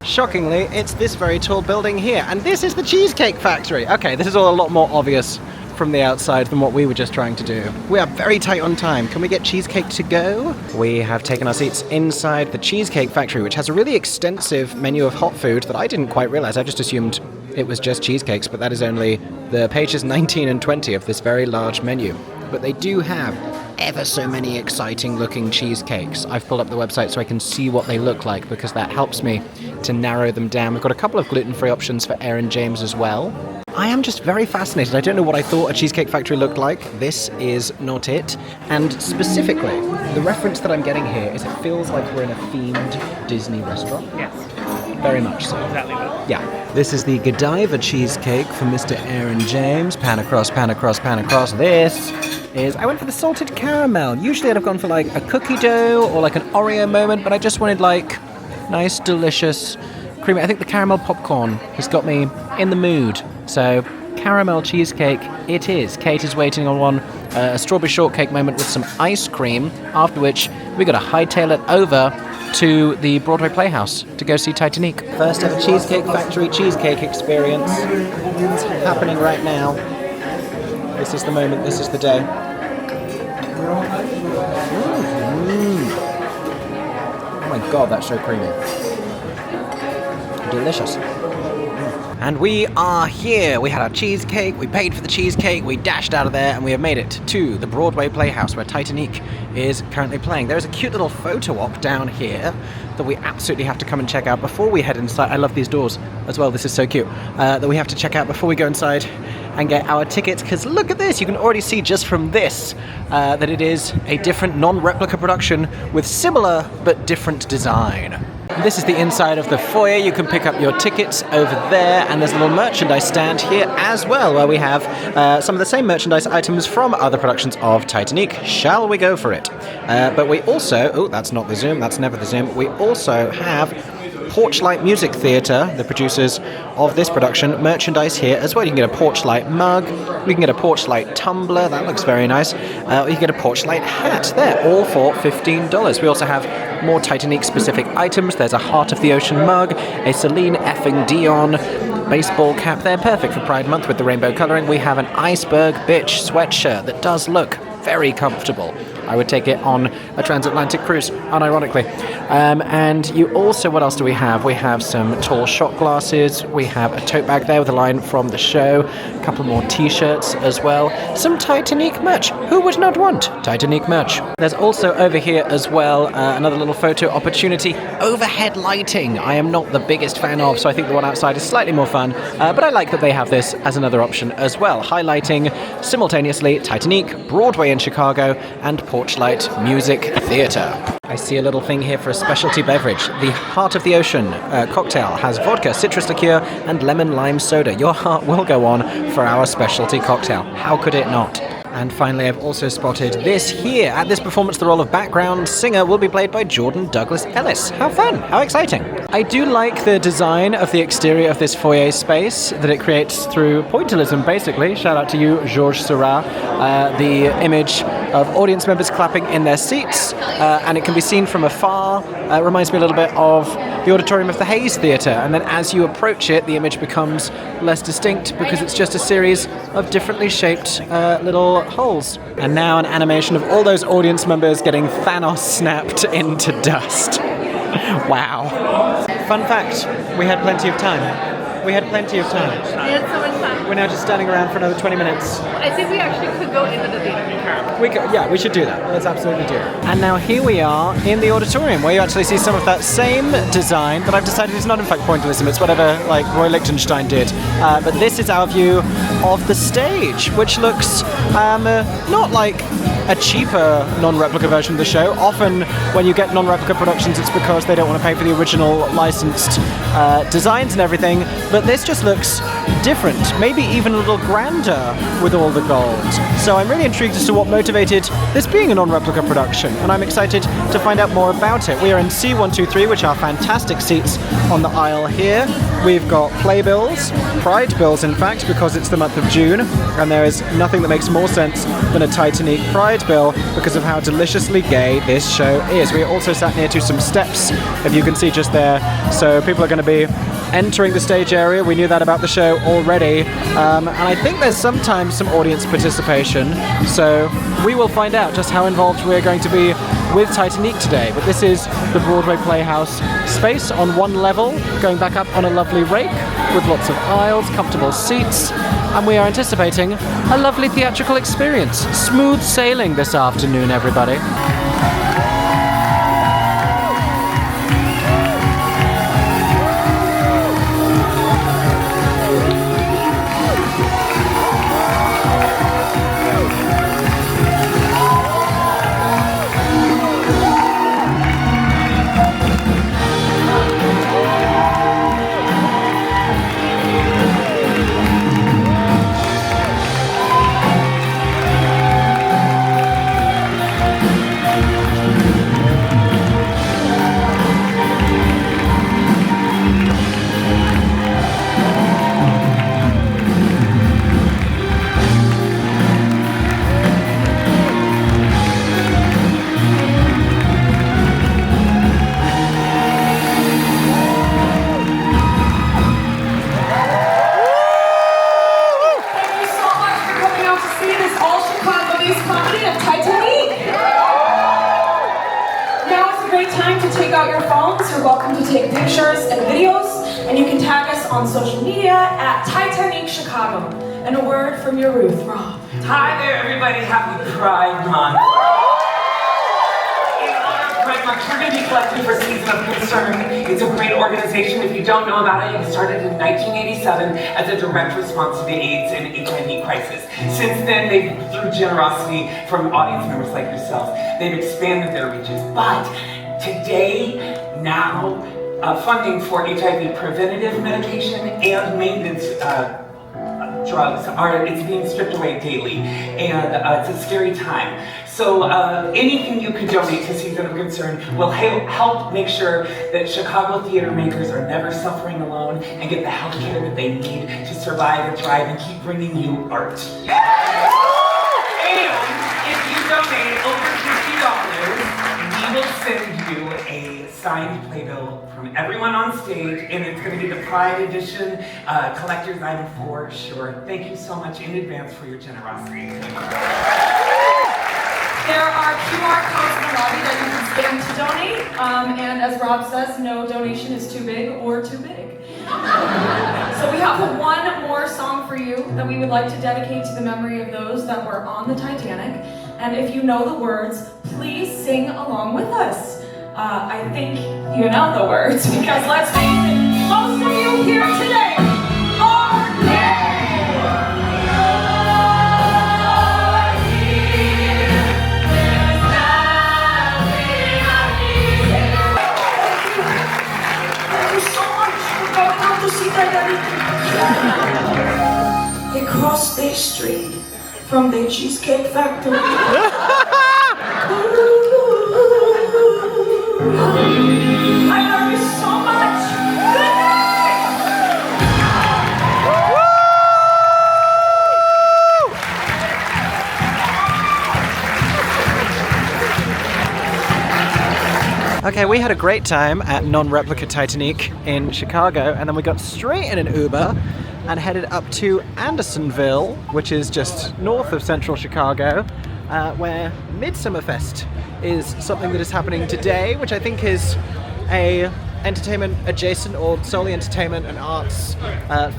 Shockingly, it's this very tall building here. And this is the Cheesecake Factory. Okay, this is all a lot more obvious from the outside than what we were just trying to do. We are very tight on time. Can we get cheesecake to go? We have taken our seats inside the Cheesecake Factory, which has a really extensive menu of hot food that I didn't quite realize. I just assumed it was just cheesecakes, but that is only the pages 19 and 20 of this very large menu. But they do have ever so many exciting looking cheesecakes. I've pulled up the website so I can see what they look like, because that helps me to narrow them down. We've got a couple of gluten-free options for Aaron James as well. I am just very fascinated. I don't know what I thought a Cheesecake Factory looked like. This is not it. And specifically, the reference that I'm getting here is it feels like we're in a themed Disney restaurant. Yes. Very much so. Exactly that. Yeah. This is the Godiva cheesecake for Mr. Aaron James. Pan across, pan across, pan across. This is... I went for the salted caramel. Usually I'd have gone for like a cookie dough or like an Oreo moment, but I just wanted like nice, delicious, creamy... I think the caramel popcorn has got me in the mood. So, caramel cheesecake it is. Kate is waiting on one, a strawberry shortcake moment with some ice cream, after which we got to hightail it over to the Broadway Playhouse to go see Titanique. First ever Cheesecake Factory cheesecake experience. It's happening right now. This is the moment, this is the day. Oh my god, that's so creamy. Delicious. And we are here. We had our cheesecake, we paid for the cheesecake, we dashed out of there, and we have made it to the Broadway Playhouse where Titanique is currently playing. There is a cute little photo op down here that we absolutely have to come and check out before we head inside. I love these doors as well, this is so cute. That we have to check out before we go inside and get our tickets, because look at this, you can already see just from this that it is a different non-replica production with similar but different design. This is the inside of the foyer. You can pick up your tickets over there, and there's a little merchandise stand here as well, where we have some of the same merchandise items from other productions of Titanique. Shall we go for it? But we also, oh, that's not the Zoom, that's never the Zoom. We also have Porchlight Music Theatre, the producers of this production, merchandise here as well. You can get a Porchlight mug, you can get a Porchlight tumbler, that looks very nice. You can get a Porchlight hat there, all for $15. We also have more Titanique specific items. There's a Heart of the Ocean mug, a Celine effing Dion baseball cap there, perfect for Pride Month with the rainbow colouring. We have an Iceberg Bitch sweatshirt that does look very comfortable. I would take it on a transatlantic cruise, unironically. And you also, what else do we have? We have some tall shot glasses. We have a tote bag there with a line from the show. A couple more t-shirts as well. Some Titanique merch. Who would not want Titanique merch? There's also over here as well another little photo opportunity. Overhead lighting. I am not the biggest fan of, so I think the one outside is slightly more fun. But I like that they have this as another option as well. Highlighting simultaneously Titanique, Broadway in Chicago, and Porchlight Music Theatre. I see a little thing here for a specialty beverage. The Heart of the Ocean cocktail has vodka, citrus liqueur, and lemon lime soda. Your heart will go on for our specialty cocktail. How could it not? And finally, I've also spotted this here. At this performance, the role of background singer will be played by Jordan Douglas Ellis. How fun! How exciting! I do like the design of the exterior of this foyer space that it creates through pointillism, basically. Shout out to you, Georges Seurat. The image of audience members clapping in their seats, and it can be seen from afar. It reminds me a little bit of the auditorium of the Hayes Theatre, and then as you approach it, the image becomes less distinct because it's just a series of differently shaped little holes. And now an animation of all those audience members getting Thanos snapped into dust. Wow. Fun fact, we had plenty of time. We had plenty of time. We had so much time. We're now just standing around for another 20 minutes. I think we actually could go into the theater. We should do that. Let's absolutely do it. And now here we are in the auditorium, where you actually see some of that same design that I've decided is not in fact pointillism. It's whatever like Roy Lichtenstein did. But this is our view of the stage, which looks not like a cheaper non-replica version of the show. Often when you get non-replica productions, it's because they don't want to pay for the original licensed designs and everything. But this just looks different, maybe even a little grander with all the gold. So I'm really intrigued as to what motivated this being a non-replica production, and I'm excited to find out more about it. We are in C123, which are fantastic seats on the aisle here. We've got playbills, pride bills in fact, because it's the month of June, and there is nothing that makes more sense than a Titanique pride bill because of how deliciously gay this show is. We are also sat near to some steps, if you can see just there, so people are going to be entering the stage area. We knew that about the show already, and I think there's sometimes some audience participation, so we will find out just how involved we're going to be with Titanique today. But this is the Broadway Playhouse space on one level, going back up on a lovely rake with lots of aisles, comfortable seats, and we are anticipating a lovely theatrical experience. Smooth sailing this afternoon, everybody. On social media at Titanique Chicago. And a word from your Ruth, Rob. Hi there, everybody. Happy Pride Month. In honor of Pride Month, we're going to be collecting for Season of Concern. It's a great organization. If you don't know about it, it started in 1987 as a direct response to the AIDS and HIV crisis. Since then, through generosity from audience members like yourself, they've expanded their reaches. But today, now, funding for HIV preventative medication and maintenance drugs it's being stripped away daily, and it's a scary time. So anything you could donate to Season of Concern will help make sure that Chicago theater makers are never suffering alone and get the health care that they need to survive and thrive and keep bringing you art. And if you donate over $50, we will send you a signed playbill from everyone on stage, and it's going to be the Pride Edition collector's item for sure. Thank you so much in advance for your generosity. There are QR codes in the lobby that you can scan to donate, and as Rob says, no donation is too big or too big. So we have one more song for you that we would like to dedicate to the memory of those that were on the Titanic, and if you know the words, please sing along with us. I think you know the words, because let's face it, most of you here today are gay! Thank you so much for coming out to see Titanique. They crossed their street from the Cheesecake Factory. I love you so much. Good night. Okay, we had a great time at non-replica Titanique in Chicago, and then we got straight in an Uber and headed up to Andersonville, which is just north of central Chicago, where Midsummer Fest is something that is happening today, which I think is a entertainment adjacent or solely entertainment and arts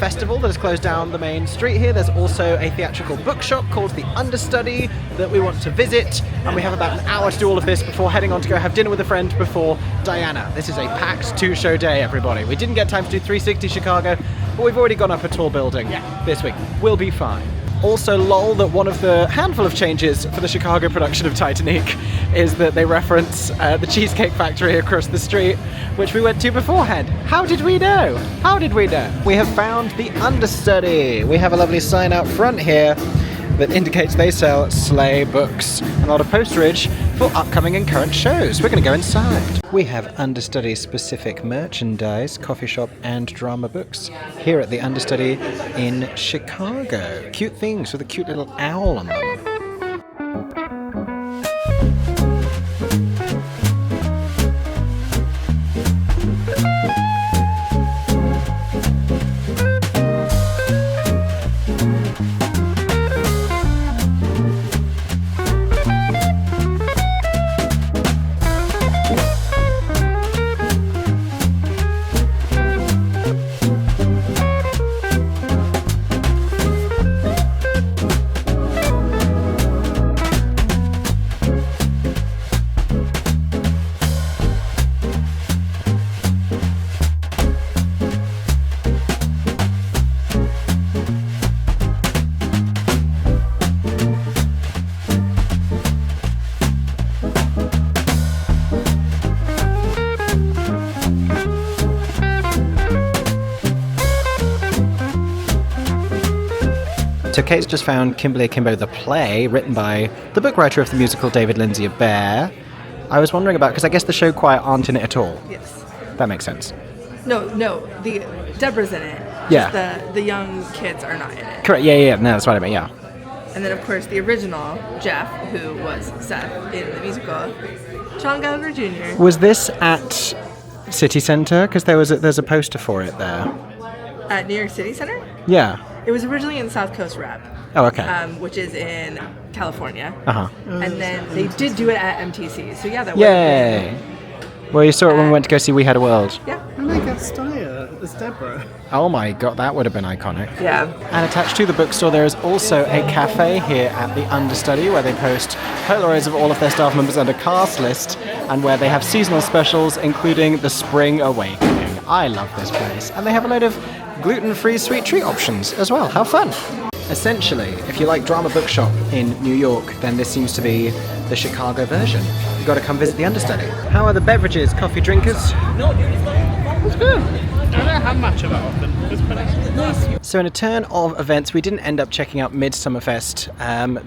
festival that has closed down the main street here. There's also a theatrical bookshop called The Understudy that we want to visit, and we have about an hour to do all of this before heading on to go have dinner with a friend before Diana. This is a packed two-show day, everybody. We didn't get time to do 360 Chicago, but we've already gone up a tall building this week. We'll be fine. Also lol that one of the handful of changes for the Chicago production of Titanique is that they reference the Cheesecake Factory across the street, which we went to beforehand. How did we know? How did we know? We have found The Understudy. We have a lovely sign out front here that indicates they sell sleigh books and a lot of postage for upcoming and current shows. We're going to go inside. We have Understudy specific merchandise, coffee shop and drama books here at The Understudy in Chicago. Cute things with a cute little owl on them. So Kate's just found Kimberly Akimbo, the play, written by the book writer of the musical David Lindsay of Bear. I was wondering about, because I guess the show choir aren't in it at all. Yes. That makes sense. No, the Deborah's in it. Yeah. Just the young kids are not in it. Correct, yeah, no, that's what I meant, yeah. And then, of course, the original, Jeff, who was Seth in the musical, Sean Gallagher Jr. Was this at City Centre? Because there's a poster for it there. At New York City Center? Yeah. It was originally in South Coast Rep. Oh, okay. Which is in California. Uh-huh. And then they did do it at MTC. So yeah, that was. Yay! Well, you saw it when we went to go see We Had a World. Yeah. And they got Steyer as Deborah. Oh my god, that would have been iconic. Yeah. And attached to the bookstore there is also a cafe here at the Understudy where they post Polaroids of all of their staff members under cast list and where they have seasonal specials including the Spring Awakening. I love this place. And they have a load of gluten-free sweet treat options as well. How fun! Essentially, if you like Drama Bookshop in New York, then this seems to be the Chicago version. You've got to come visit the Understudy. How are the beverages, coffee drinkers? No, it's good. I don't have much of it often. It's pretty nice. So in a turn of events, we didn't end up checking out Midsummer Fest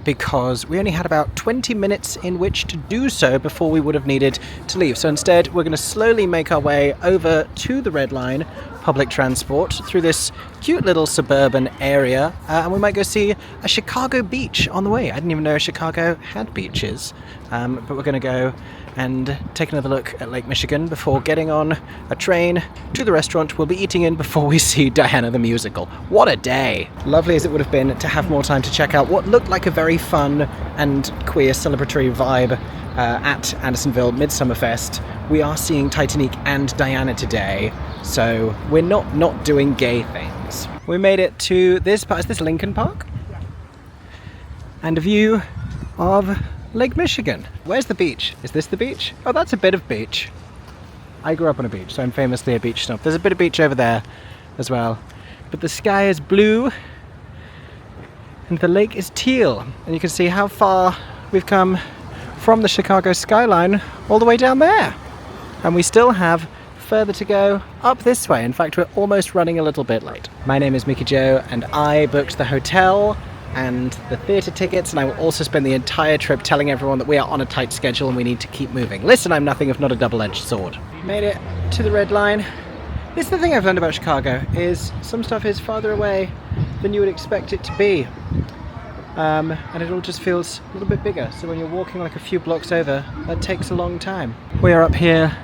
because we only had about 20 minutes in which to do so before we would have needed to leave. So instead, we're going to slowly make our way over to the Red Line public transport through this cute little suburban area, and we might go see a Chicago beach on the way. I didn't even know Chicago had beaches, but we're going to go and take another look at Lake Michigan before getting on a train to the restaurant we'll be eating in before we see Diana the musical. What a day! Lovely as it would have been to have more time to check out what looked like a very fun and queer celebratory vibe at Andersonville Midsummer Fest. We are seeing Titanique and Diana today, so we're not doing gay things. We made it to this part. Is this Lincoln Park? And a view of Lake Michigan. Where's the beach? Is this the beach? Oh, that's a bit of beach. I grew up on a beach, so I'm famously a beach snob. There's a bit of beach over there as well. But the sky is blue and the lake is teal. And you can see how far we've come from the Chicago skyline all the way down there. And we still have further to go up this way. In fact, we're almost running a little bit late. My name is MickeyJo and I booked the hotel and the theatre tickets, and I will also spend the entire trip telling everyone that we are on a tight schedule and we need to keep moving. Listen, I'm nothing if not a double-edged sword. Made it to the Red Line. This is the thing I've learned about Chicago, is some stuff is farther away than you would expect it to be. and it all just feels a little bit bigger. So when you're walking like a few blocks over, that takes a long time. We are up here,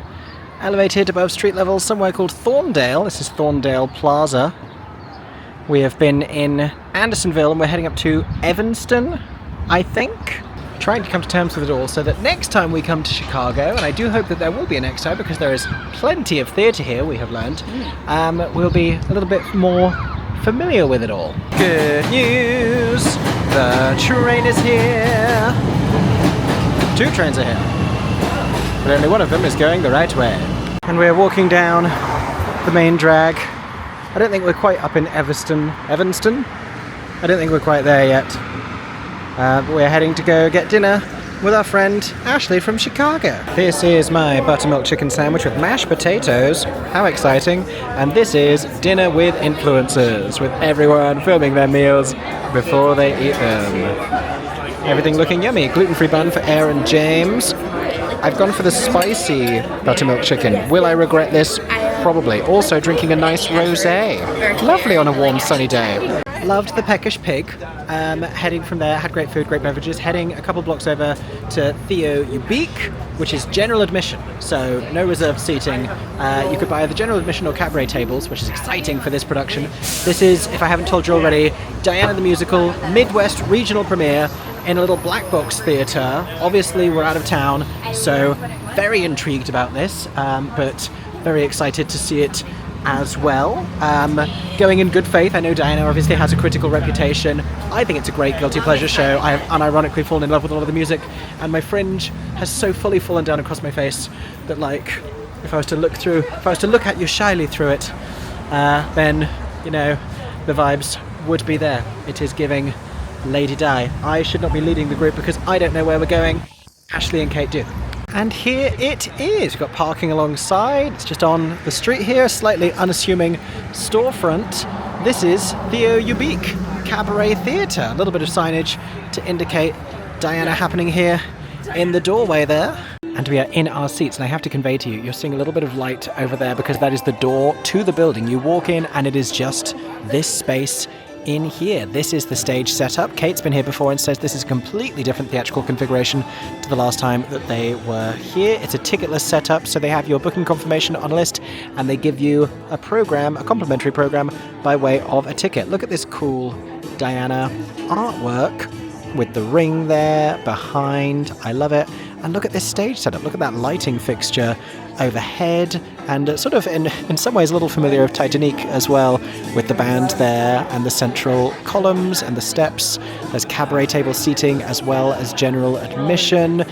elevated above street level, somewhere called Thorndale. This is Thorndale Plaza. We have been in Andersonville and we're heading up to Evanston, I think. Trying to come to terms with it all so that next time we come to Chicago, and I do hope that there will be a next time because there is plenty of theatre here, we have learned, we'll be a little bit more familiar with it all. Good news! The train is here! 2 trains are here, but only one of them is going the right way. And we're walking down the main drag. I don't think we're quite up in Evanston. I don't think we're quite there yet. But we're heading to go get dinner with our friend Ashley from Chicago. This is my buttermilk chicken sandwich with mashed potatoes. How exciting. And this is dinner with influencers, with everyone filming their meals before they eat them. Everything looking yummy. Gluten-free bun for Aaron James. I've gone for the spicy buttermilk chicken. Will I regret this? Probably. Also drinking a nice rosé. Lovely on a warm sunny day. Loved the Peckish Pig. Heading from there, had great food, great beverages. Heading a couple blocks over to Theo Ubique, which is general admission, so no reserved seating. You could buy the general admission or cabaret tables, which is exciting for this production. This is, if I haven't told you already, Diana the Musical Midwest regional premiere in a little black box theatre. Obviously we're out of town, so very intrigued about this, but very excited to see it as well. Going in good faith. I know Diana obviously has a critical reputation. I think it's a great guilty pleasure show. I have unironically fallen in love with a lot of the music, and my fringe has so fully fallen down across my face that, like, if I was to look at you shyly through it, then, you know, the vibes would be there. It is giving Lady Di. I should not be leading the group because I don't know where we're going. Ashley and Kate do. And here it is. We've got parking alongside. It's just on the street here, slightly unassuming storefront. This is Theo Ubique Cabaret Theatre. A little bit of signage to indicate Diana happening here in the doorway there. And we are in our seats, and I have to convey to you, you're seeing a little bit of light over there because that is the door to the building. You walk in and it is just this space in here. This is the stage setup. Kate's been here before and says this is a completely different theatrical configuration to the last time that they were here. It's a ticketless setup, so they have your booking confirmation on a list and they give you a program, a complimentary program by way of a ticket. Look at this cool Diana artwork with the ring there behind. I love it. And look at this stage setup. Look at that lighting fixture overhead, and sort of in some ways a little familiar of Titanique as well, with the band there and the central columns and the steps. There's cabaret table seating as well as general admission,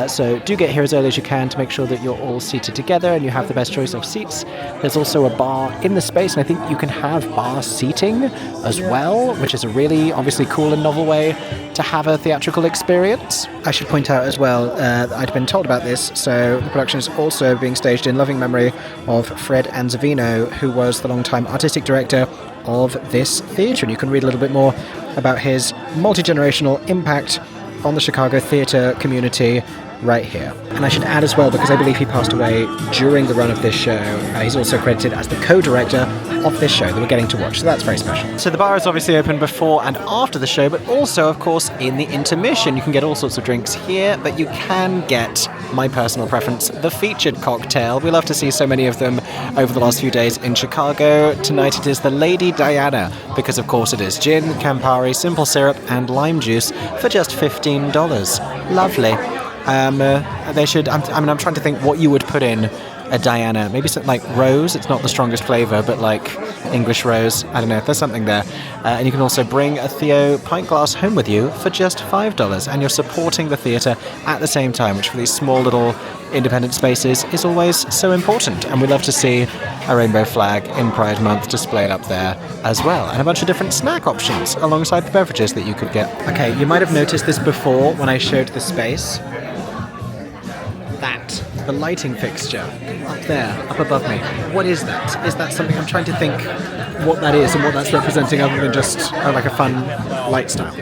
so do get here as early as you can to make sure that you're all seated together and you have the best choice of seats. There's also a bar in the space, and I think you can have bar seating as well, which is a really obviously cool and novel way to have a theatrical experience. I should point out as well, I'd been told about this, so the production is also being staged in loving memory of Fred Anzavino, who was the longtime artistic director of this theatre, and you can read a little bit more about his multi-generational impact on the Chicago theatre community right here. And I should add as well, because I believe he passed away during the run of this show, he's also credited as the co-director of this show that we're getting to watch, so that's very special. So the bar is obviously open before and after the show, but also of course in the intermission. You can get all sorts of drinks here, but you can get my personal preference, the featured cocktail. We love to see so many of them over the last few days in Chicago. Tonight it is the Lady Diana, because of course it is gin, Campari, simple syrup and lime juice for just $15. Lovely. They should, I'm trying to think what you would put in a Diana. Maybe something like rose. It's not the strongest flavour, but like English rose. I don't know, there's something there. And you can also bring a Theo pint glass home with you for just $5. And you're supporting the theatre at the same time, which for these small little independent spaces is always so important. And we love to see a rainbow flag in Pride Month displayed up there as well. And a bunch of different snack options alongside the beverages that you could get. Okay, you might have noticed this before when I showed the space. The lighting fixture up there, up above me. What is that? Is that something? I'm trying to think what that is and what that's representing, other than just like a fun light style.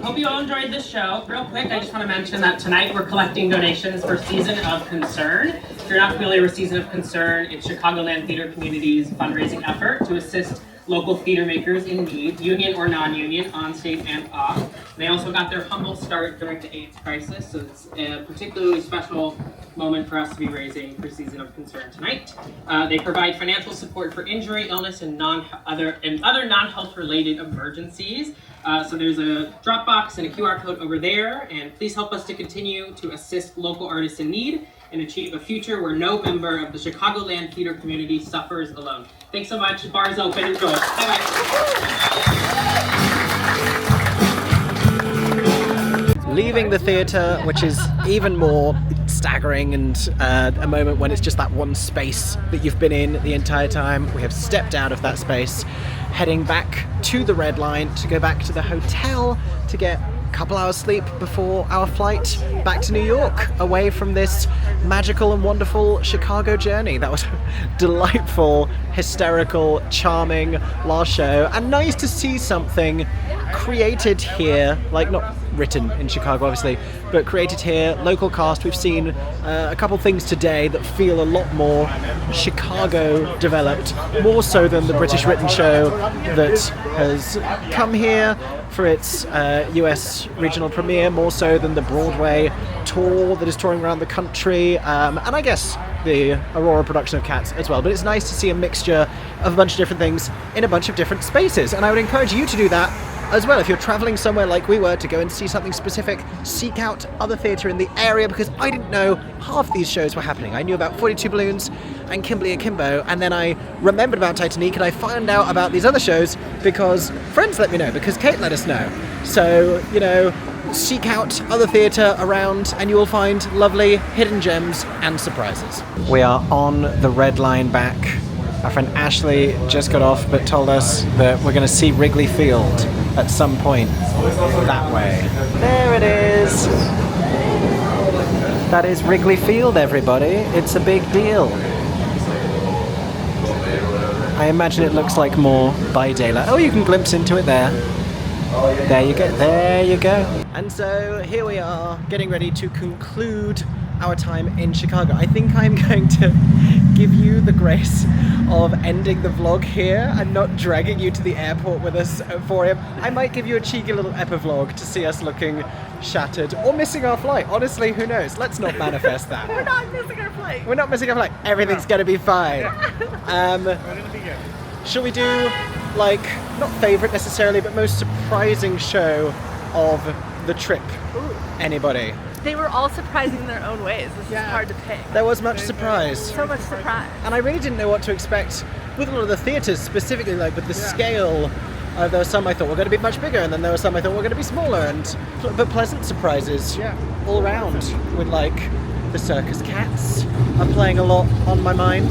Hope you all enjoyed this show. Real quick, I just want to mention that tonight we're collecting donations for Season of Concern. If you're not familiar with Season of Concern, it's Chicagoland Theater Community's fundraising effort to assist local theater makers in need, union or non-union, on stage and off. They also got their humble start during the AIDS crisis, so it's a particularly special moment for us to be raising for Season of Concern tonight. They provide financial support for injury, illness, and other non-health related emergencies. So there's a Dropbox and a QR code over there, and please help us to continue to assist local artists in need and achieve a future where no member of the Chicagoland theater community suffers alone. Thanks so much. Bar's open. Enjoy. Bye-bye. Leaving the theatre, which is even more staggering, and a moment when it's just that one space that you've been in the entire time. We have stepped out of that space, heading back to the Red Line to go back to the hotel to get a couple hours sleep before our flight back to New York, away from this magical and wonderful Chicago journey. That was a delightful, hysterical, charming last show, and nice to see something created here, like not written in Chicago obviously, but created here, local cast. We've seen a couple things today that feel a lot more Chicago developed, more so than the British written show that has come here for its US regional premiere, more so than the Broadway tour that is touring around the country, and I guess the Aurora production of Cats as well. But it's nice to see a mixture of a bunch of different things in a bunch of different spaces, and I would encourage you to do that as well. If you're traveling somewhere like we were to go and see something specific, seek out other theatre in the area, because I didn't know half these shows were happening. I knew about 42 Balloons and Kimberly Akimbo, and then I remembered about Titanique, and I found out about these other shows because friends let me know, because Kate let us know. So, you know, seek out other theatre around and you will find lovely hidden gems and surprises. We are on the Red Line back. Our friend Ashley just got off but told us that we're going to see Wrigley Field at some point that way. There it is. That is Wrigley Field, everybody. It's a big deal. I imagine it looks like more by daylight. Oh, you can glimpse into it there. There you go, there you go. And so here we are, getting ready to conclude our time in Chicago. I think I'm going to give you the grace of ending the vlog here and not dragging you to the airport with us at 4 a.m. I might give you a cheeky little epivlog to see us looking shattered or missing our flight. Honestly, who knows? Let's not manifest that. We're not missing our flight. We're not missing our flight. Everything's gonna be fine. We're gonna be good. Shall we do, like, not favourite necessarily, but most surprising show of the trip? Ooh. Anybody? They were all surprising in their own ways. This is hard to pick. There was much surprise. So much surprise. And I really didn't know what to expect with a lot of the theatres, specifically like with the scale. There were some I thought were going to be much bigger, and then there were some I thought were going to be smaller, but pleasant surprises all around, with like the circus cats are playing a lot on my mind.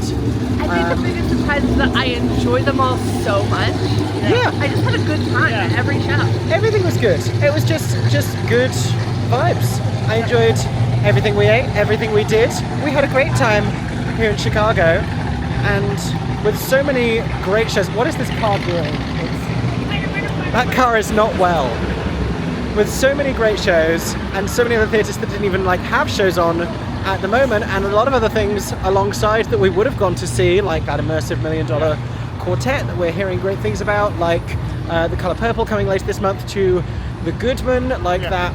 I think the biggest surprise is that I enjoy them all so much. Yeah. I just had a good time at every show. Everything was good. It was just good vibes. I enjoyed everything we ate, everything we did. We had a great time here in Chicago, and with so many great shows. What is this car doing? That car is not well. With so many great shows and so many other theatres that didn't even like have shows on at the moment, and a lot of other things alongside that we would have gone to see, like that immersive $1 Million quartet that we're hearing great things about, like The Colour Purple coming later this month to the Goodman, like that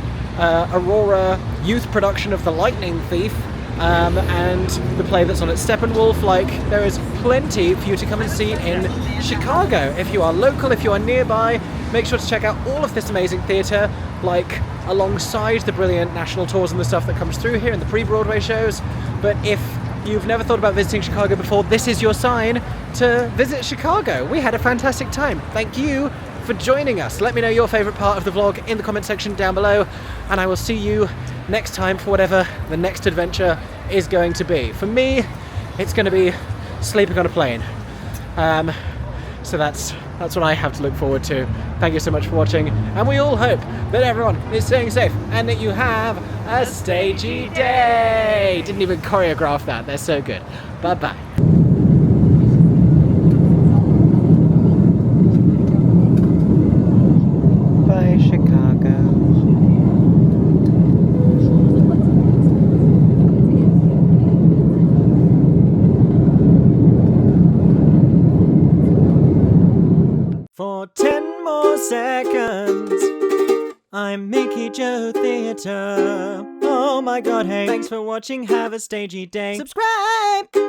Aurora youth production of The Lightning Thief, and the play that's on at Steppenwolf. Like, there is plenty for you to come and see in Chicago. If you are local, if you are nearby, make sure to check out all of this amazing theatre, like alongside the brilliant national tours and the stuff that comes through here and the pre-Broadway shows. But if you've never thought about visiting Chicago before, this is your sign to visit Chicago. We had a fantastic time. Thank you for joining us. Let me know your favourite part of the vlog in the comment section down below, and I will see you next time for whatever the next adventure is going to be. For me, it's going to be sleeping on a plane. So that's what I have to look forward to. Thank you so much for watching, and we all hope that everyone is staying safe and that you have a stagey day. Didn't even choreograph that. They're so good. Bye-bye. Bye, Chicago. seconds. I'm MickeyJoTheatre. Oh my god, hey. Thanks for watching, have a stagey day. Subscribe!